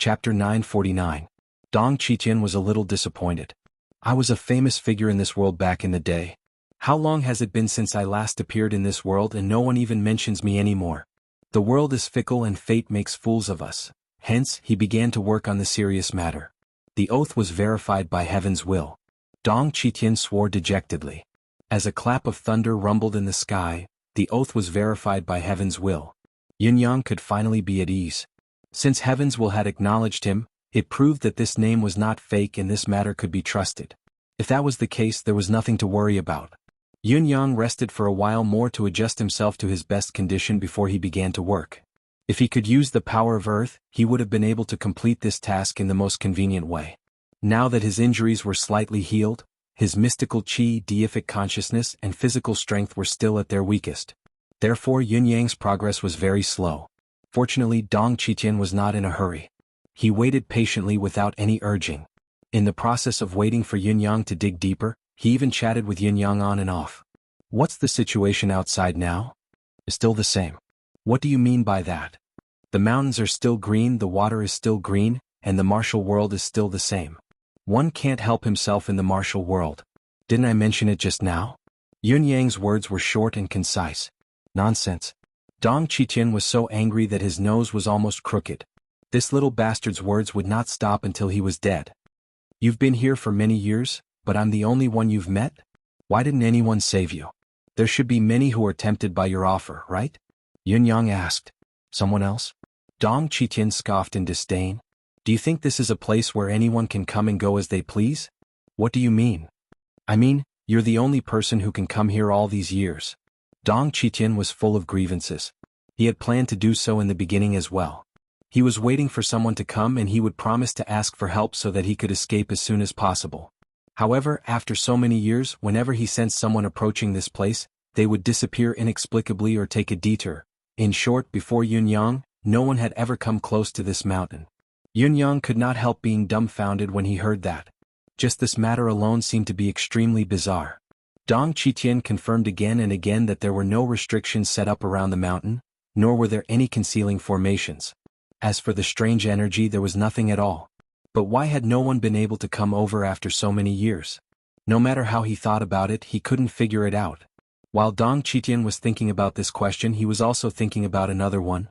Chapter 949. Dong Qitian was a little disappointed. I was a famous figure in this world back in the day. How long has it been since I last appeared in this world and no one even mentions me anymore? The world is fickle and fate makes fools of us. Hence, he began to work on the serious matter. The oath was verified by heaven's will. Dong Qitian swore dejectedly. As a clap of thunder rumbled in the sky, the oath was verified by heaven's will. Yunyang could finally be at ease. Since heaven's will had acknowledged him, it proved that this name was not fake and this matter could be trusted. If that was the case, there was nothing to worry about. Yunyang rested for a while more to adjust himself to his best condition before he began to work. If he could use the power of earth, he would have been able to complete this task in the most convenient way. Now that his injuries were slightly healed, his mystical chi, deific consciousness, and physical strength were still at their weakest. Therefore Yunyang's progress was very slow. Fortunately, Dong Qitian was not in a hurry. He waited patiently without any urging. In the process of waiting for Yunyang to dig deeper, he even chatted with Yunyang on and off. What's the situation outside now? Still the same. What do you mean by that? The mountains are still green, the water is still green, and the martial world is still the same. One can't help himself in the martial world. Didn't I mention it just now? Yunyang's words were short and concise. Nonsense. Dong Qitian was so angry that his nose was almost crooked. This little bastard's words would not stop until he was dead. You've been here for many years, but I'm the only one you've met? Why didn't anyone save you? There should be many who are tempted by your offer, right? Yunyang asked. Someone else? Dong Qitian scoffed in disdain. Do you think this is a place where anyone can come and go as they please? What do you mean? I mean, you're the only person who can come here all these years. Dong Qitian was full of grievances. He had planned to do so in the beginning as well. He was waiting for someone to come and he would promise to ask for help so that he could escape as soon as possible. However, after so many years, whenever he sensed someone approaching this place, they would disappear inexplicably or take a detour. In short, before Yunyang, no one had ever come close to this mountain. Yunyang could not help being dumbfounded when he heard that. Just this matter alone seemed to be extremely bizarre. Dong Qitian confirmed again and again that there were no restrictions set up around the mountain, nor were there any concealing formations. As for the strange energy, there was nothing at all. But why had no one been able to come over after so many years? No matter how he thought about it, he couldn't figure it out. While Dong Qitian was thinking about this question, he was also thinking about another one.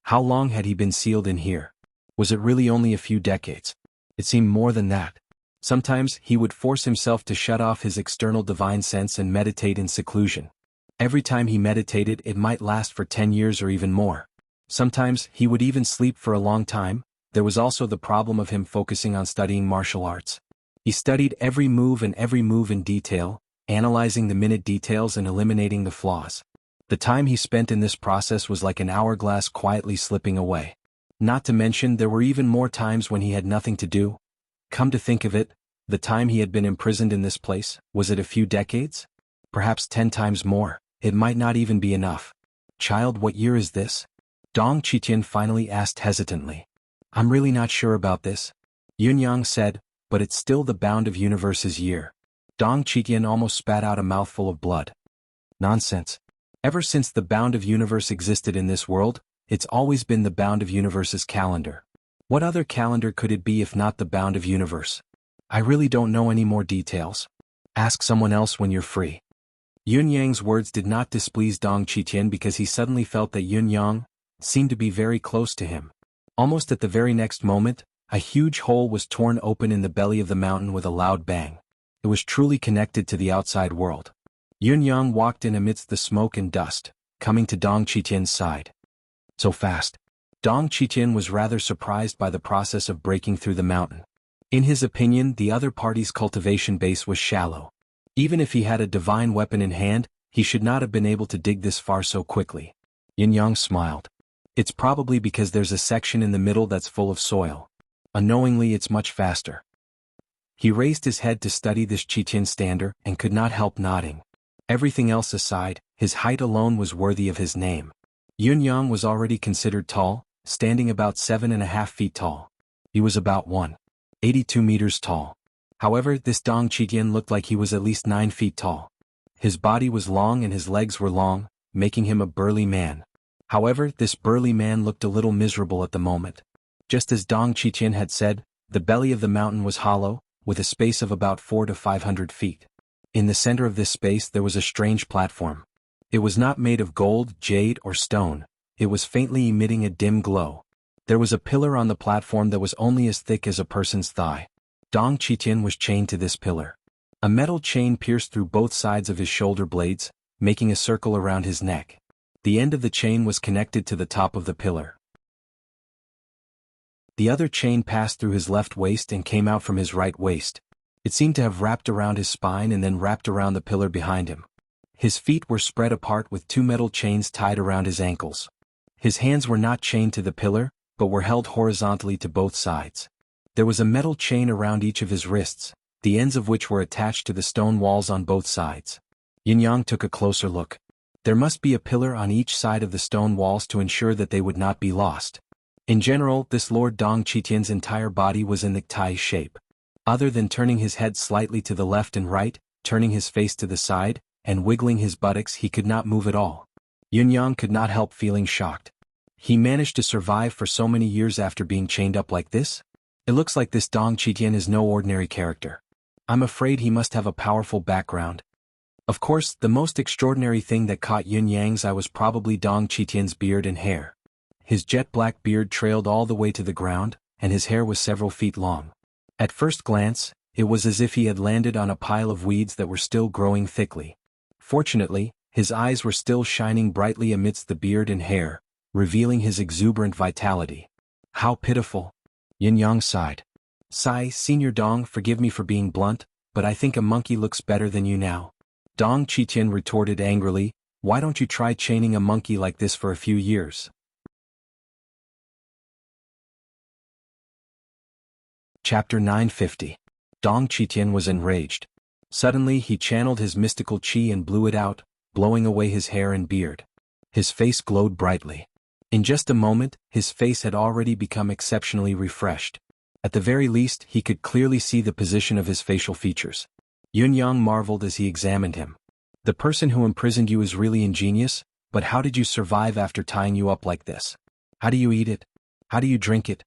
How long had he been sealed in here? Was it really only a few decades? It seemed more than that. Sometimes he would force himself to shut off his external divine sense and meditate in seclusion. Every time he meditated, it might last for 10 years or even more. Sometimes he would even sleep for a long time. There was also the problem of him focusing on studying martial arts. He studied every move in detail, analyzing the minute details and eliminating the flaws. The time he spent in this process was like an hourglass quietly slipping away. Not to mention there were even more times when he had nothing to do. Come to think of it, the time he had been imprisoned in this place, was it a few decades? Perhaps 10 times more. It might not even be enough. Child, what year is this? Dong Qitian finally asked hesitantly. I'm really not sure about this. Yunyang said, but it's still the bound of universe's year. Dong Qitian almost spat out a mouthful of blood. Nonsense. Ever since the bound of universe existed in this world, it's always been the bound of universe's calendar. What other calendar could it be if not the bound of universe? I really don't know any more details. Ask someone else when you're free. Yunyang's words did not displease Dong Qitian because he suddenly felt that Yunyang seemed to be very close to him. Almost at the very next moment, a huge hole was torn open in the belly of the mountain with a loud bang. It was truly connected to the outside world. Yunyang walked in amidst the smoke and dust, coming to Dong Qitian's side. So fast. Dong Qitian was rather surprised by the process of breaking through the mountain. In his opinion, the other party's cultivation base was shallow. Even if he had a divine weapon in hand, he should not have been able to dig this far so quickly. Yunyang smiled. It's probably because there's a section in the middle that's full of soil. Unknowingly, it's much faster. He raised his head to study this Qitian stander and could not help nodding. Everything else aside, his height alone was worthy of his name. Yunyang was already considered tall, standing about 7.5 feet tall. He was about 1.82 meters tall. However, this Dong Qitian looked like he was at least 9 feet tall. His body was long and his legs were long, making him a burly man. However, this burly man looked a little miserable at the moment. Just as Dong Qiqian had said, the belly of the mountain was hollow, with a space of about 400 to 500 feet. In the center of this space there was a strange platform. It was not made of gold, jade, or stone. It was faintly emitting a dim glow. There was a pillar on the platform that was only as thick as a person's thigh. Dong Qiqian was chained to this pillar. A metal chain pierced through both sides of his shoulder blades, making a circle around his neck. The end of the chain was connected to the top of the pillar. The other chain passed through his left waist and came out from his right waist. It seemed to have wrapped around his spine and then wrapped around the pillar behind him. His feet were spread apart with two metal chains tied around his ankles. His hands were not chained to the pillar, but were held horizontally to both sides. There was a metal chain around each of his wrists, the ends of which were attached to the stone walls on both sides. Yin Yang took a closer look. There must be a pillar on each side of the stone walls to ensure that they would not be lost. In general, this Lord Dong Qiqian's entire body was in the Tai shape. Other than turning his head slightly to the left and right, turning his face to the side, and wiggling his buttocks, he could not move at all. Yin Yang could not help feeling shocked. He managed to survive for so many years after being chained up like this? It looks like this Dong Qiqian is no ordinary character. I'm afraid he must have a powerful background. Of course, the most extraordinary thing that caught Yin Yang's eye was probably Dong Qiqian's beard and hair. His jet-black beard trailed all the way to the ground, and his hair was several feet long. At first glance, it was as if he had landed on a pile of weeds that were still growing thickly. Fortunately, his eyes were still shining brightly amidst the beard and hair, revealing his exuberant vitality. How pitiful! Yin Yang sighed. Sigh, Senior Dong, forgive me for being blunt, but I think a monkey looks better than you now. Dong Qiqian retorted angrily, why don't you try chaining a monkey like this for a few years? Chapter 950. Dong Qiqian was enraged. Suddenly he channeled his mystical qi and blew it out, blowing away his hair and beard. His face glowed brightly. In just a moment, his face had already become exceptionally refreshed. At the very least, he could clearly see the position of his facial features. Yun Yang marveled as he examined him. The person who imprisoned you is really ingenious, but how did you survive after tying you up like this? How do you eat it? How do you drink it?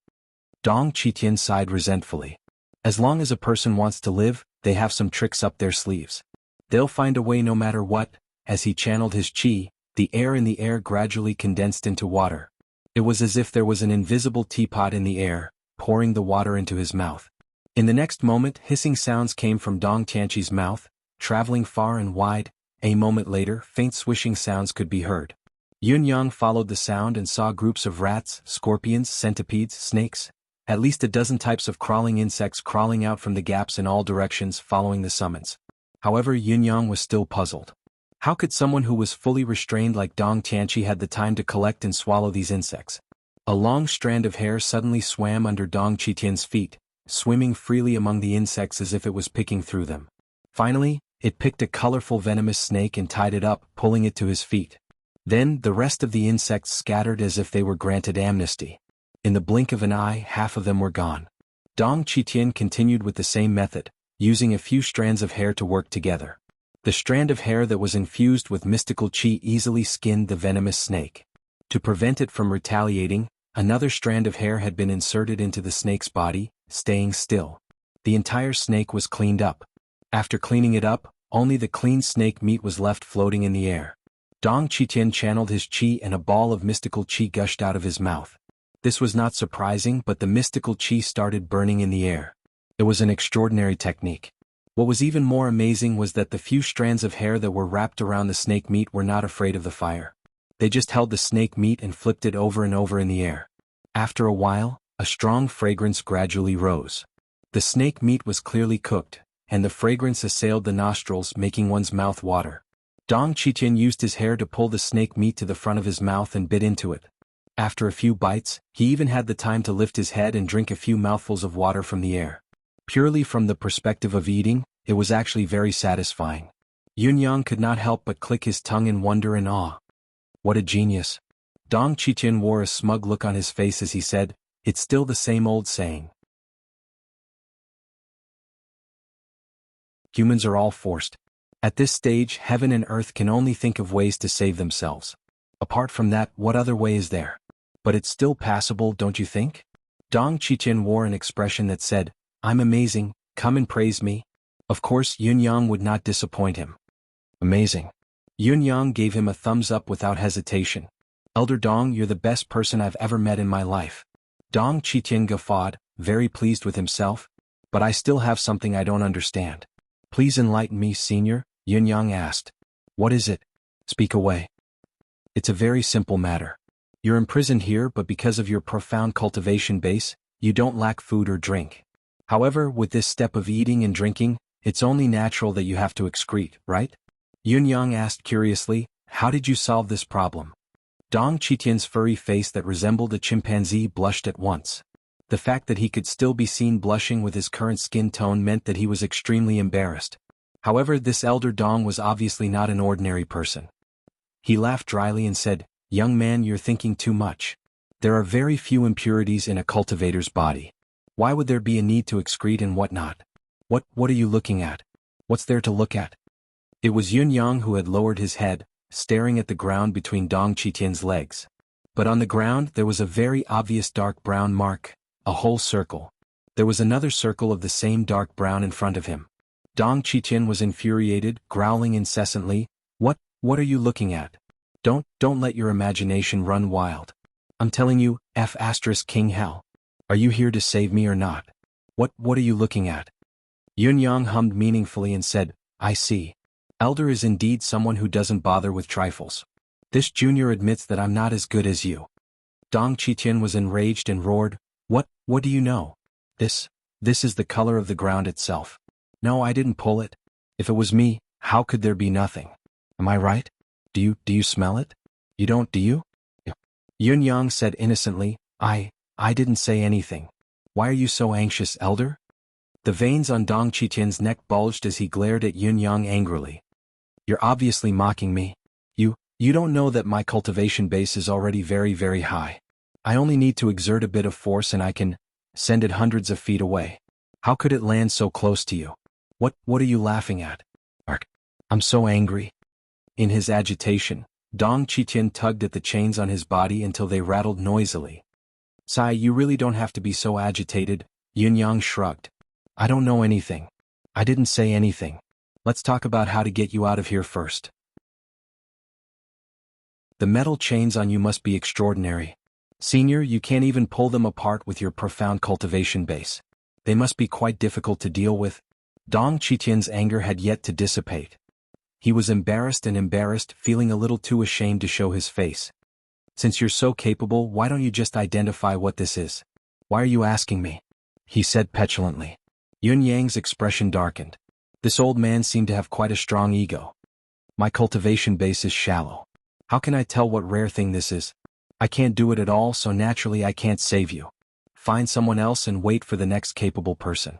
Dong Qiqian sighed resentfully. As long as a person wants to live, they have some tricks up their sleeves. They'll find a way no matter what. As he channeled his qi, the air in the air gradually condensed into water. It was as if there was an invisible teapot in the air, pouring the water into his mouth. In the next moment, hissing sounds came from Dong Tianqi's mouth, traveling far and wide. A moment later, faint swishing sounds could be heard. Yun Yang followed the sound and saw groups of rats, scorpions, centipedes, snakes, at least a dozen types of crawling insects crawling out from the gaps in all directions following the summons. However, Yun Yang was still puzzled. How could someone who was fully restrained like Dong Tianqi had the time to collect and swallow these insects? A long strand of hair suddenly swam under Dong Qiqian's feet, swimming freely among the insects as if it was picking through them. Finally, it picked a colorful venomous snake and tied it up, pulling it to his feet. Then, the rest of the insects scattered as if they were granted amnesty. In the blink of an eye, half of them were gone. Dong Qiqian continued with the same method, using a few strands of hair to work together. The strand of hair that was infused with mystical qi easily skinned the venomous snake. To prevent it from retaliating, another strand of hair had been inserted into the snake's body, staying still. The entire snake was cleaned up. After cleaning it up, only the clean snake meat was left floating in the air. Dong Qiqian channeled his qi and a ball of mystical qi gushed out of his mouth. This was not surprising, but the mystical qi started burning in the air. It was an extraordinary technique. What was even more amazing was that the few strands of hair that were wrapped around the snake meat were not afraid of the fire. They just held the snake meat and flipped it over and over in the air. After a while, a strong fragrance gradually rose. The snake meat was clearly cooked, and the fragrance assailed the nostrils, making one's mouth water. Dong Qiqian used his hair to pull the snake meat to the front of his mouth and bit into it. After a few bites, he even had the time to lift his head and drink a few mouthfuls of water from the air. Purely from the perspective of eating, it was actually very satisfying. Yun Yang could not help but click his tongue in wonder and awe. What a genius! Dong Qiqian wore a smug look on his face as he said, "It's still the same old saying. Humans are all forced. At this stage, heaven and earth can only think of ways to save themselves. Apart from that, what other way is there? But it's still passable, don't you think? Dong Qiqian wore an expression that said, I'm amazing, come and praise me. Of course, Yun Yang would not disappoint him. Amazing. Yun Yang gave him a thumbs up without hesitation. Elder Dong, you're the best person I've ever met in my life. Dong Qiqian guffawed, very pleased with himself. But I still have something I don't understand. Please enlighten me, senior, Yun Yang asked. What is it? Speak away. It's a very simple matter. You're imprisoned here, but because of your profound cultivation base, you don't lack food or drink. However, with this step of eating and drinking, it's only natural that you have to excrete, right? Yun Yang asked curiously, how did you solve this problem? Dong Qiqian's furry face that resembled a chimpanzee blushed at once. The fact that he could still be seen blushing with his current skin tone meant that he was extremely embarrassed. However, this elder Dong was obviously not an ordinary person. He laughed dryly and said, Young man, you're thinking too much. There are very few impurities in a cultivator's body. Why would there be a need to excrete and whatnot? What are you looking at? What's there to look at? It was Yun Yang who had lowered his head, staring at the ground between Dong Qiqian's legs. But on the ground there was a very obvious dark brown mark, a whole circle. There was another circle of the same dark brown in front of him. Dong Qiqian was infuriated, growling incessantly, What are you looking at? Don't let your imagination run wild. I'm telling you, King Hell. Are you here to save me or not? What are you looking at? Yun Yang hummed meaningfully and said, I see. Elder is indeed someone who doesn't bother with trifles. This junior admits that I'm not as good as you. Dong Qiqian was enraged and roared, What do you know? This is the color of the ground itself. No, I didn't pull it. If it was me, how could there be nothing? Am I right? Do you smell it? You don't, do you? Yun Yang said innocently, I didn't say anything. Why are you so anxious, elder? The veins on Dong Qiqian's neck bulged as he glared at Yun Yang angrily. You're obviously mocking me. You don't know that my cultivation base is already very, very high. I only need to exert a bit of force and I can send it hundreds of feet away. How could it land so close to you? What are you laughing at? Ark. I'm so angry. In his agitation, Dong Qiqian tugged at the chains on his body until they rattled noisily. Sai, you really don't have to be so agitated, Yun Yang shrugged. I don't know anything. I didn't say anything. Let's talk about how to get you out of here first. The metal chains on you must be extraordinary. Senior, you can't even pull them apart with your profound cultivation base. They must be quite difficult to deal with. Dong Qiqian's anger had yet to dissipate. He was embarrassed, feeling a little too ashamed to show his face. Since you're so capable, why don't you just identify what this is? Why are you asking me? He said petulantly. Yun Yang's expression darkened. This old man seemed to have quite a strong ego. My cultivation base is shallow. How can I tell what rare thing this is? I can't do it at all, so naturally I can't save you. Find someone else and wait for the next capable person.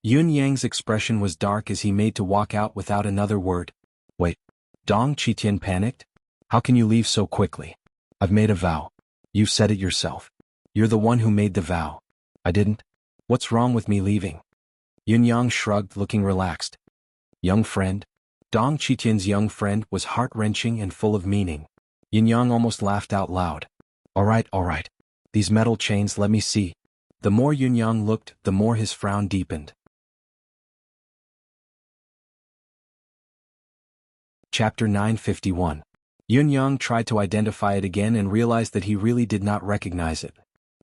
Yun Yang's expression was dark as he made to walk out without another word. Wait. Dong Qiqian panicked. How can you leave so quickly? I've made a vow. You said it yourself. You're the one who made the vow. I didn't. What's wrong with me leaving? Yun Yang shrugged, looking relaxed. Young friend. Dong Qiqian's young friend was heart-wrenching and full of meaning. Yun Yang almost laughed out loud. All right. These metal chains, let me see. The more Yun Yang looked, the more his frown deepened. Chapter 951. Yun Yang tried to identify it again and realized that he really did not recognize it.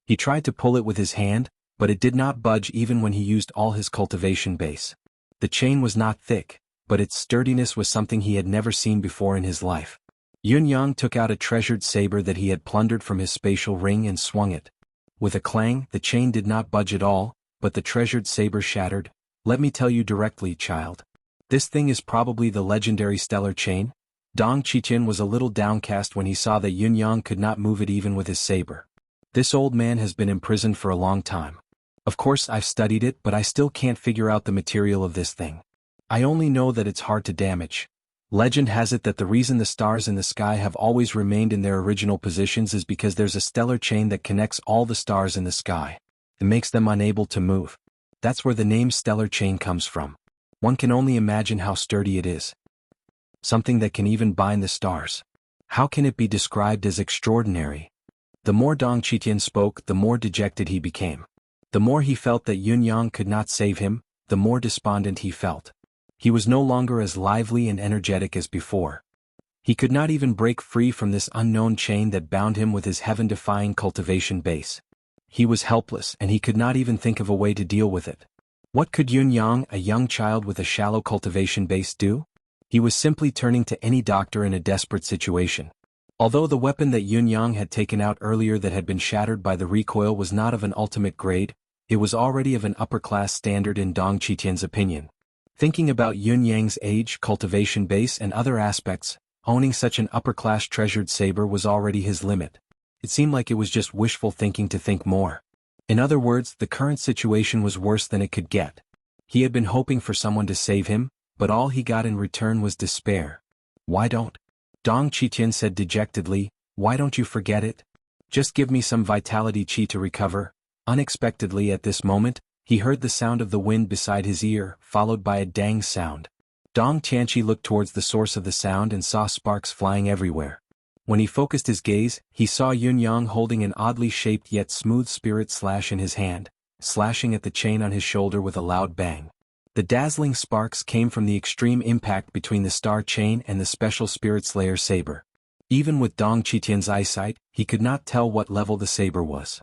He tried to pull it with his hand, but it did not budge even when he used all his cultivation base. The chain was not thick, but its sturdiness was something he had never seen before in his life. Yun Yang took out a treasured saber that he had plundered from his spatial ring and swung it. With a clang, the chain did not budge at all, but the treasured saber shattered. Let me tell you directly, child. This thing is probably the legendary stellar chain. Dong Qiqian was a little downcast when he saw that Yun Yang could not move it even with his saber. This old man has been imprisoned for a long time. Of course I've studied it, but I still can't figure out the material of this thing. I only know that it's hard to damage. Legend has it that the reason the stars in the sky have always remained in their original positions is because there's a stellar chain that connects all the stars in the sky. It makes them unable to move. That's where the name stellar chain comes from. One can only imagine how sturdy it is. Something that can even bind the stars. How can it be described as extraordinary? The more Dong Qitian spoke, the more dejected he became. The more he felt that Yun Yang could not save him, the more despondent he felt. He was no longer as lively and energetic as before. He could not even break free from this unknown chain that bound him with his heaven-defying cultivation base. He was helpless and he could not even think of a way to deal with it. What could Yun Yang, a young child with a shallow cultivation base, do? He was simply turning to any doctor in a desperate situation. Although the weapon that Yun Yang had taken out earlier that had been shattered by the recoil was not of an ultimate grade, it was already of an upper-class standard in Dong Qitian's opinion. Thinking about Yun Yang's age, cultivation base and other aspects, owning such an upper-class treasured saber was already his limit. It seemed like it was just wishful thinking to think more. In other words, the current situation was worse than it could get. He had been hoping for someone to save him, but all he got in return was despair. Why don't? Dong Qitian said dejectedly, why don't you forget it? Just give me some vitality chi to recover. Unexpectedly at this moment, he heard the sound of the wind beside his ear, followed by a dang sound. Dong Tianqi looked towards the source of the sound and saw sparks flying everywhere. When he focused his gaze, he saw Yun Yang holding an oddly shaped yet smooth spirit slash in his hand, slashing at the chain on his shoulder with a loud bang. The dazzling sparks came from the extreme impact between the star chain and the special spirit slayer saber. Even with Dong Qitian's eyesight, he could not tell what level the saber was.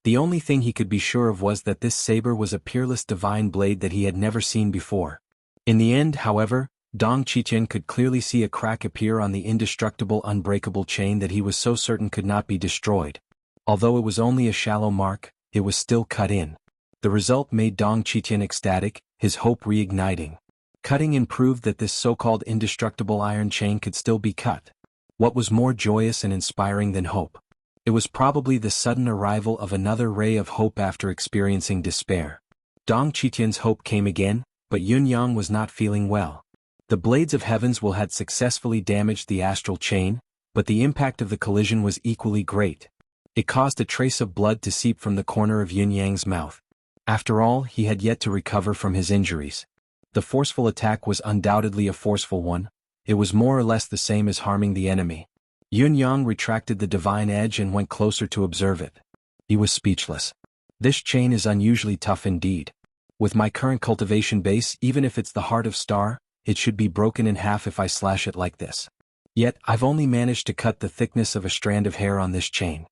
The only thing he could be sure of was that this saber was a peerless divine blade that he had never seen before. In the end, however, Dong Qitian could clearly see a crack appear on the indestructible unbreakable chain that he was so certain could not be destroyed. Although it was only a shallow mark, it was still cut in. The result made Dong Qitian ecstatic, his hope reigniting. Cutting in proved that this so-called indestructible iron chain could still be cut. What was more joyous and inspiring than hope? It was probably the sudden arrival of another ray of hope after experiencing despair. Dong Qitian's hope came again, but Yun Yang was not feeling well. The blades of heavens had successfully damaged the astral chain, but the impact of the collision was equally great. It caused a trace of blood to seep from the corner of Yun Yang's mouth. After all, he had yet to recover from his injuries. The forceful attack was undoubtedly a forceful one. It was more or less the same as harming the enemy. Yun Yang retracted the divine edge and went closer to observe it. He was speechless. This chain is unusually tough indeed. With my current cultivation base, even if it's the heart of star, it should be broken in half if I slash it like this. Yet, I've only managed to cut the thickness of a strand of hair on this chain.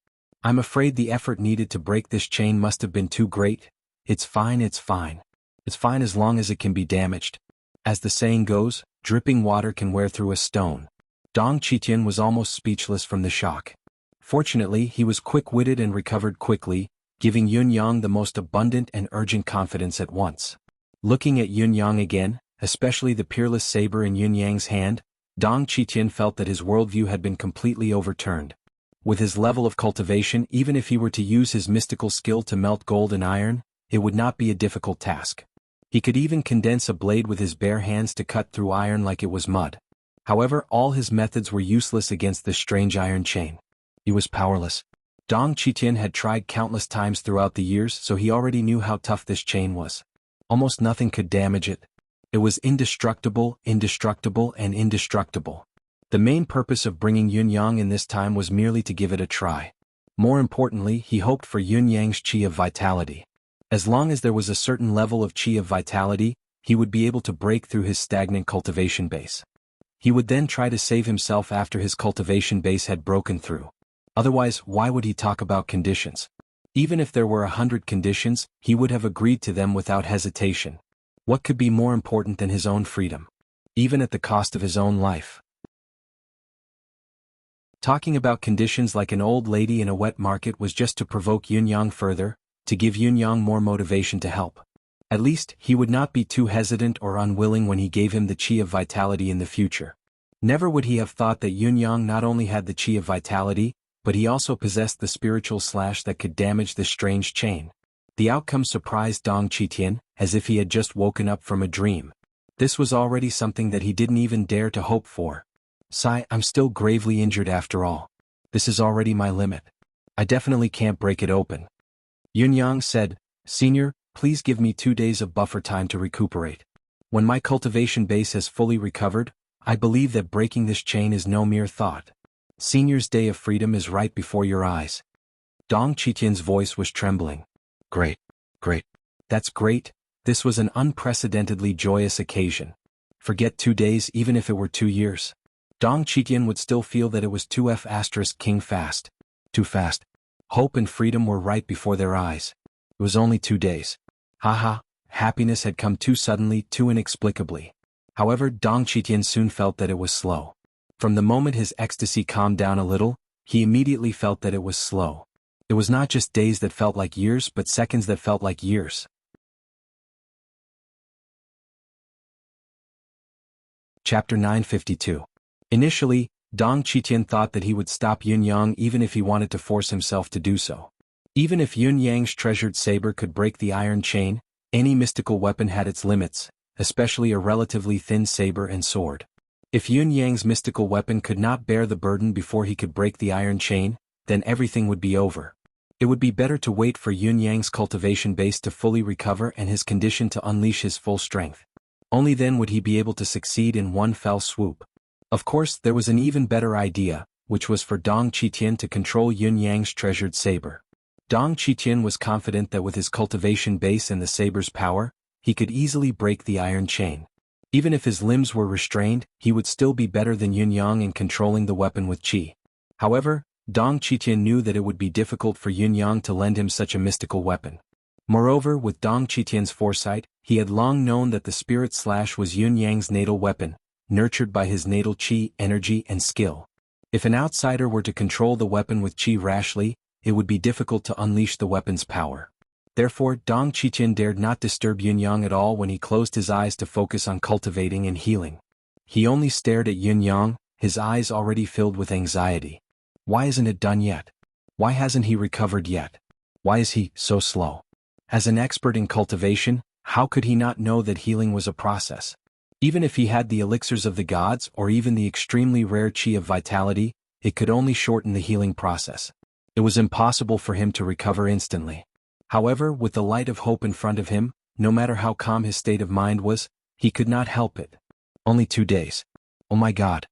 I'm afraid the effort needed to break this chain must have been too great. It's fine, it's fine. It's fine as long as it can be damaged. As the saying goes, dripping water can wear through a stone. Dong Qitian was almost speechless from the shock. Fortunately, he was quick-witted and recovered quickly, giving Yun Yang the most abundant and urgent confidence at once. Looking at Yun Yang again, especially the peerless saber in Yun Yang's hand, Dong Qitian felt that his worldview had been completely overturned. With his level of cultivation, even if he were to use his mystical skill to melt gold and iron, it would not be a difficult task. He could even condense a blade with his bare hands to cut through iron like it was mud. However, all his methods were useless against this strange iron chain. He was powerless. Dong Qitian had tried countless times throughout the years, so he already knew how tough this chain was. Almost nothing could damage it. It was indestructible, indestructible, and indestructible. The main purpose of bringing Yun Yang in this time was merely to give it a try. More importantly, he hoped for Yun Yang's chi of vitality. As long as there was a certain level of chi of vitality, he would be able to break through his stagnant cultivation base. He would then try to save himself after his cultivation base had broken through. Otherwise, why would he talk about conditions? Even if there were 100 conditions, he would have agreed to them without hesitation. What could be more important than his own freedom? Even at the cost of his own life. Talking about conditions like an old lady in a wet market was just to provoke Yun Yang further, to give Yun Yang more motivation to help. At least, he would not be too hesitant or unwilling when he gave him the chi of vitality in the future. Never would he have thought that Yun Yang not only had the chi of vitality, but he also possessed the spiritual slash that could damage this strange chain. The outcome surprised Dong Qitian, as if he had just woken up from a dream. This was already something that he didn't even dare to hope for. Sigh, I'm still gravely injured after all. This is already my limit. I definitely can't break it open. Yun Yang said, Senior, please give me 2 days of buffer time to recuperate. When my cultivation base has fully recovered, I believe that breaking this chain is no mere thought. Senior's day of freedom is right before your eyes. Dong Qitian's voice was trembling. Great. Great. That's great. This was an unprecedentedly joyous occasion. Forget 2 days even if it were 2 years. Dong Qitian would still feel that it was 2F** king fast. Too fast. Hope and freedom were right before their eyes. It was only 2 days. Haha, happiness had come too suddenly, too inexplicably. However, Dong Qitian soon felt that it was slow. From the moment his ecstasy calmed down a little, he immediately felt that it was slow. It was not just days that felt like years but seconds that felt like years. Chapter 952. Initially, Dong Qitian thought that he would stop Yun Yang even if he wanted to force himself to do so. Even if Yun Yang's treasured saber could break the iron chain, any mystical weapon had its limits, especially a relatively thin saber and sword. If Yun Yang's mystical weapon could not bear the burden before he could break the iron chain, then everything would be over. It would be better to wait for Yun Yang's cultivation base to fully recover and his condition to unleash his full strength. Only then would he be able to succeed in one fell swoop. Of course, there was an even better idea, which was for Dong Qitian to control Yun Yang's treasured saber. Dong Qitian was confident that with his cultivation base and the saber's power, he could easily break the iron chain. Even if his limbs were restrained, he would still be better than Yun Yang in controlling the weapon with qi. However, Dong Qitian knew that it would be difficult for Yun Yang to lend him such a mystical weapon. Moreover, with Dong Qitian's foresight, he had long known that the spirit slash was Yun Yang's natal weapon, nurtured by his natal qi, energy and skill. If an outsider were to control the weapon with qi rashly, it would be difficult to unleash the weapon's power. Therefore, Dong Qitian dared not disturb Yun Yang at all when he closed his eyes to focus on cultivating and healing. He only stared at Yun Yang, his eyes already filled with anxiety. Why isn't it done yet? Why hasn't he recovered yet? Why is he so slow? As an expert in cultivation, how could he not know that healing was a process? Even if he had the elixirs of the gods or even the extremely rare qi of vitality, it could only shorten the healing process. It was impossible for him to recover instantly. However, with the light of hope in front of him, no matter how calm his state of mind was, he could not help it. Only 2 days. Oh my God.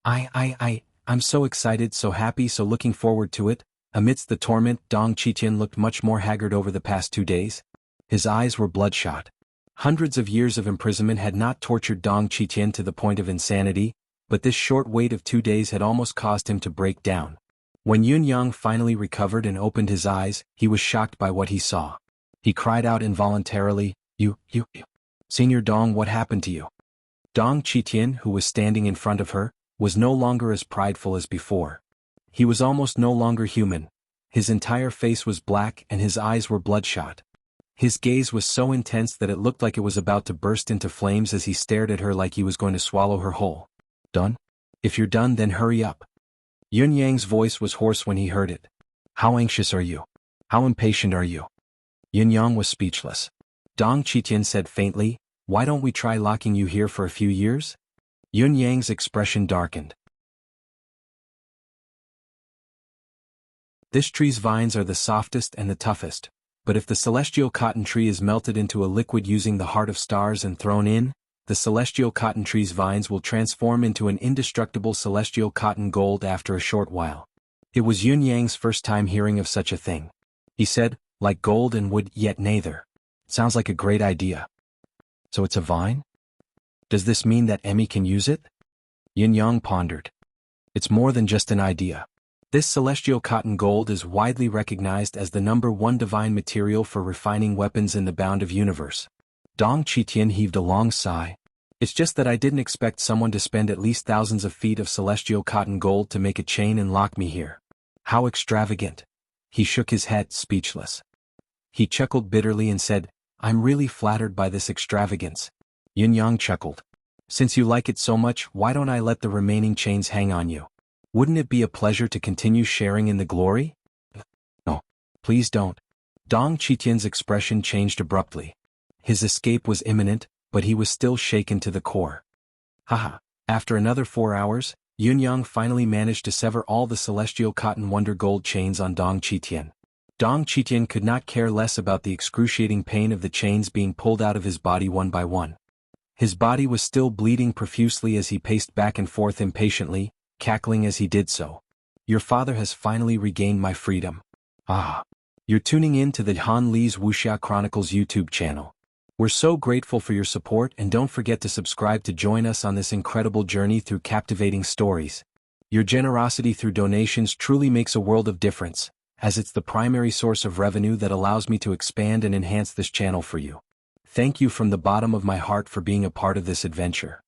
I'm so excited, so happy, so looking forward to it. Amidst the torment, Dong Qitian looked much more haggard over the past 2 days. His eyes were bloodshot. Hundreds of years of imprisonment had not tortured Dong Qitian to the point of insanity, but this short wait of 2 days had almost caused him to break down. When Yun Yang finally recovered and opened his eyes, he was shocked by what he saw. He cried out involuntarily, You. Senior Dong, what happened to you? Dong Qitian, who was standing in front of her, was no longer as prideful as before. He was almost no longer human. His entire face was black and his eyes were bloodshot. His gaze was so intense that it looked like it was about to burst into flames as he stared at her like he was going to swallow her whole. Done? If you're done, then hurry up. Yun Yang's voice was hoarse when he heard it. How anxious are you? How impatient are you? Yun Yang was speechless. Dong Qitian said faintly, Why don't we try locking you here for a few years? Yun Yang's expression darkened. This tree's vines are the softest and the toughest, but if the celestial cotton tree is melted into a liquid using the heart of stars and thrown in, the celestial cotton tree's vines will transform into an indestructible celestial cotton gold after a short while. It was Yun Yang's first time hearing of such a thing. He said, Like gold and wood, yet neither. Sounds like a great idea. So it's a vine? Does this mean that Emmy can use it? Yun Yang pondered. It's more than just an idea. This celestial cotton gold is widely recognized as the #1 divine material for refining weapons in the bound of universe. Dong Qitian heaved a long sigh. It's just that I didn't expect someone to spend at least thousands of feet of celestial cotton gold to make a chain and lock me here. How extravagant. He shook his head, speechless. He chuckled bitterly and said, I'm really flattered by this extravagance. Yun Yang chuckled. Since you like it so much, why don't I let the remaining chains hang on you? Wouldn't it be a pleasure to continue sharing in the glory? No, please don't. Dong Qitian's expression changed abruptly. His escape was imminent, but he was still shaken to the core. Haha. After another 4 hours, Yun Yang finally managed to sever all the celestial cotton wonder gold chains on Dong Qitian. Dong Qitian could not care less about the excruciating pain of the chains being pulled out of his body one by one. His body was still bleeding profusely as he paced back and forth impatiently, cackling as he did so. Your father has finally regained my freedom. Ah. You're tuning in to the Han Lee's Wuxia Chronicles YouTube channel. We're so grateful for your support, and don't forget to subscribe to join us on this incredible journey through captivating stories. Your generosity through donations truly makes a world of difference, as it's the primary source of revenue that allows me to expand and enhance this channel for you. Thank you from the bottom of my heart for being a part of this adventure.